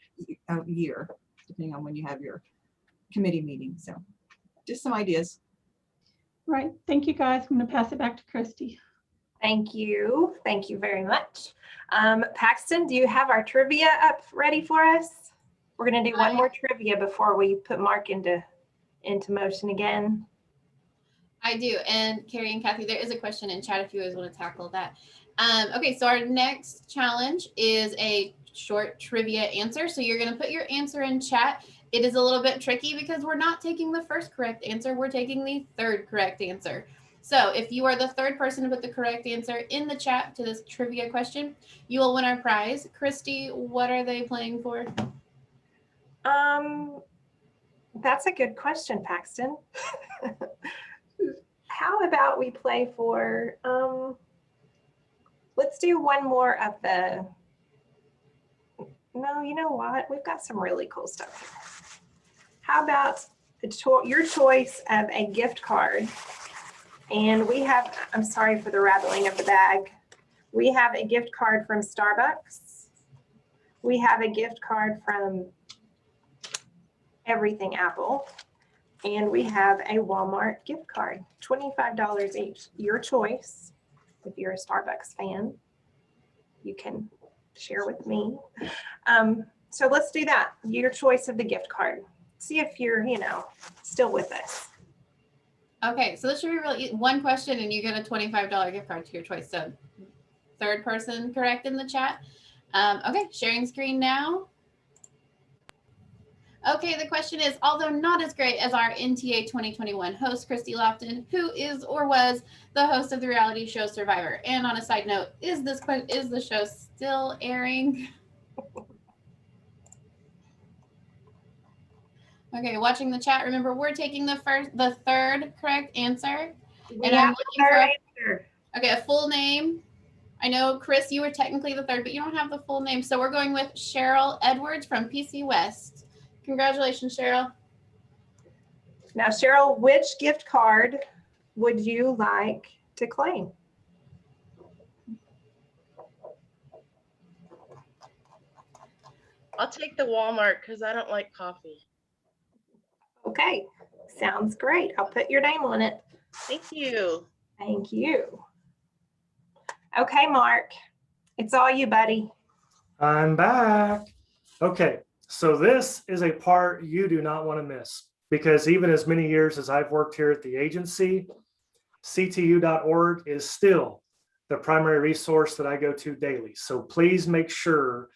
a year, depending on when you have your committee meeting. So just some ideas.
Right. Thank you, guys. I'm going to pass it back to Kristi.
Thank you. Thank you very much. Paxton, do you have our trivia up ready for us? We're going to do one more trivia before we put Mark into motion again.
I do. And Carrie and Kathy, there is a question in chat if you guys want to tackle that. Okay, so our next challenge is a short trivia answer. So you're going to put your answer in chat. It is a little bit tricky because we're not taking the first correct answer. We're taking the third correct answer. So if you are the third person to put the correct answer in the chat to this trivia question, you will win our prize. Kristi, what are they playing for?
That's a good question, Paxton. How about we play for, let's do one more of the, no, you know what? We've got some really cool stuff here. How about your choice of a gift card? And we have, I'm sorry for the rattling of the bag. We have a gift card from Starbucks. We have a gift card from Everything Apple. And we have a Walmart gift card, $25 each. Your choice. If you're a Starbucks fan, you can share with me. So let's do that. Your choice of the gift card. See if you're, still with us.
Okay, so this should be really one question and you get a $25 gift card to your choice. So third person correct in the chat. Okay, sharing screen now. Okay, the question is, although not as great as our NTA 2021 host, Kristi Lofton, who is or was the host of the reality show Survivor? And on a side note, is the show still airing? Okay, watching the chat, remember we're taking the third correct answer. And I'm looking for okay, a full name. I know, Chris, you were technically the third, but you don't have the full name. So we're going with Cheryl Edwards from PC West. Congratulations, Cheryl.
Now, Cheryl, which gift card would you like to claim?
I'll take the Walmart because I don't like coffee.
Okay, sounds great. I'll put your name on it.
Thank you.
Thank you. Okay, Mark, it's all you, buddy.
I'm back. Okay, so this is a part you do not want to miss, because even as many years as I've worked here at the agency, CTYOU.org is still the primary resource that I go to daily. So please make sure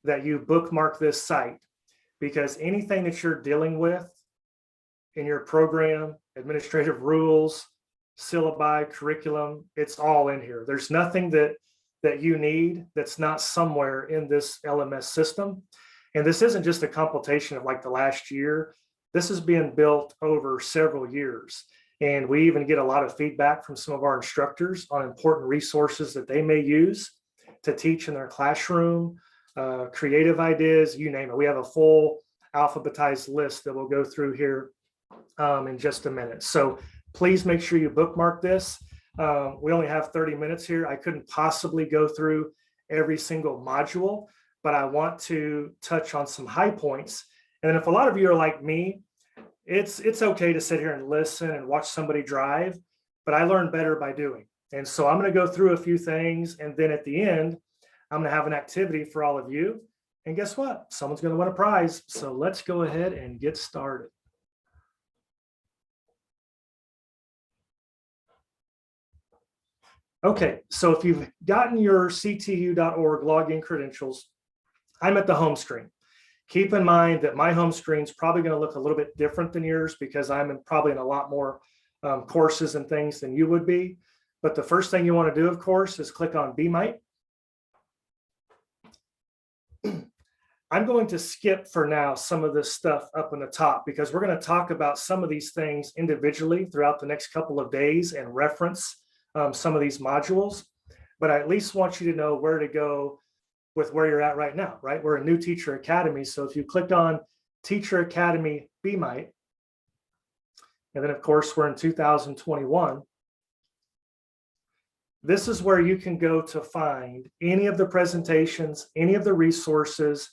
that you bookmark this site, because anything that you're dealing with in your program, administrative rules, syllabi, curriculum, it's all in here. There's nothing that you need that's not somewhere in this LMS system. And this isn't just a compilation of like the last year. This is being built over several years. And we even get a lot of feedback from some of our instructors on important resources that they may use to teach in their classroom, creative ideas, you name it. We have a full alphabetized list that we'll go through here in just a minute. So please make sure you bookmark this. We only have 30 minutes here. I couldn't possibly go through every single module, but I want to touch on some high points. And then if a lot of you are like me, it's okay to sit here and listen and watch somebody drive, but I learn better by doing. And so I'm going to go through a few things, and then at the end, I'm going to have an activity for all of you. And guess what? Someone's going to win a prize. So let's go ahead and get started. Okay, so if you've gotten your CTYOU.org login credentials, I'm at the home screen. Keep in mind that my home screen is probably going to look a little bit different than yours, because I'm probably in a lot more courses and things than you would be. But the first thing you want to do, of course, is click on BMITE. I'm going to skip for now some of this stuff up in the top, because we're going to talk about some of these things individually throughout the next couple of days and reference some of these modules. But I at least want you to know where to go with where you're at right now, right? We're a new Teacher Academy. So if you click on Teacher Academy BMITE, and then of course we're in 2021, this is where you can go to find any of the presentations, any of the resources,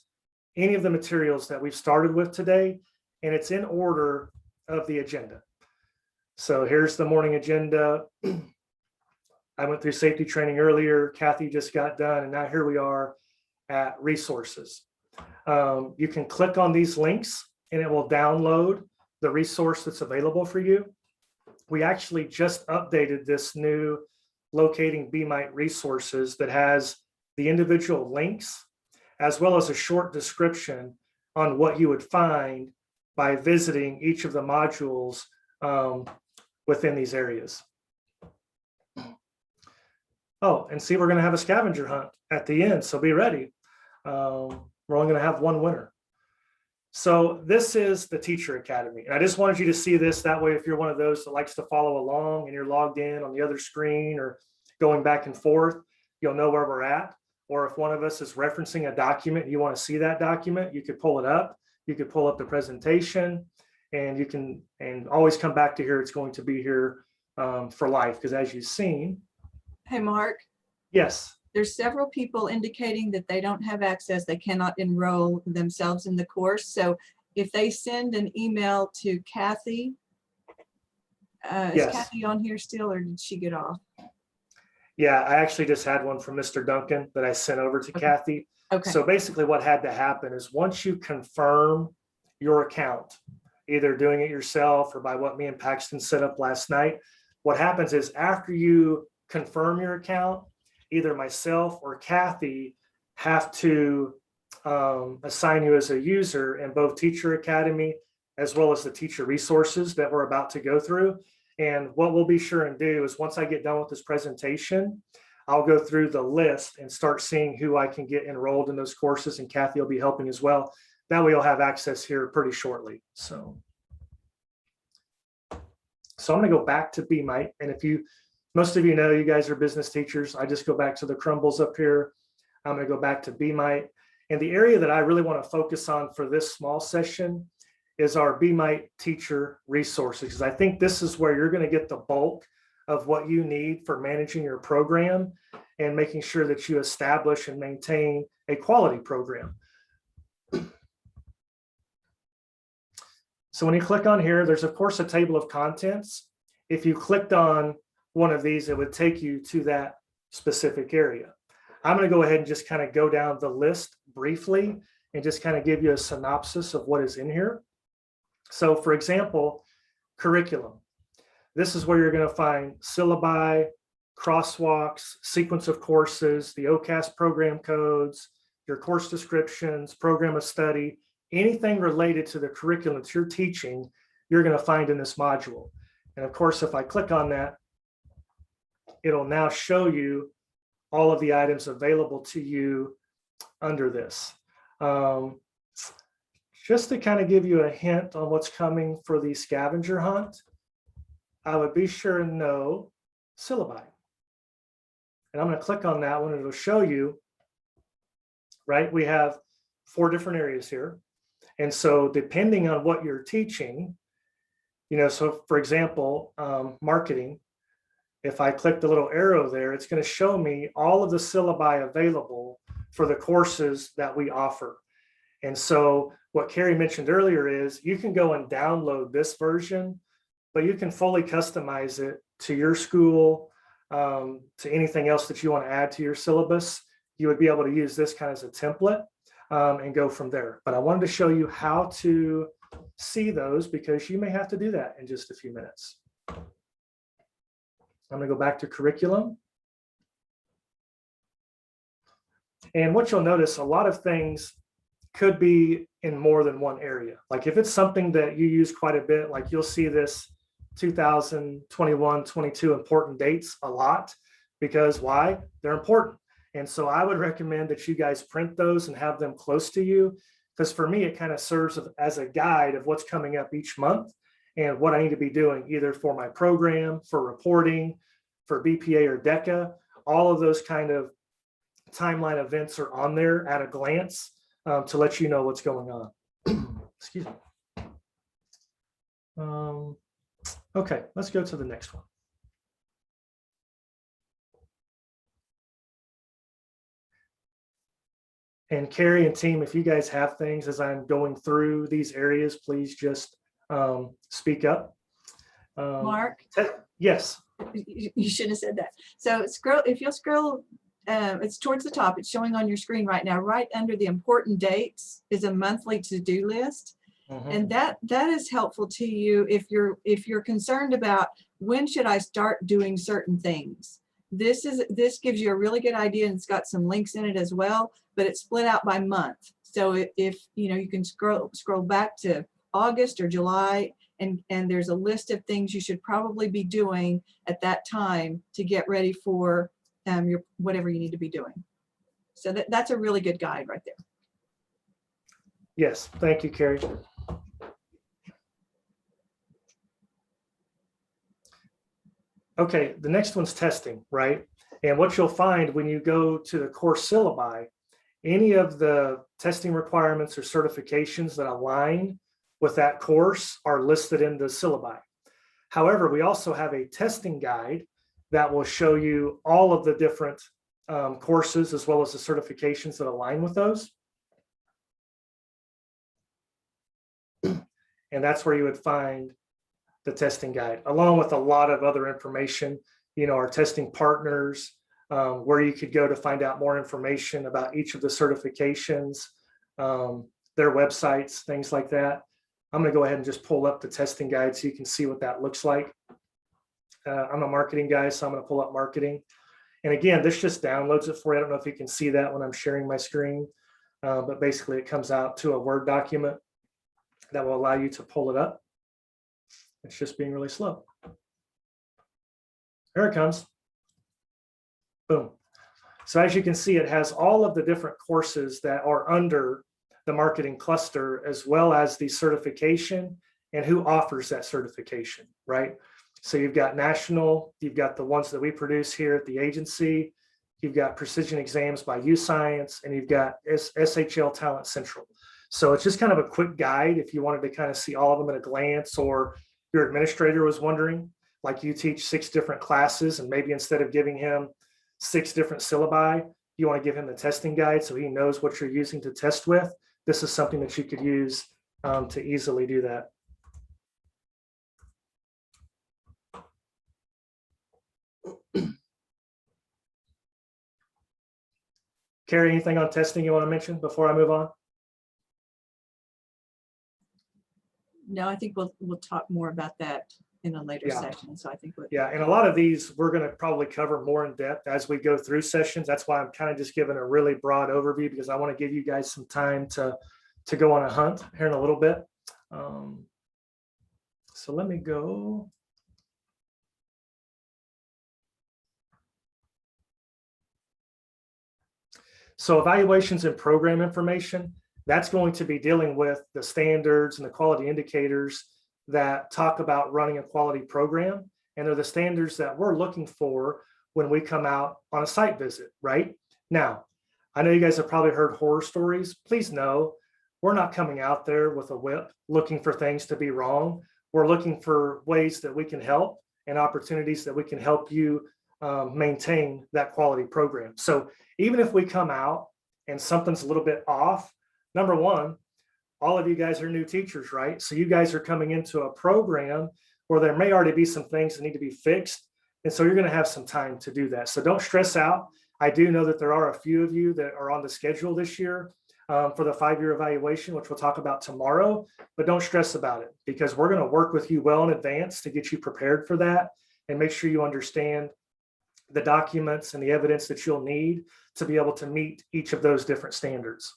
any of the materials that we've started with today, and it's in order of the agenda. So here's the morning agenda. I went through safety training earlier. Kathy just got done, and now here we are at resources. You can click on these links and it will download the resource that's available for you. We actually just updated this new Locating BMITE resources that has the individual links, as well as a short description on what you would find by visiting each of the modules within these areas. Oh, and see, we're going to have a scavenger hunt at the end, so be ready. We're only going to have one winner. So this is the Teacher Academy. And I just wanted you to see this. That way, if you're one of those that likes to follow along and you're logged in on the other screen or going back and forth, you'll know where we're at. Or if one of us is referencing a document and you want to see that document, you could pull it up. You could pull up the presentation, and you can always come back to here. It's going to be here for life, because as you've seen.
Hey, Mark.
Yes.
There's several people indicating that they don't have access. They cannot enroll themselves in the course. So if they send an email to Kathy,
Yes.
Is Kathy on here still, or did she get off?
Yeah, I actually just had one from Mr. Duncan that I sent over to Kathy.
Okay.
So basically what had to happen is once you confirm your account, either doing it yourself or by what me and Paxton set up last night, what happens is after you confirm your account, either myself or Kathy have to assign you as a user in both Teacher Academy as well as the teacher resources that we're about to go through. And what we'll be sure and do is once I get done with this presentation, I'll go through the list and start seeing who I can get enrolled in those courses, and Kathy will be helping as well. That way you'll have access here pretty shortly. So I'm going to go back to BMITE. And most of you know, you guys are business teachers. I just go back to the crumbles up here. I'm going to go back to BMITE. And the area that I really want to focus on for this small session is our BMITE teacher resources, because I think this is where you're going to get the bulk of what you need for managing your program and making sure that you establish and maintain a quality program. So when you click on here, there's of course a table of contents. If you clicked on one of these, it would take you to that specific area. I'm going to go ahead and just kind of go down the list briefly and just kind of give you a synopsis of what is in here. So for example, curriculum. This is where you're going to find syllabi, crosswalks, sequence of courses, the OCAS program codes, your course descriptions, program of study, anything related to the curriculum that you're teaching, you're going to find in this module. And of course, if I click on that, it'll now show you all of the items available to you under this. Just to kind of give you a hint on what's coming for the scavenger hunt, I would be sure to know syllabi. And I'm going to click on that one, and it'll show you, right? We have 4 different areas here. And so depending on what you're teaching, so for example, marketing, if I click the little arrow there, it's going to show me all of the syllabi available for the courses that we offer. And so what Carrie mentioned earlier is you can go and download this version, but you can fully customize it to your school, to anything else that you want to add to your syllabus. You would be able to use this kind of as a template and go from there. But I wanted to show you how to see those, because you may have to do that in just a few minutes. I'm going to go back to curriculum. And what you'll notice, a lot of things could be in more than one area. Like if it's something that you use quite a bit, like you'll see this 2021, 22 important dates a lot, because why? They're important. And so I would recommend that you guys print those and have them close to you, because for me, it kind of serves as a guide of what's coming up each month and what I need to be doing either for my program, for reporting, for BPA or DECA. All of those kind of timeline events are on there at a glance to let you know what's going on. Excuse me. Okay, let's go to the next one. And Carrie and team, if you guys have things as I'm going through these areas, please just speak up.
Mark?
Yes.
You should have said that. So if you'll scroll, it's towards the top. It's showing on your screen right now. Right under the important dates is a monthly to-do list. And that is helpful to you if you're concerned about when should I start doing certain things. This gives you a really good idea, and it's got some links in it as well, but it's split out by month. So if you can scroll back to August or July, and there's a list of things you should probably be doing at that time to get ready for your whatever you need to be doing. So that's a really good guide right there.
Yes, thank you, Carrie. Okay, the next one's testing, right? And what you'll find when you go to the course syllabi, any of the testing requirements or certifications that align with that course are listed in the syllabi. However, we also have a testing guide that will show you all of the different courses as well as the certifications that align with those. And that's where you would find the testing guide, along with a lot of other information, you know, our testing partners, where you could go to find out more information about each of the certifications, their websites, things like that. I'm going to go ahead and just pull up the testing guide so you can see what that looks like. I'm a marketing guy, so I'm going to pull up marketing. And again, this just downloads it for you. I don't know if you can see that when I'm sharing my screen, but basically it comes out to a Word document that will allow you to pull it up. It's just being really slow. Here it comes. Boom. So as you can see, it has all of the different courses that are under the marketing cluster, as well as the certification and who offers that certification, right? So you've got national, you've got the ones that we produce here at the agency, you've got Precision Exams by U-Science, and you've got SHL Talent Central. So it's just kind of a quick guide if you wanted to kind of see all of them at a glance, or your administrator was wondering, like you teach 6 different classes, and maybe instead of giving him 6 different syllabi, you want to give him the testing guide so he knows what you're using to test with. This is something that you could use to easily do that. Carrie, anything on testing you want to mention before I move on?
No, I think we'll talk more about that in a later session. So I think
and a lot of these we're going to probably cover more in depth as we go through sessions. That's why I'm kind of just giving a really broad overview, because I want to give you guys some time to go on a hunt here in a little bit. So let me go. So evaluations and program information, that's going to be dealing with the standards and the quality indicators that talk about running a quality program. And they're the standards that we're looking for when we come out on a site visit, right? Now, I know you guys have probably heard horror stories. Please know, we're not coming out there with a whip looking for things to be wrong. We're looking for ways that we can help and opportunities that we can help you maintain that quality program. So even if we come out and something's a little bit off, number one, all of you guys are new teachers, right? So you guys are coming into a program where there may already be some things that need to be fixed. And so you're going to have some time to do that. So don't stress out. I do know that there are a few of you that are on the schedule this year for the 5-year evaluation, which we'll talk about tomorrow, but don't stress about it, because we're going to work with you well in advance to get you prepared for that and make sure you understand the documents and the evidence that you'll need to be able to meet each of those different standards.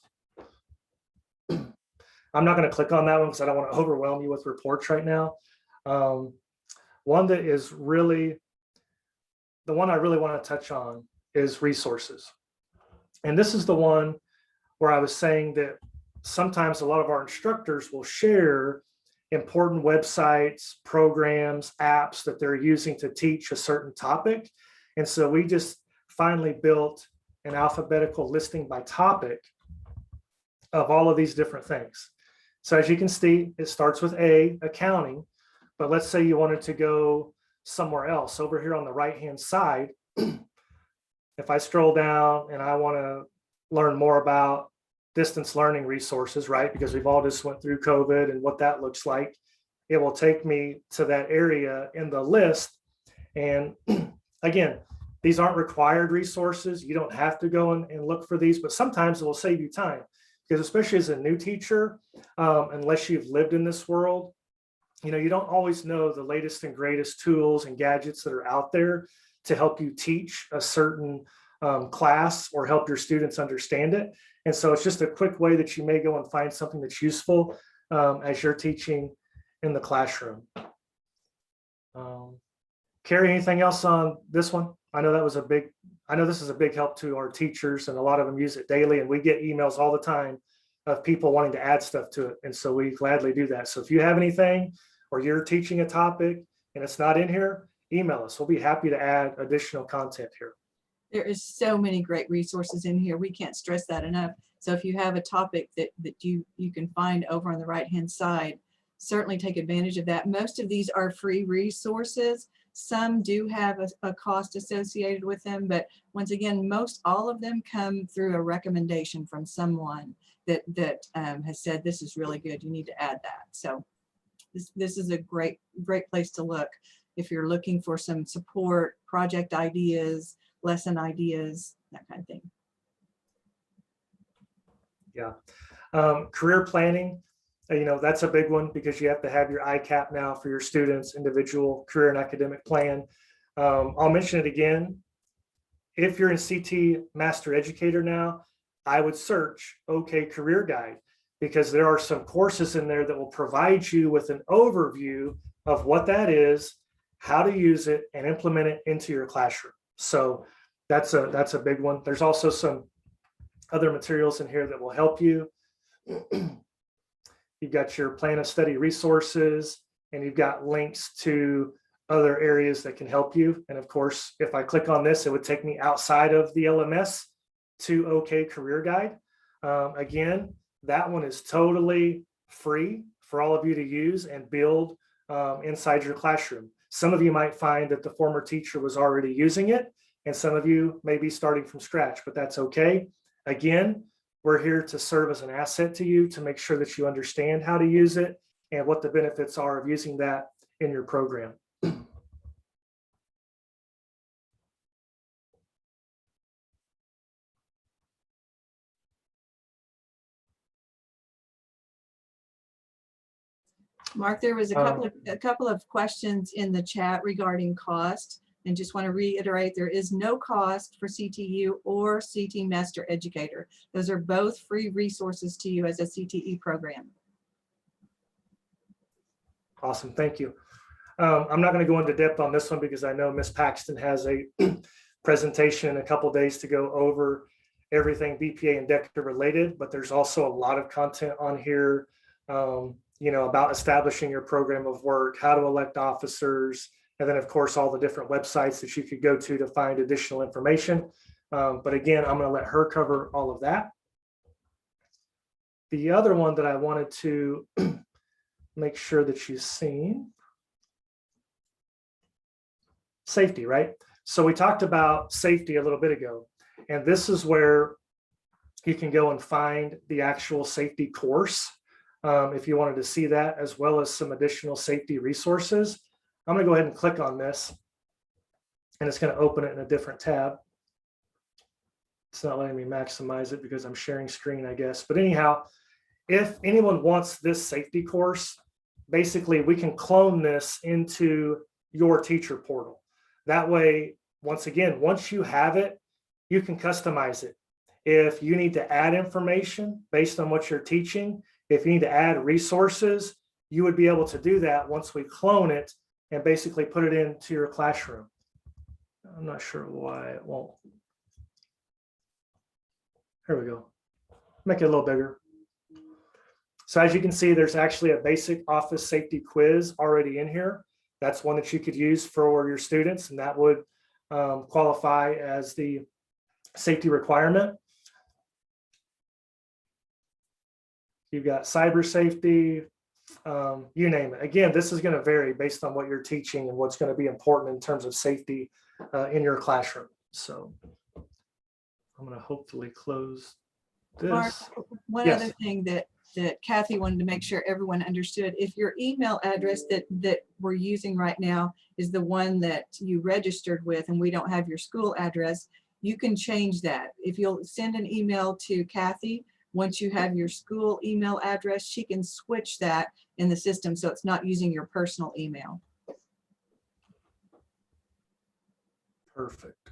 I'm not going to click on that one because I don't want to overwhelm you with reports right now. One that is really, the one I really want to touch on is resources. And this is the one where I was saying that sometimes a lot of our instructors will share important websites, programs, apps that they're using to teach a certain topic. And so we just finally built an alphabetical listing by topic of all of these different things. So as you can see, it starts with A, accounting, but let's say you wanted to go somewhere else over here on the right-hand side. If I scroll down and I want to learn more about distance learning resources, right? Because we've all just went through COVID and what that looks like. It will take me to that area in the list. And again, these aren't required resources. You don't have to go and look for these, but sometimes it will save you time, because especially as a new teacher, unless you've lived in this world, you know, you don't always know the latest and greatest tools and gadgets that are out there to help you teach a certain class or help your students understand it. And so it's just a quick way that you may go and find something that's useful. as you're teaching in the classroom. Carrie, anything else on this one? I know this is a big help to our teachers, and a lot of them use it daily, and we get emails all the time of people wanting to add stuff to it. And so we gladly do that. So if you have anything, or you're teaching a topic and it's not in here, email us. We'll be happy to add additional content here.
There is so many great resources in here. We can't stress that enough. So if you have a topic that you can find over on the right-hand side, certainly take advantage of that. Most of these are free resources. Some do have a cost associated with them, but once again, all of them come through a recommendation from someone that has said, this is really good, you need to add that. So this is a great place to look if you're looking for some support, project ideas, lesson ideas, that kind of thing.
Yeah. Career planning, that's a big one because you have to have your ICAP now for your students' individual career and academic plan. I'll mention it again. If you're in CT Master Educator now, I would search OK Career Guide, because there are some courses in there that will provide you with an overview of what that is, how to use it, and implement it into your classroom. So that's a big one. There's also some other materials in here that will help you. You've got your plan of study resources, and you've got links to other areas that can help you. And of course, if I click on this, it would take me outside of the LMS to OK Career Guide. Again, that one is totally free for all of you to use and build inside your classroom. Some of you might find that the former teacher was already using it, and some of you may be starting from scratch, but that's okay. Again, we're here to serve as an asset to you to make sure that you understand how to use it and what the benefits are of using that in your program.
Mark, there was a couple of questions in the chat regarding cost, and just want to reiterate, there is no cost for CTU or CT Master Educator. Those are both free resources to you as a CTE program.
Awesome, thank you. I'm not going to go into depth on this one because I know Ms. Paxton has a presentation in a couple days to go over everything BPA and DECA related, but there's also a lot of content on here, about establishing your program of work, how to elect officers, and then of course all the different websites that you could go to find additional information. But again, I'm going to let her cover all of that. The other one that I wanted to make sure that you've seen, safety, right? So we talked about safety a little bit ago, and this is where you can go and find the actual safety course if you wanted to see that, as well as some additional safety resources. I'm going to go ahead and click on this, and it's going to open it in a different tab. It's not letting me maximize it because I'm sharing screen, I guess. But anyhow, if anyone wants this safety course, basically we can clone this into your teacher portal. That way, once again, once you have it, you can customize it. If you need to add information based on what you're teaching, if you need to add resources, you would be able to do that once we clone it and basically put it into your classroom. I'm not sure why it won't. Here we go. Make it a little bigger. So as you can see, there's actually a basic office safety quiz already in here. That's one that you could use for your students, and that would qualify as the safety requirement. You've got cyber safety, you name it. Again, this is going to vary based on what you're teaching and what's going to be important in terms of safety in your classroom. So I'm going to hopefully close this.
Mark, one other thing that Kathy wanted to make sure everyone understood, if your email address that we're using right now is the one that you registered with and we don't have your school address, you can change that. If you'll send an email to Kathy, once you have your school email address, she can switch that in the system so it's not using your personal email.
Perfect.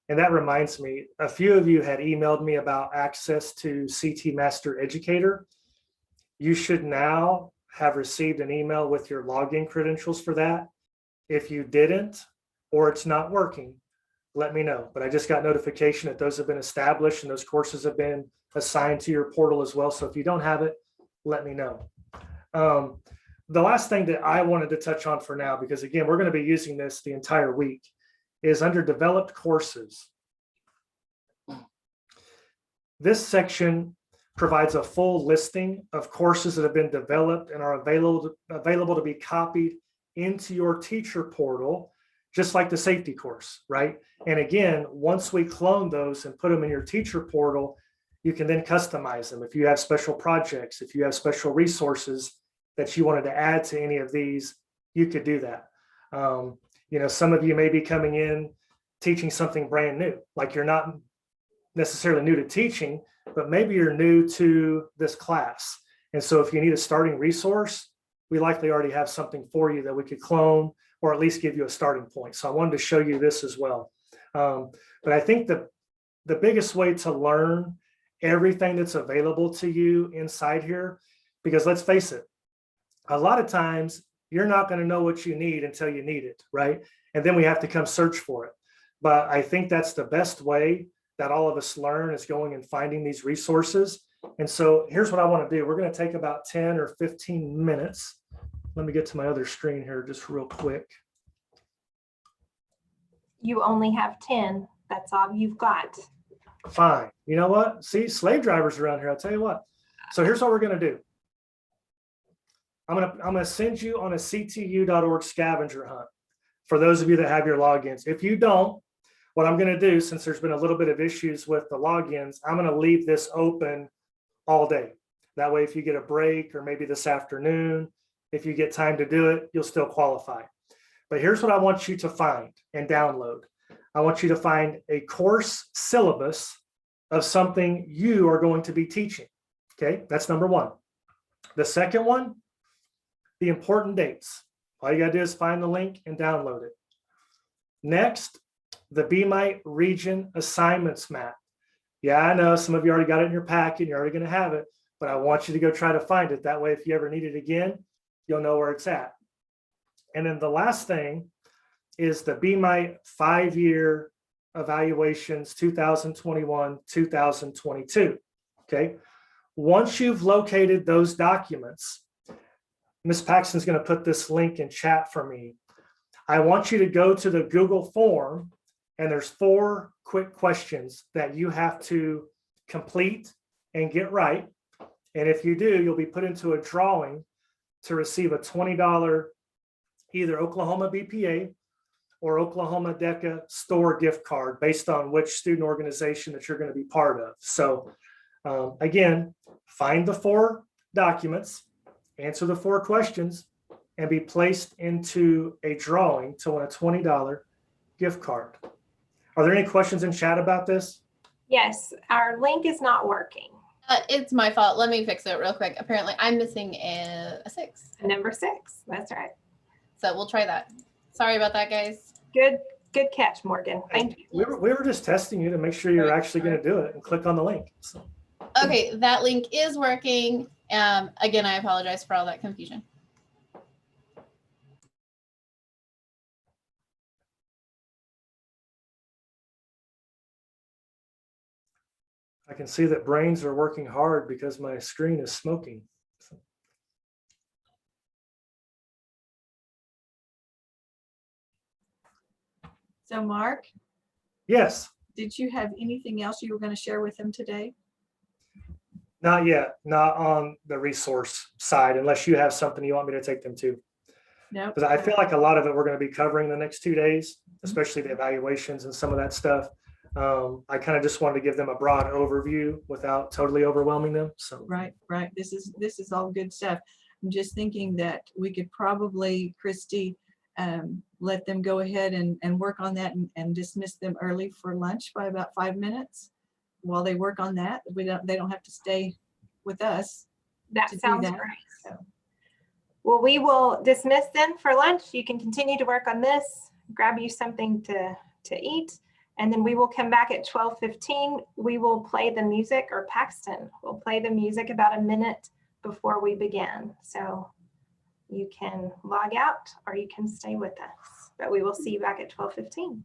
And that reminds me, a few of you had emailed me about access to CT Master Educator. You should now have received an email with your login credentials for that. If you didn't, or it's not working, let me know. But I just got notification that those have been established and those courses have been assigned to your portal as well. So if you don't have it, let me know. The last thing that I wanted to touch on for now, because again, we're going to be using this the entire week, is under developed courses. This section provides a full listing of courses that have been developed and are available to be copied into your teacher portal, just like the safety course, right? And again, once we clone those and put them in your teacher portal, you can then customize them. If you have special projects, if you have special resources that you wanted to add to any of these, you could do that. You know, some of you may be coming in teaching something brand new, like you're not necessarily new to teaching, but maybe you're new to this class. And so if you need a starting resource, we likely already have something for you that we could clone or at least give you a starting point. So I wanted to show you this as well. But I think the biggest way to learn everything that's available to you inside here, because let's face it, a lot of times you're not going to know what you need until you need it, right? And then we have to come search for it. But I think that's the best way that all of us learn, is going and finding these resources. And so here's what I want to do. We're going to take about 10 or 15 minutes. Let me get to my other screen here just real quick.
You only have 10. That's all you've got.
Fine. You know what? See, slave drivers around here. I'll tell you what. So here's what we're going to do. I'm going to send you on a CTYOU.org scavenger hunt for those of you that have your logins. If you don't, what I'm going to do, since there's been a little bit of issues with the logins, I'm going to leave this open all day. That way, if you get a break or maybe this afternoon, if you get time to do it, you'll still qualify. But here's what I want you to find and download. I want you to find a course syllabus of something you are going to be teaching. Okay, that's number one. The second one, the important dates. All you got to do is find the link and download it. Next, the BMITE region assignments map. Yeah, I know some of you already got it in your packet. You're already going to have it, but I want you to go try to find it. That way, if you ever need it again, you'll know where it's at. And then the last thing is the BMITE 5-year evaluations 2021, 2022. Okay. Once you've located those documents, Ms. Paxton's going to put this link in chat for me. I want you to go to the Google form, and there's 4 quick questions that you have to complete and get right. And if you do, you'll be put into a drawing to receive a $20 either Oklahoma BPA or Oklahoma Deca store gift card based on which student organization that you're going to be part of. So again, find the 4 documents, answer the 4 questions, and be placed into a drawing to win a $20 gift card. Are there any questions in chat about this?
Yes, our link is not working.
It's my fault. Let me fix it real quick. Apparently, I'm missing a 6.
A number 6. That's right.
So we'll try that. Sorry about that, guys.
Good catch, Morgan. Thank you.
We were just testing you to make sure you're actually going to do it and click on the link. So.
Okay, that link is working. Again, I apologize for all that confusion.
I can see that brains are working hard because my screen is smoking.
So Mark?
Yes.
Did you have anything else you were going to share with them today?
Not yet, not on the resource side, unless you have something you want me to take them to.
No.
Because I feel like a lot of it we're going to be covering the next 2 days, especially the evaluations and some of that stuff. I kind of just wanted to give them a broad overview without totally overwhelming them. So
right. This is all good stuff. I'm just thinking that we could probably, Kristi, let them go ahead and work on that and dismiss them early for lunch by about 5 minutes while they work on that. They don't have to stay with us.
That sounds great. So. Well, we will dismiss them for lunch. You can continue to work on this, grab you something to eat, And then we will come back at 12:15. We will play the music, or Paxton will play the music about a minute before we begin. So you can log out or you can stay with us, but we will see you back at 12:15.